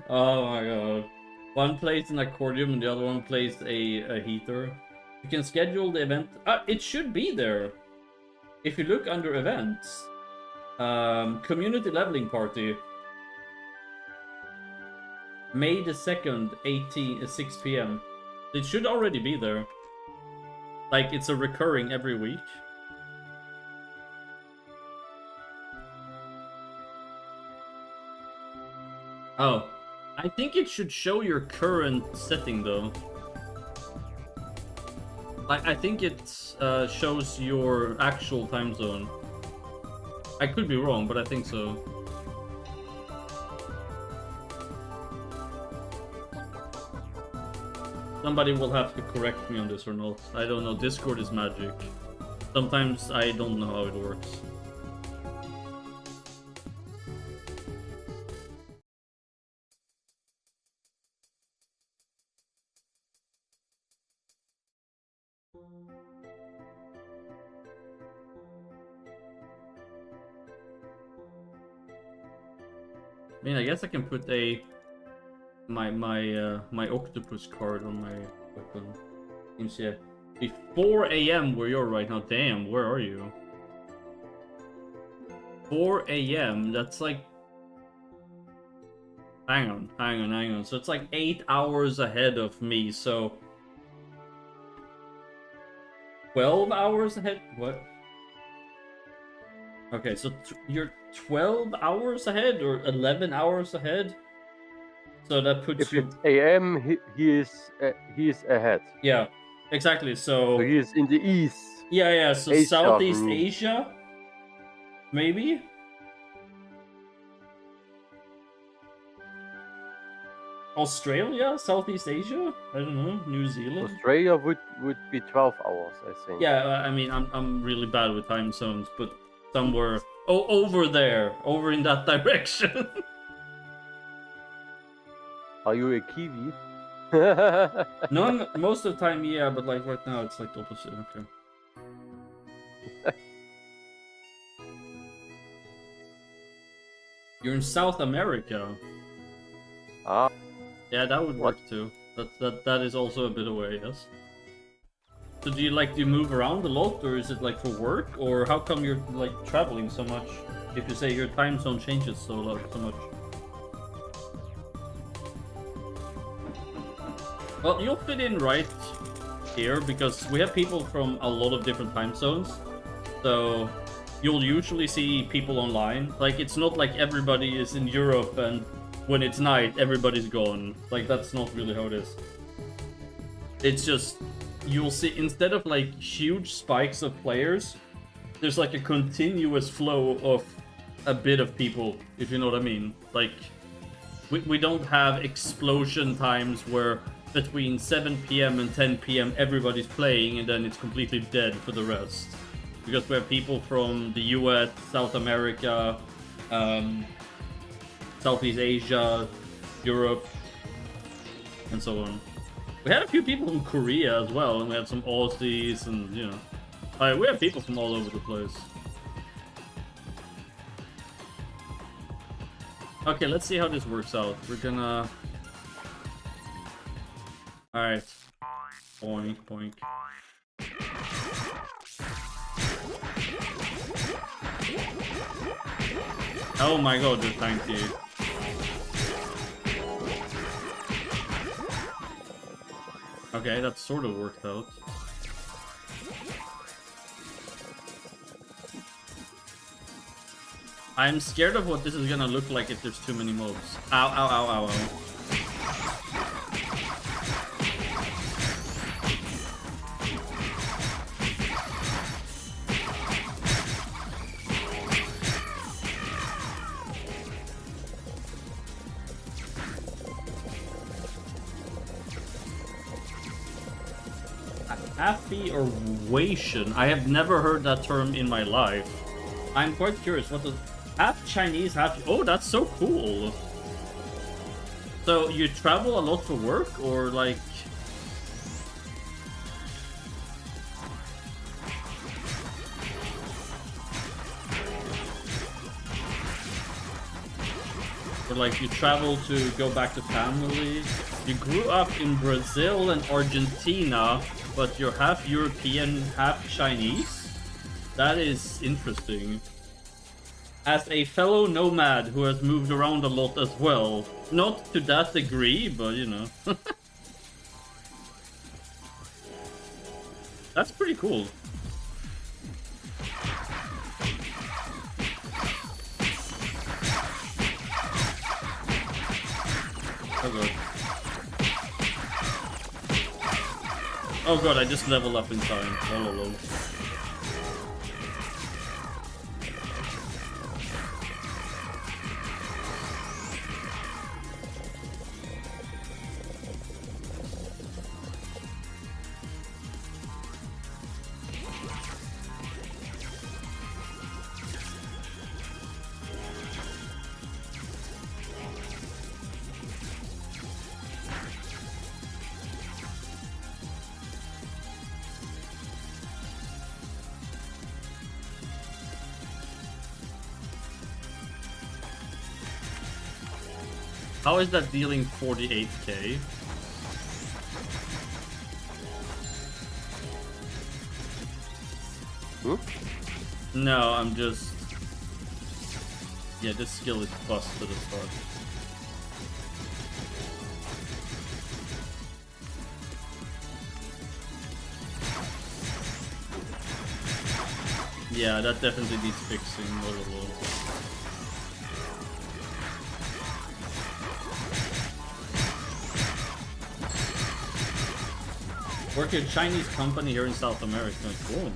Oh my god. One plays an accordion and the other one plays a heater. You can schedule the event... it should be there! If you look under events. Community leveling party. May the 2nd, 6 PM. It should already be there. Like, it's a recurring every week. Oh. I think it should show your current setting, though. I think it shows your actual time zone. I could be wrong, but I think so. Somebody will have to correct me on this or not. I don't know. Discord is magic. Sometimes I don't know how it works. I mean, I guess I can put my octopus card on my weapon. Seems yeah. It's 4 AM where you're right now. Damn, where are you? 4 AM. That's like. Hang on. So it's like 8 hours ahead of me. So 12 hours ahead. What? Okay, so you're 12 hours ahead or 11 hours ahead? So that puts If you... it's AM, he is ahead. Yeah, exactly, so... So he is in the east. Yeah, so Asia Southeast group. Asia? Maybe? Australia? Southeast Asia? I don't know, New Zealand? Australia would be 12 hours, I think. Yeah, I mean, I'm really bad with time zones, but somewhere... Oh, over there! Over in that direction! Are you a Kiwi? No, most of the time, yeah, but like right now, it's like the opposite. Okay. You're in South America. Ah. Yeah, that would work too. That is also a bit away, yes. So do you move around a lot, or is it like for work, or how come you're like traveling so much? If you say your time zone changes so much. Well, you'll fit in right here because we have people from a lot of different time zones. So you'll usually see people online. Like, it's not like everybody is in Europe and when it's night, everybody's gone. Like, that's not really how it is. It's just, you'll see, instead of like huge spikes of players, there's like a continuous flow of a bit of people, if you know what I mean. Like, we don't have explosion times where between 7 PM and 10 PM everybody's playing and then it's completely dead for the rest. Because we have people from the US, South America, Southeast Asia, Europe, and so on. We had a few people from Korea as well, and we had some Aussies, and you know, we have people from all over the place. Okay, let's see how this works out. We're gonna... Alright. Boink, boink. Oh my god, dude, thank you. Okay, that sort of worked out. I'm scared of what this is gonna look like if there's too many mobs. Ow, ow, ow, ow, ow. Affiliation. I have never heard that term in my life. I'm quite curious. What does Half Chinese, half... Oh, that's so cool. So you travel a lot for work, or like... Or like you travel to go back to family? You grew up in Brazil and Argentina, but you're half European, half Chinese? That is interesting. As a fellow nomad who has moved around a lot as well. Not to that degree, but you know. That's pretty cool. Oh god. Oh god, I just leveled up in time. Oh lol. How is that dealing 48k? Hmm? No, I'm just... Yeah, this skill is busted as fuck. Yeah, that definitely needs fixing. Lol. Work at a Chinese company here in South America. Cool.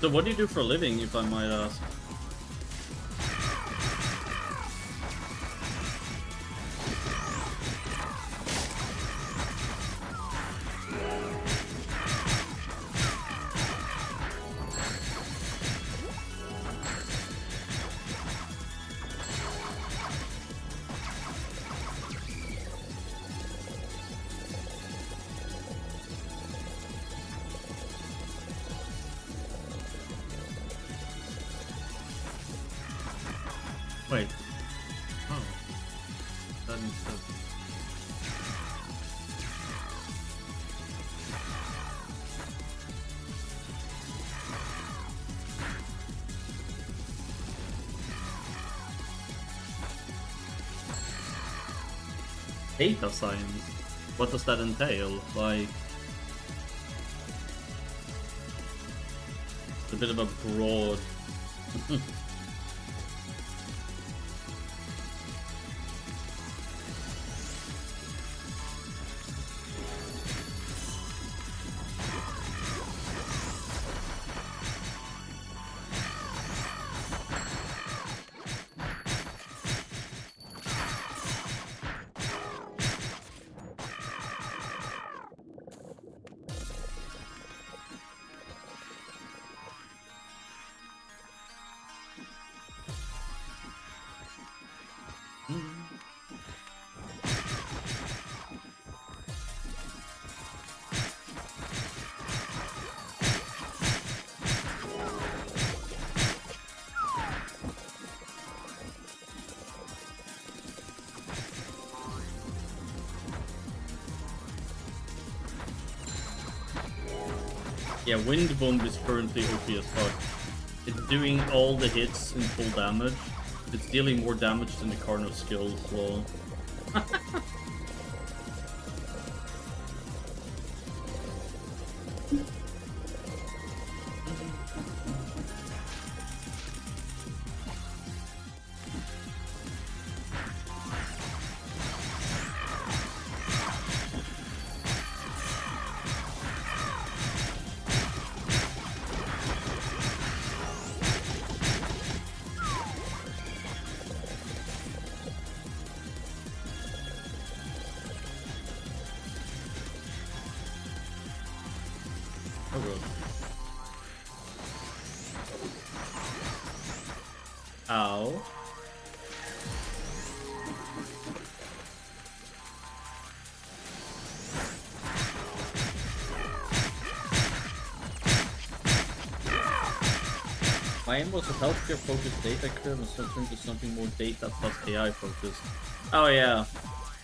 So what do you do for a living, if I might ask? Wait. Oh. That instead. Data science? What does that entail? Like... It's a bit of a broad... Yeah, Wind Bomb is currently OP as fuck. It's doing all the hits in full damage. It's dealing more damage than the Karnos skill as well. Oh god. Ow. My aim was a healthcare focused data curve and so turned to something more data plus AI focused. Oh yeah.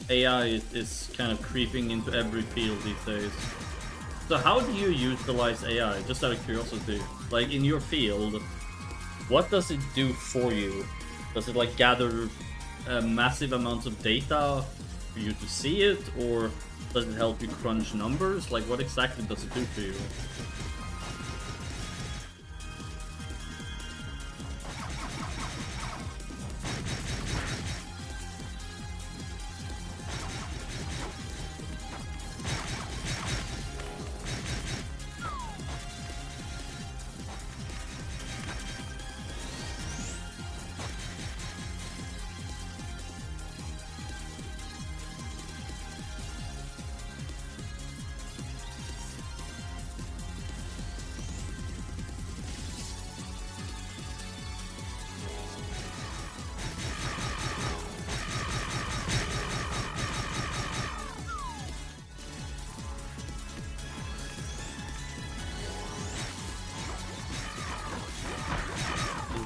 AI is kind of creeping into every field these days. So how do you utilize AI? Just out of curiosity. Like in your field, what does it do for you? Does it like gather massive amounts of data for you to see it? Or does it help you crunch numbers? Like what exactly does it do for you?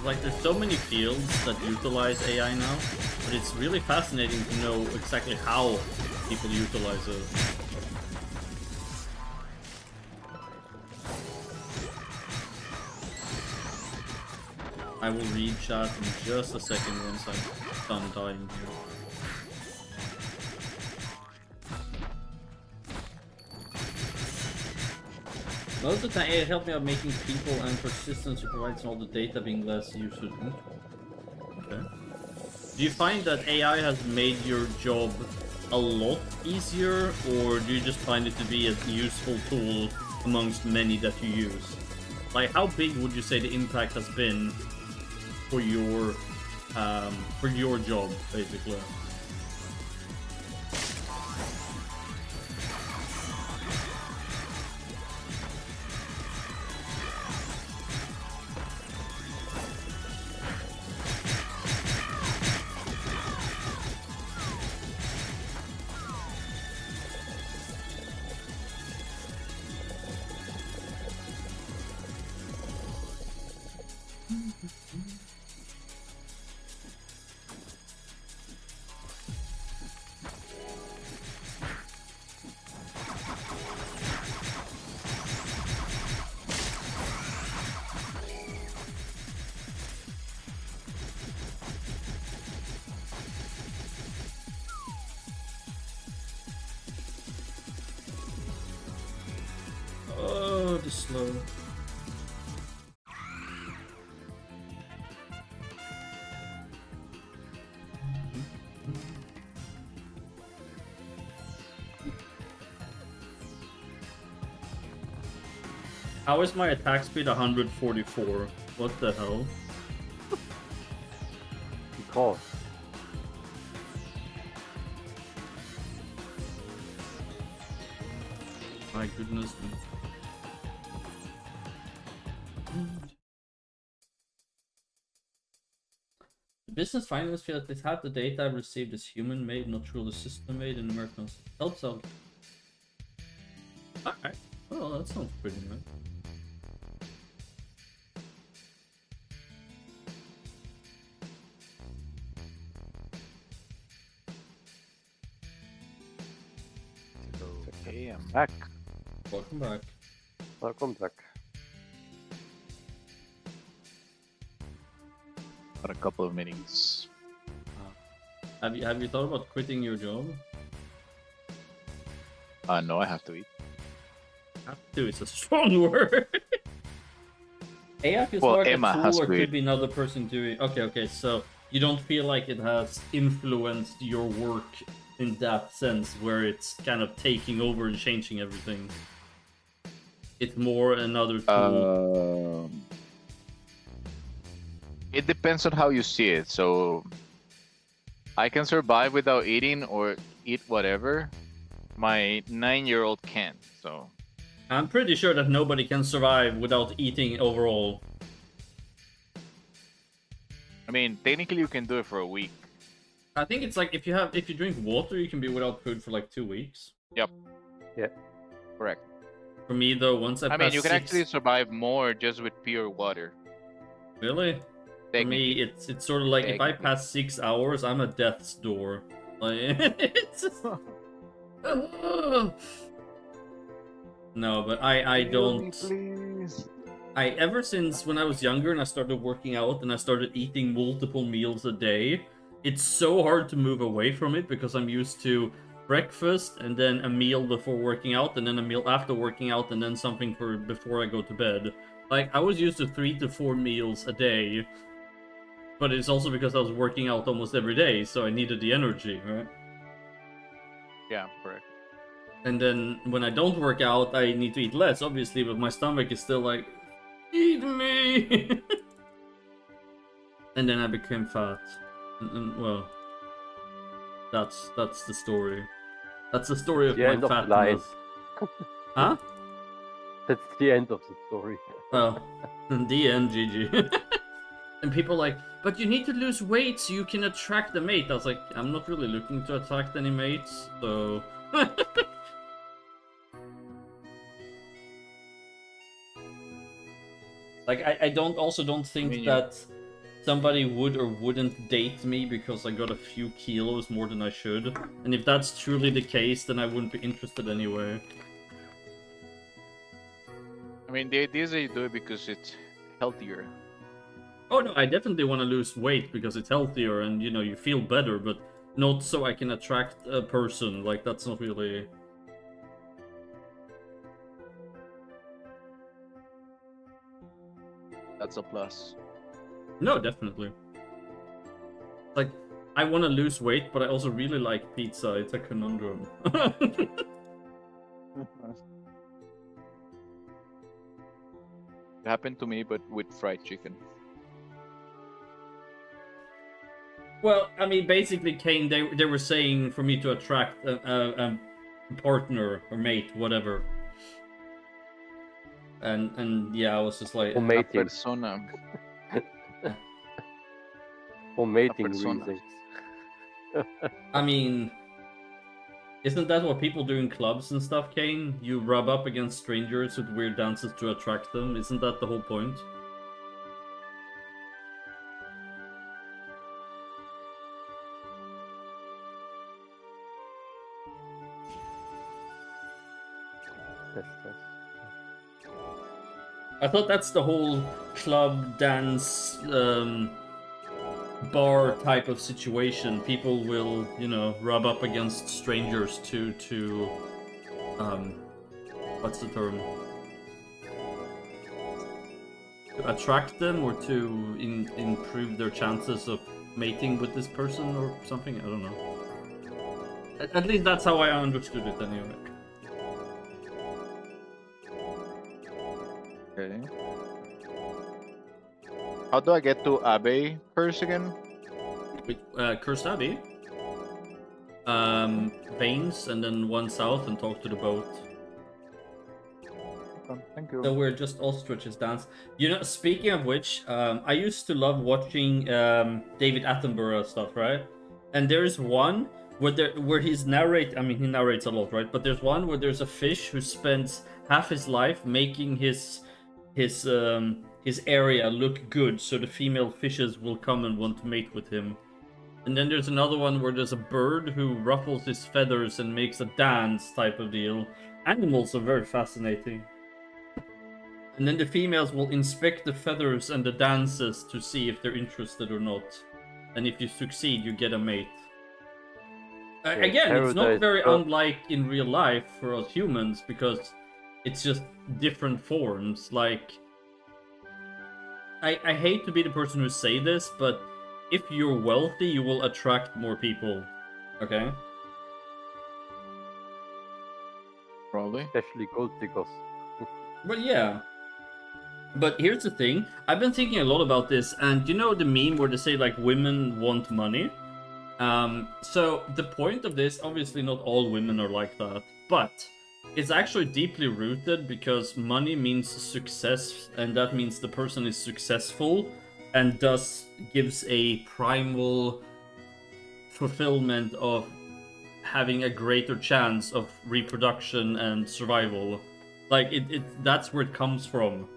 Like there's so many fields that utilize AI now, but it's really fascinating to know exactly how people utilize it. I will read chat in just a second once I'm done dying here. Most of the time, it helped me out making people and persistence who provides all the data being less useful. Okay. Do you find that AI has made your job a lot easier, or do you just find it to be a useful tool amongst many that you use? Like, how big would you say the impact has been for your job, basically? Oh, the slow. How is my attack speed 144? What the hell? Because My goodness. business finance feel that half the data I've received is human-made, not truly system-made, and Americans helps out. Alright, well, that sounds pretty nice. Okay, I'm back. Welcome back. Welcome back. Got a couple of meetings. Have you thought about quitting your job? No, I have to eat. Have to is a strong word. AI feels Well, more like Emma a tool has or to could eat. be another person doing. Okay, so you don't feel like it has influenced your work in that sense, where it's kind of taking over and changing everything. It's more another tool. It depends on how you see it. So I can survive without eating or eat whatever. My 9-year-old can't. So I'm pretty sure that nobody can survive without eating overall. I mean, technically you can do it for a week. I think it's like if you drink water, you can be without food for like 2 weeks. Yep. Yeah. Correct. For me though, once I mean, you can pass actually survive more just with pure water. Really? For me, it's sort of like if I pass 6 hours, I'm at death's door. Like it's just... No, but I don't. Please. Ever since when I was younger and I started working out and I started eating multiple meals a day, it's so hard to move away from it because I'm used to breakfast and then a meal before working out and then a meal after working out and then something for before I go to bed. Like I was used to 3 to 4 meals a day, but it's also because I was working out almost every day, so I needed the energy, right? Yeah, correct. And then when I don't work out, I need to eat less, obviously, but my stomach is still like, eat me! And then I became fat. And well, that's the story. That's the story of The my end of the line. fatness. Huh? That's the end of the story. Well, in the end, GG. And people are like, but you need to lose weight so you can attract a mate. I was like, I'm not really looking to attract any mates, so... Like, I don't think that somebody would or wouldn't date me because I got a few kilos more than I should. And if that's truly the case, then I wouldn't be interested anyway. I mean, the idea is that you do it because it's healthier. Oh no, I definitely want to lose weight because it's healthier and, you know, you feel better, but not so I can attract a person. Like, that's not really... That's a plus. No, definitely. Like, I want to lose weight, but I also really like pizza. It's a conundrum. It happened to me, but with fried chicken. Well, I mean, basically, Kane, they were saying for me to attract a partner or mate, whatever. And yeah, I was just like... For mating. Persona. For mating persona. reasons. I mean... Isn't that what people do in clubs and stuff, Kane? You rub up against strangers with weird dances to attract them? Isn't that the whole point? I thought that's the whole club dance bar type of situation. People will, you know, rub up against strangers to what's the term? To attract them or to improve their chances of mating with this person or something? I don't know. At least that's how I understood it anyway. Okay. How do I get to Abe first again? With Kursabi. Veins and then one south and talk to the boat. Okay. Thank you. So we're just ostriches dance. You know, speaking of which, I used to love watching David Attenborough stuff, right? And there's one where he narrates a lot, right? But there's one where there's a fish who spends half his life making his area look good, so the female fishes will come and want to mate with him. And then there's another one where there's a bird who ruffles his feathers and makes a dance type of deal. Animals are very fascinating. And then the females will inspect the feathers and the dances to see if they're interested or not. And if you succeed, you get a mate. Again, it's not very unlike in real life for us humans, because it's just different forms. Like, I hate to be the person who say this, but if you're wealthy, you will attract more people. Okay? Probably. Especially gold diggers. But yeah. But here's the thing. I've been thinking a lot about this, and you know the meme where they say, like, women want money? So the point of this, obviously not all women are like that, but it's actually deeply rooted because money means success, and that means the person is successful, and thus gives a primal fulfillment of having a greater chance of reproduction and survival. Like, that's where it comes from.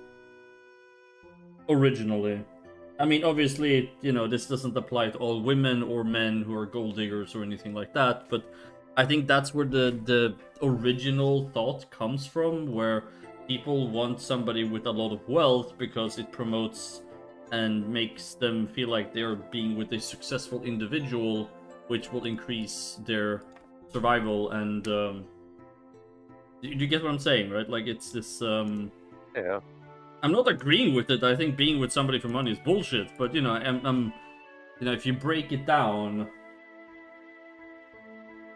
Originally. I mean, obviously, you know, this doesn't apply to all women or men who are gold diggers or anything like that, but I think that's where the original thought comes from, where people want somebody with a lot of wealth because it promotes and makes them feel like they're being with a successful individual, which will increase their survival. And you get what I'm saying, right? Like, it's this Yeah. I'm not agreeing with it. I think being with somebody for money is bullshit. But you know, I'm you know, if you break it down,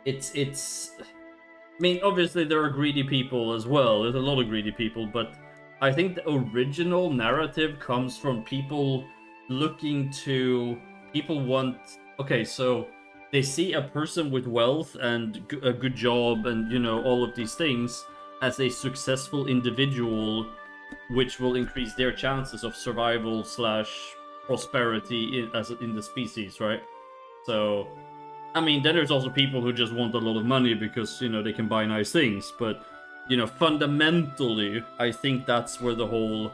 it's. I mean, obviously there are greedy people as well. There's a lot of greedy people, but I think the original narrative comes from people people want. Okay, so they see a person with wealth and a good job and, you know, all of these things as a successful individual, which will increase their chances of survival / prosperity in the species, right? So, I mean, then there's also people who just want a lot of money because, you know, they can buy nice things. But, you know, fundamentally, I think that's where the whole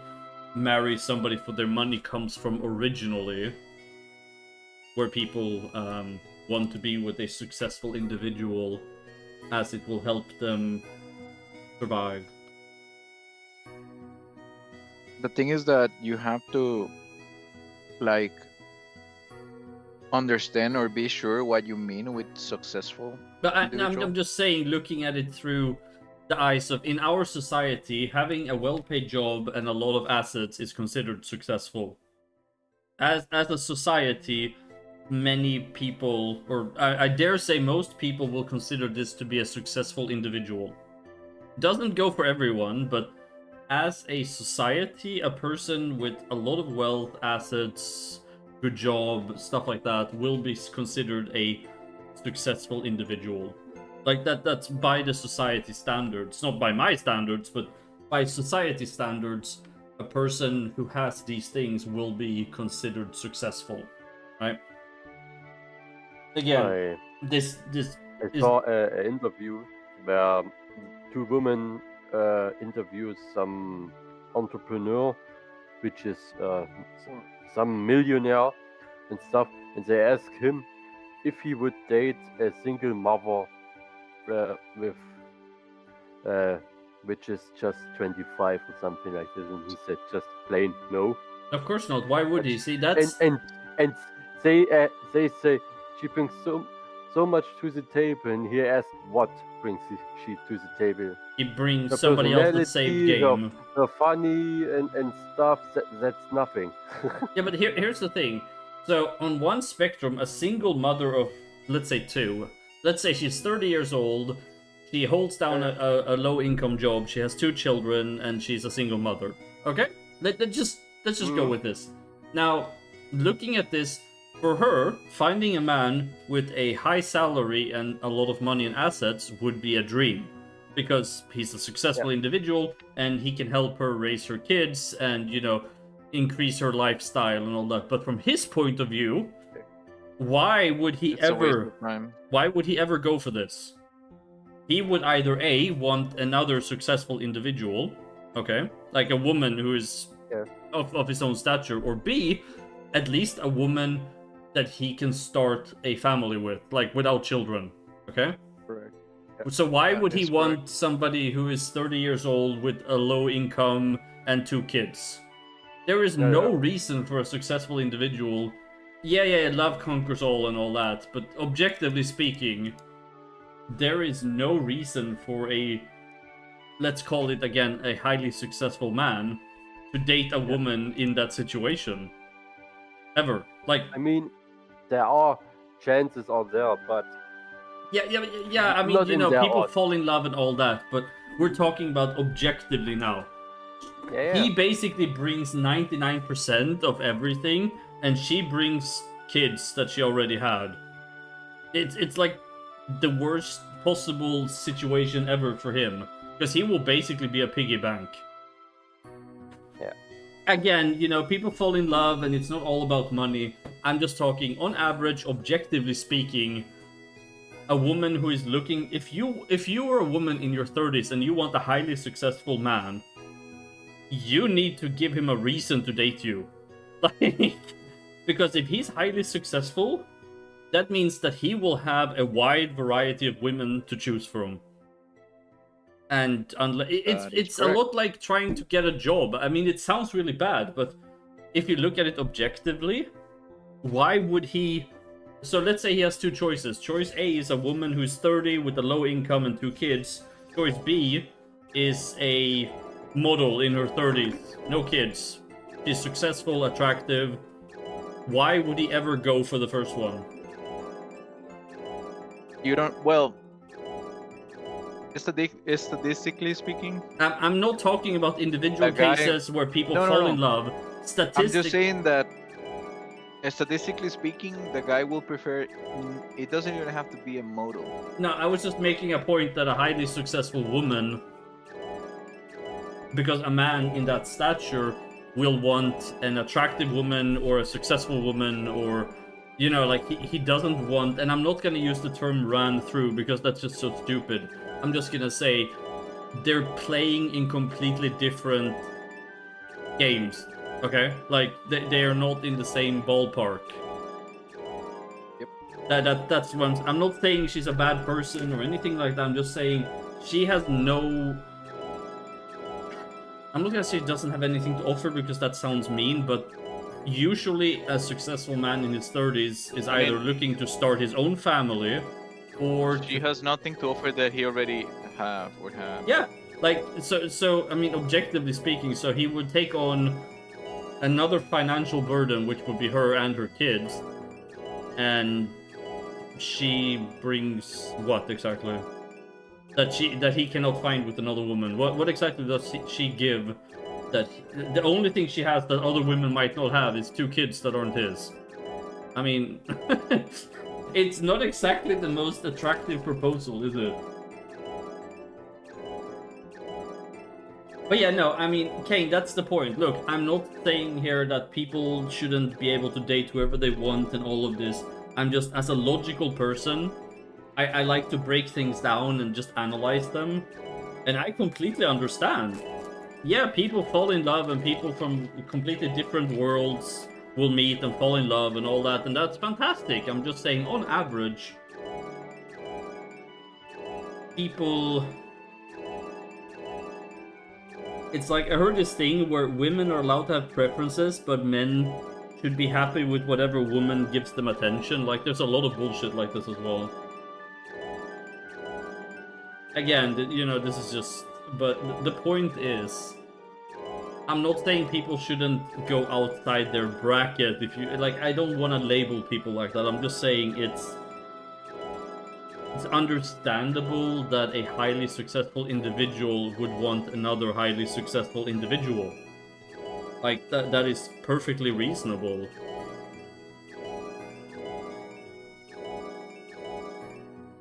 marry somebody for their money comes from originally, where people want to be with a successful individual as it will help them survive. The thing is that you have to, like, understand or be sure what you mean with successful. But individual. I'm just saying, looking at it through the eyes of, in our society, having a well-paid job and a lot of assets is considered successful. As a society, many people, or I dare say most people, will consider this to be a successful individual. Doesn't go for everyone, but as a society, a person with a lot of wealth, assets, good job, stuff like that, will be considered a successful individual. Like, that's by the society standards. Not by my standards, but by society standards, a person who has these things will be considered successful, right? Again, this I saw an interview where two women interview some entrepreneur, which is some millionaire and stuff, and they ask him if he would date a single mother with which is just 25 or something like this, and he said just plain no. Of course not. Why would he? See, that's and they say she brings so much to the table, and he asked what brings she to the table. He brings somebody else to save game. The funny and stuff. That's nothing. Yeah, but here's the thing. So on one spectrum, a single mother of, let's say, two. Let's say she's 30 years old. She holds down a low-income job. She has 2 children, and she's a single mother. Okay, let's just go with this. Now, looking at this, for her, finding a man with a high salary and a lot of money and assets would be a dream, because he's a successful individual and he can help her raise her kids and, you know, increase her lifestyle and all that. But from his point of view, why would he It's a waste ever of time. why would he ever go for this? He would either A, want another successful individual, okay, like a woman who is of his own stature, or B, at least a woman that he can start a family with, like without children, okay? Correct. So why would he that's want correct. somebody who is 30 years old with a low income and 2 kids? There is no reason for a successful individual. Yeah, love conquers all and all that, but objectively speaking, there is no reason for a, let's call it again, a highly successful man to date a woman in that situation. Ever. Like, I mean, there are chances out there, but yeah, I mean, not you in know, their people odds. fall in love and all that, but we're talking about objectively now. He basically brings 99% of everything, and she brings kids that she already had. It's like the worst possible situation ever for him, because he will basically be a piggy bank. Yeah. Again, you know, people fall in love, and it's not all about money. I'm just talking, on average, objectively speaking, a woman who is looking... If you are a woman in your 30s and you want a highly successful man, you need to give him a reason to date you. Like, because if he's highly successful, that means that he will have a wide variety of women to choose from. And it's a lot like trying to get a job. I mean, it sounds really bad, but if you look at it objectively, why would he... So let's say he has 2 choices. Choice A is a woman who's 30 with a low income and 2 kids. Choice B is a model in her 30s, no kids. She's successful, attractive. Why would he ever go for the first one? You don't. Well, statistically speaking, I'm not talking about individual The guy- cases where people No, no, fall no. in love. I'm just saying that statistically speaking, the guy will prefer. It doesn't even have to be a model. No, I was just making a point that a highly successful woman, because a man in that stature will want an attractive woman or a successful woman, or, you know, like he doesn't want, and I'm not gonna use the term ran through because that's just so stupid. I'm just gonna say they're playing in completely different games, okay? Like, they are not in the same ballpark. Yep. That's what I'm not saying she's a bad person or anything like that. I'm just saying she has no... I'm not gonna say she doesn't have anything to offer because that sounds mean, but usually a successful man in his 30s is either looking to start his own family or... She has nothing to offer that he already have or had. Yeah, like, so I mean, objectively speaking, so he would take on another financial burden, which would be her and her kids, and she brings what exactly? That he cannot find with another woman. What exactly does she give? That the only thing she has that other women might not have is 2 kids that aren't his. I mean, it's not exactly the most attractive proposal, is it? But yeah, no, I mean, Kane, that's the point. Look, I'm not saying here that people shouldn't be able to date whoever they want and all of this. I'm just, as a logical person, I like to break things down and just analyze them. And I completely understand. Yeah, people fall in love and people from completely different worlds will meet and fall in love and all that, and that's fantastic. I'm just saying, on average, people... It's like, I heard this thing where women are allowed to have preferences, but men should be happy with whatever woman gives them attention. Like, there's a lot of bullshit like this as well. Again, you know, this is just... But the point is, I'm not saying people shouldn't go outside their bracket. If you... Like, I don't want to label people like that. I'm just saying it's understandable that a highly successful individual would want another highly successful individual. Like, that is perfectly reasonable.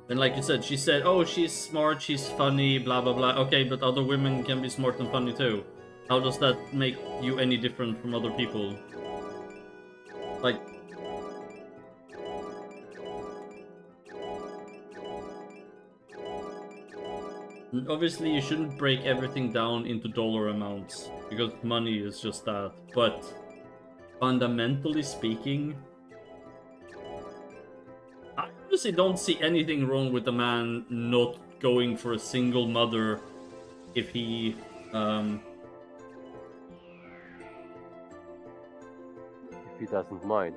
And like you said, she said, oh, she's smart, she's funny, blah, blah, blah. Okay, but other women can be smart and funny too. How does that make you any different from other people? Like... Obviously, you shouldn't break everything down into dollar amounts, because money is just that. But fundamentally speaking, I honestly don't see anything wrong with a man not going for a single mother if he, If he doesn't mind.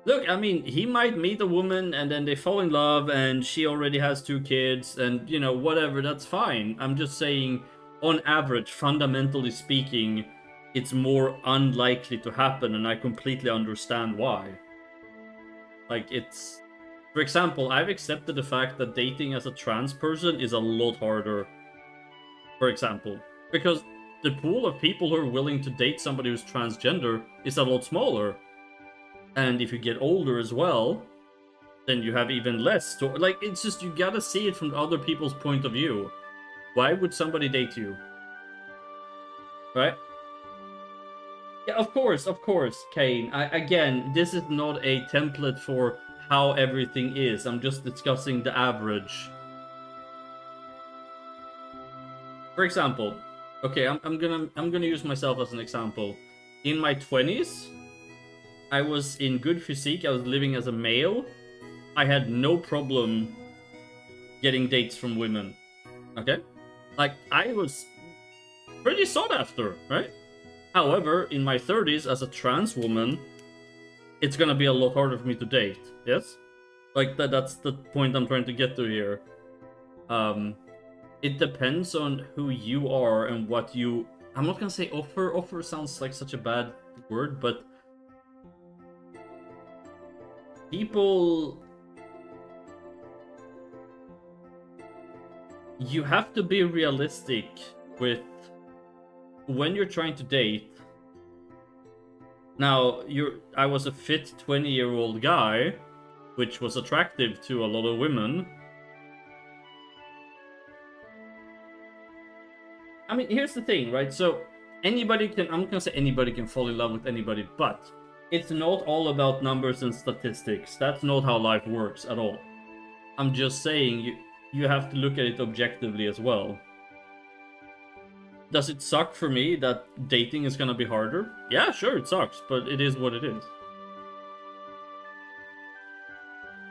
Look, I mean, he might meet a woman and then they fall in love and she already has 2 kids and, you know, whatever, that's fine. I'm just saying, on average, fundamentally speaking, it's more unlikely to happen and I completely understand why. Like, it's... For example, I've accepted the fact that dating as a trans person is a lot harder. For example, because the pool of people who are willing to date somebody who's transgender is a lot smaller. And if you get older as well, then you have even less. So, like, it's just, you gotta see it from other people's point of view. Why would somebody date you? Right? Yeah, of course, Kane. Again, this is not a template for how everything is. I'm just discussing the average. For example, okay, I'm gonna use myself as an example. In my 20s, I was in good physique, I was living as a male. I had no problem getting dates from women. Okay? Like, I was pretty sought after, right? However, in my 30s, as a trans woman, it's gonna be a lot harder for me to date, yes? Like, that's the point I'm trying to get to here. It depends on who you are and what you... I'm not gonna say offer. Offer sounds like such a bad word, but... people... You have to be realistic with when you're trying to date. Now, I was a fit 20-year-old guy, which was attractive to a lot of women. I mean, here's the thing, right? So, anybody can... I'm not gonna say anybody can fall in love with anybody, but it's not all about numbers and statistics. That's not how life works at all. I'm just saying, you have to look at it objectively as well. Does it suck for me that dating is gonna be harder? Yeah, sure, it sucks, but it is what it is.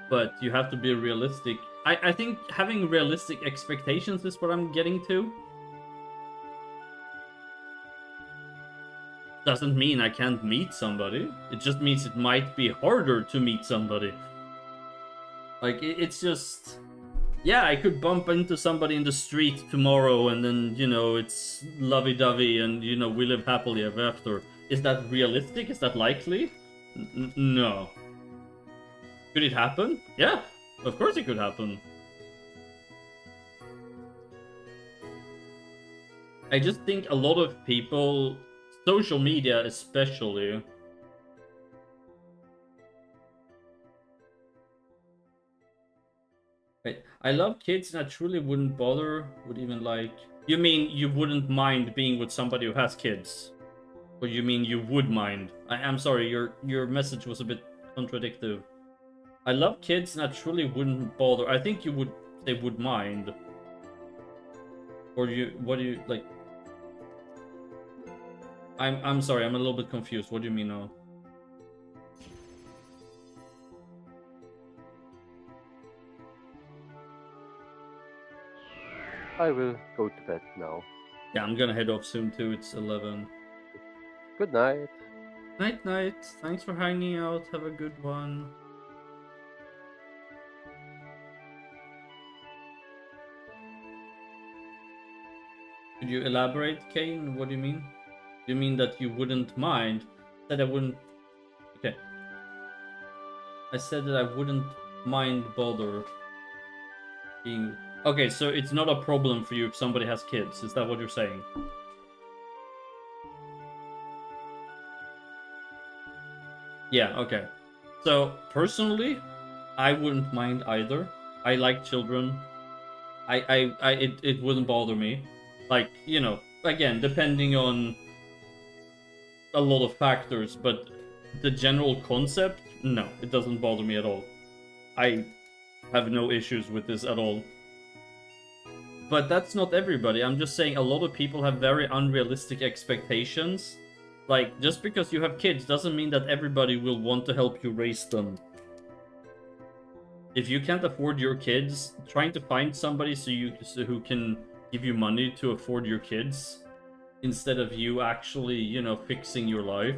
But you have to be realistic. I think having realistic expectations is what I'm getting to. Doesn't mean I can't meet somebody. It just means it might be harder to meet somebody. Like, it's just... Yeah, I could bump into somebody in the street tomorrow and then, you know, it's lovey-dovey and, you know, we live happily ever after. Is that realistic? Is that likely? No. Could it happen? Yeah, of course it could happen. I just think a lot of people, social media especially, wait, I love kids and I truly wouldn't bother, would even like... You mean you wouldn't mind being with somebody who has kids? Or you mean you would mind? I'm sorry, your message was a bit contradictory. I love kids and I truly wouldn't bother. I think you would say would mind. Or what do you, like... I'm sorry, I'm a little bit confused. What do you mean now? I will go to bed now. Yeah, I'm gonna head off soon too. It's 11. Good night. Night, night. Thanks for hanging out. Have a good one. Could you elaborate, Kane? What do you mean? Do you mean that you wouldn't mind? I said I wouldn't... Okay. I said that I wouldn't mind bother being... Okay, so it's not a problem for you if somebody has kids. Is that what you're saying? Yeah, okay. So, personally, I wouldn't mind either. I like children. It wouldn't bother me. Like, you know, again, depending on a lot of factors, but the general concept, no, it doesn't bother me at all. I have no issues with this at all. But that's not everybody. I'm just saying a lot of people have very unrealistic expectations. Like, just because you have kids doesn't mean that everybody will want to help you raise them. If you can't afford your kids, trying to find somebody who can give you money to afford your kids instead of you actually, you know, fixing your life.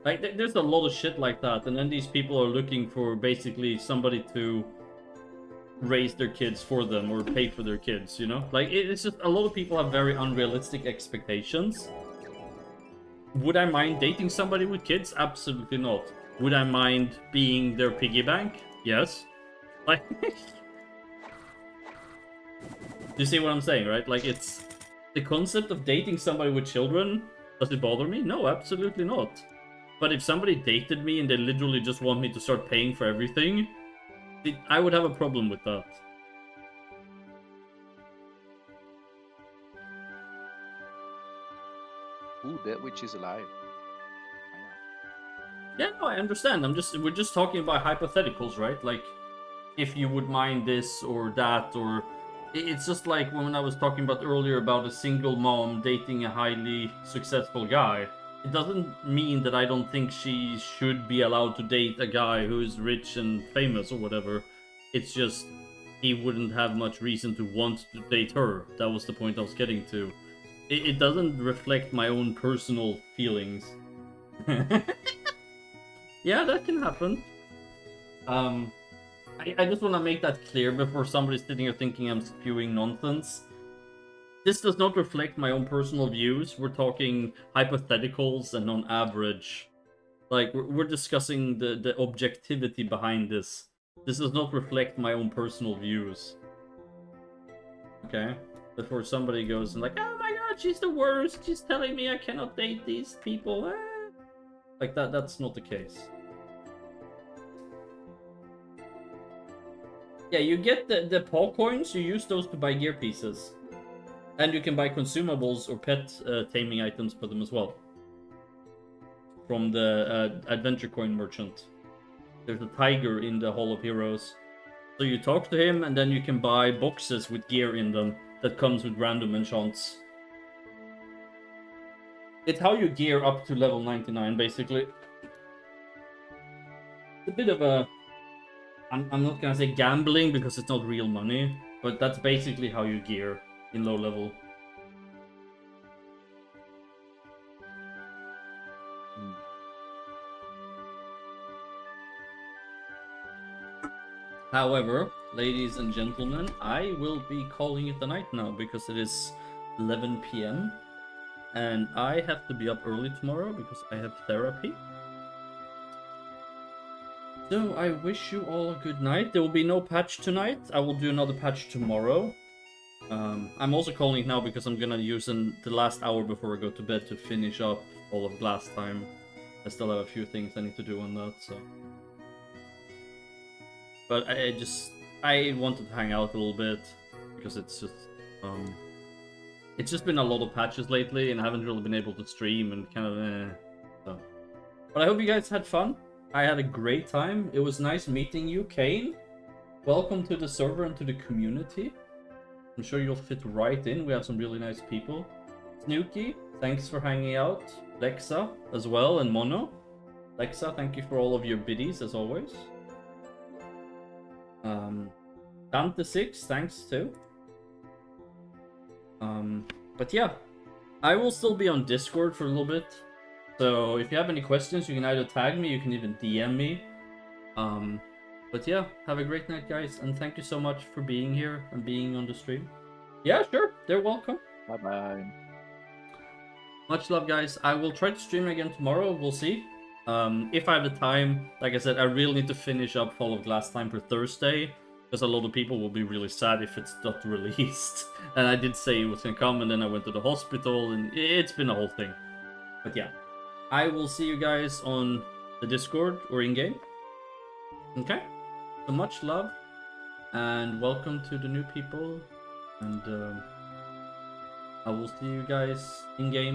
Like, there's a lot of shit like that, and then these people are looking for basically somebody to raise their kids for them or pay for their kids, you know? Like, it's just a lot of people have very unrealistic expectations. Would I mind dating somebody with kids? Absolutely not. Would I mind being their piggy bank? Yes. Like, you see what I'm saying, right? Like, it's the concept of dating somebody with children. Does it bother me? No, absolutely not. But if somebody dated me and they literally just want me to start paying for everything, I would have a problem with that. Ooh, that witch is alive. Yeah, no, I understand. We're just talking about hypotheticals, right? Like, if you would mind this or that, or it's just like when I was talking about earlier about a single mom dating a highly successful guy. It doesn't mean that I don't think she should be allowed to date a guy who is rich and famous or whatever. It's just he wouldn't have much reason to want to date her. That was the point I was getting to. It doesn't reflect my own personal feelings. Yeah, that can happen. I just want to make that clear before somebody's sitting here thinking I'm spewing nonsense. This does not reflect my own personal views. We're talking hypotheticals and on average. Like, we're discussing the objectivity behind this. This does not reflect my own personal views. Okay? Before somebody goes and like, oh my god, she's the worst. She's telling me I cannot date these people. Like, that's not the case. Yeah, you get the paw coins, you use those to buy gear pieces. And you can buy consumables or pet taming items for them as well. From the adventure coin merchant. There's a tiger in the Hall of Heroes. So you talk to him and then you can buy boxes with gear in them that comes with random enchants. It's how you gear up to level 99, basically. It's a bit of a... I'm not gonna say gambling because it's not real money, but that's basically how you gear in low level. However, ladies and gentlemen, I will be calling it a night now because it is 11 PM and I have to be up early tomorrow because I have therapy. So I wish you all a good night. There will be no patch tonight. I will do another patch tomorrow. I'm also calling it now because I'm gonna use the last hour before I go to bed to finish up all of Glass Time. I still have a few things I need to do on that, so... But I wanted to hang out a little bit because it's just been a lot of patches lately and I haven't really been able to stream and kind of so. But I hope you guys had fun. I had a great time. It was nice meeting you, Kane. Welcome to the server and to the community. I'm sure you'll fit right in. We have some really nice people. Snooky, thanks for hanging out. Lexa as well, and Mono. Lexa, thank you for all of your biddies as always. Dante6, thanks too. But yeah, I will still be on Discord for a little bit. So if you have any questions, you can either tag me, you can even DM me. But yeah, have a great night, guys, and thank you so much for being here and being on the stream. Yeah, sure, they're welcome. Bye-bye. Much love, guys. I will try to stream again tomorrow, we'll see. If I have the time, like I said, I really need to finish up Fall of Glass Time for Thursday, because a lot of people will be really sad if it's not released. And I did say it was gonna come, and then I went to the hospital, and it's been a whole thing. But yeah, I will see you guys on the Discord or in-game. Okay? So much love. And welcome to the new people. And I will see you guys in game.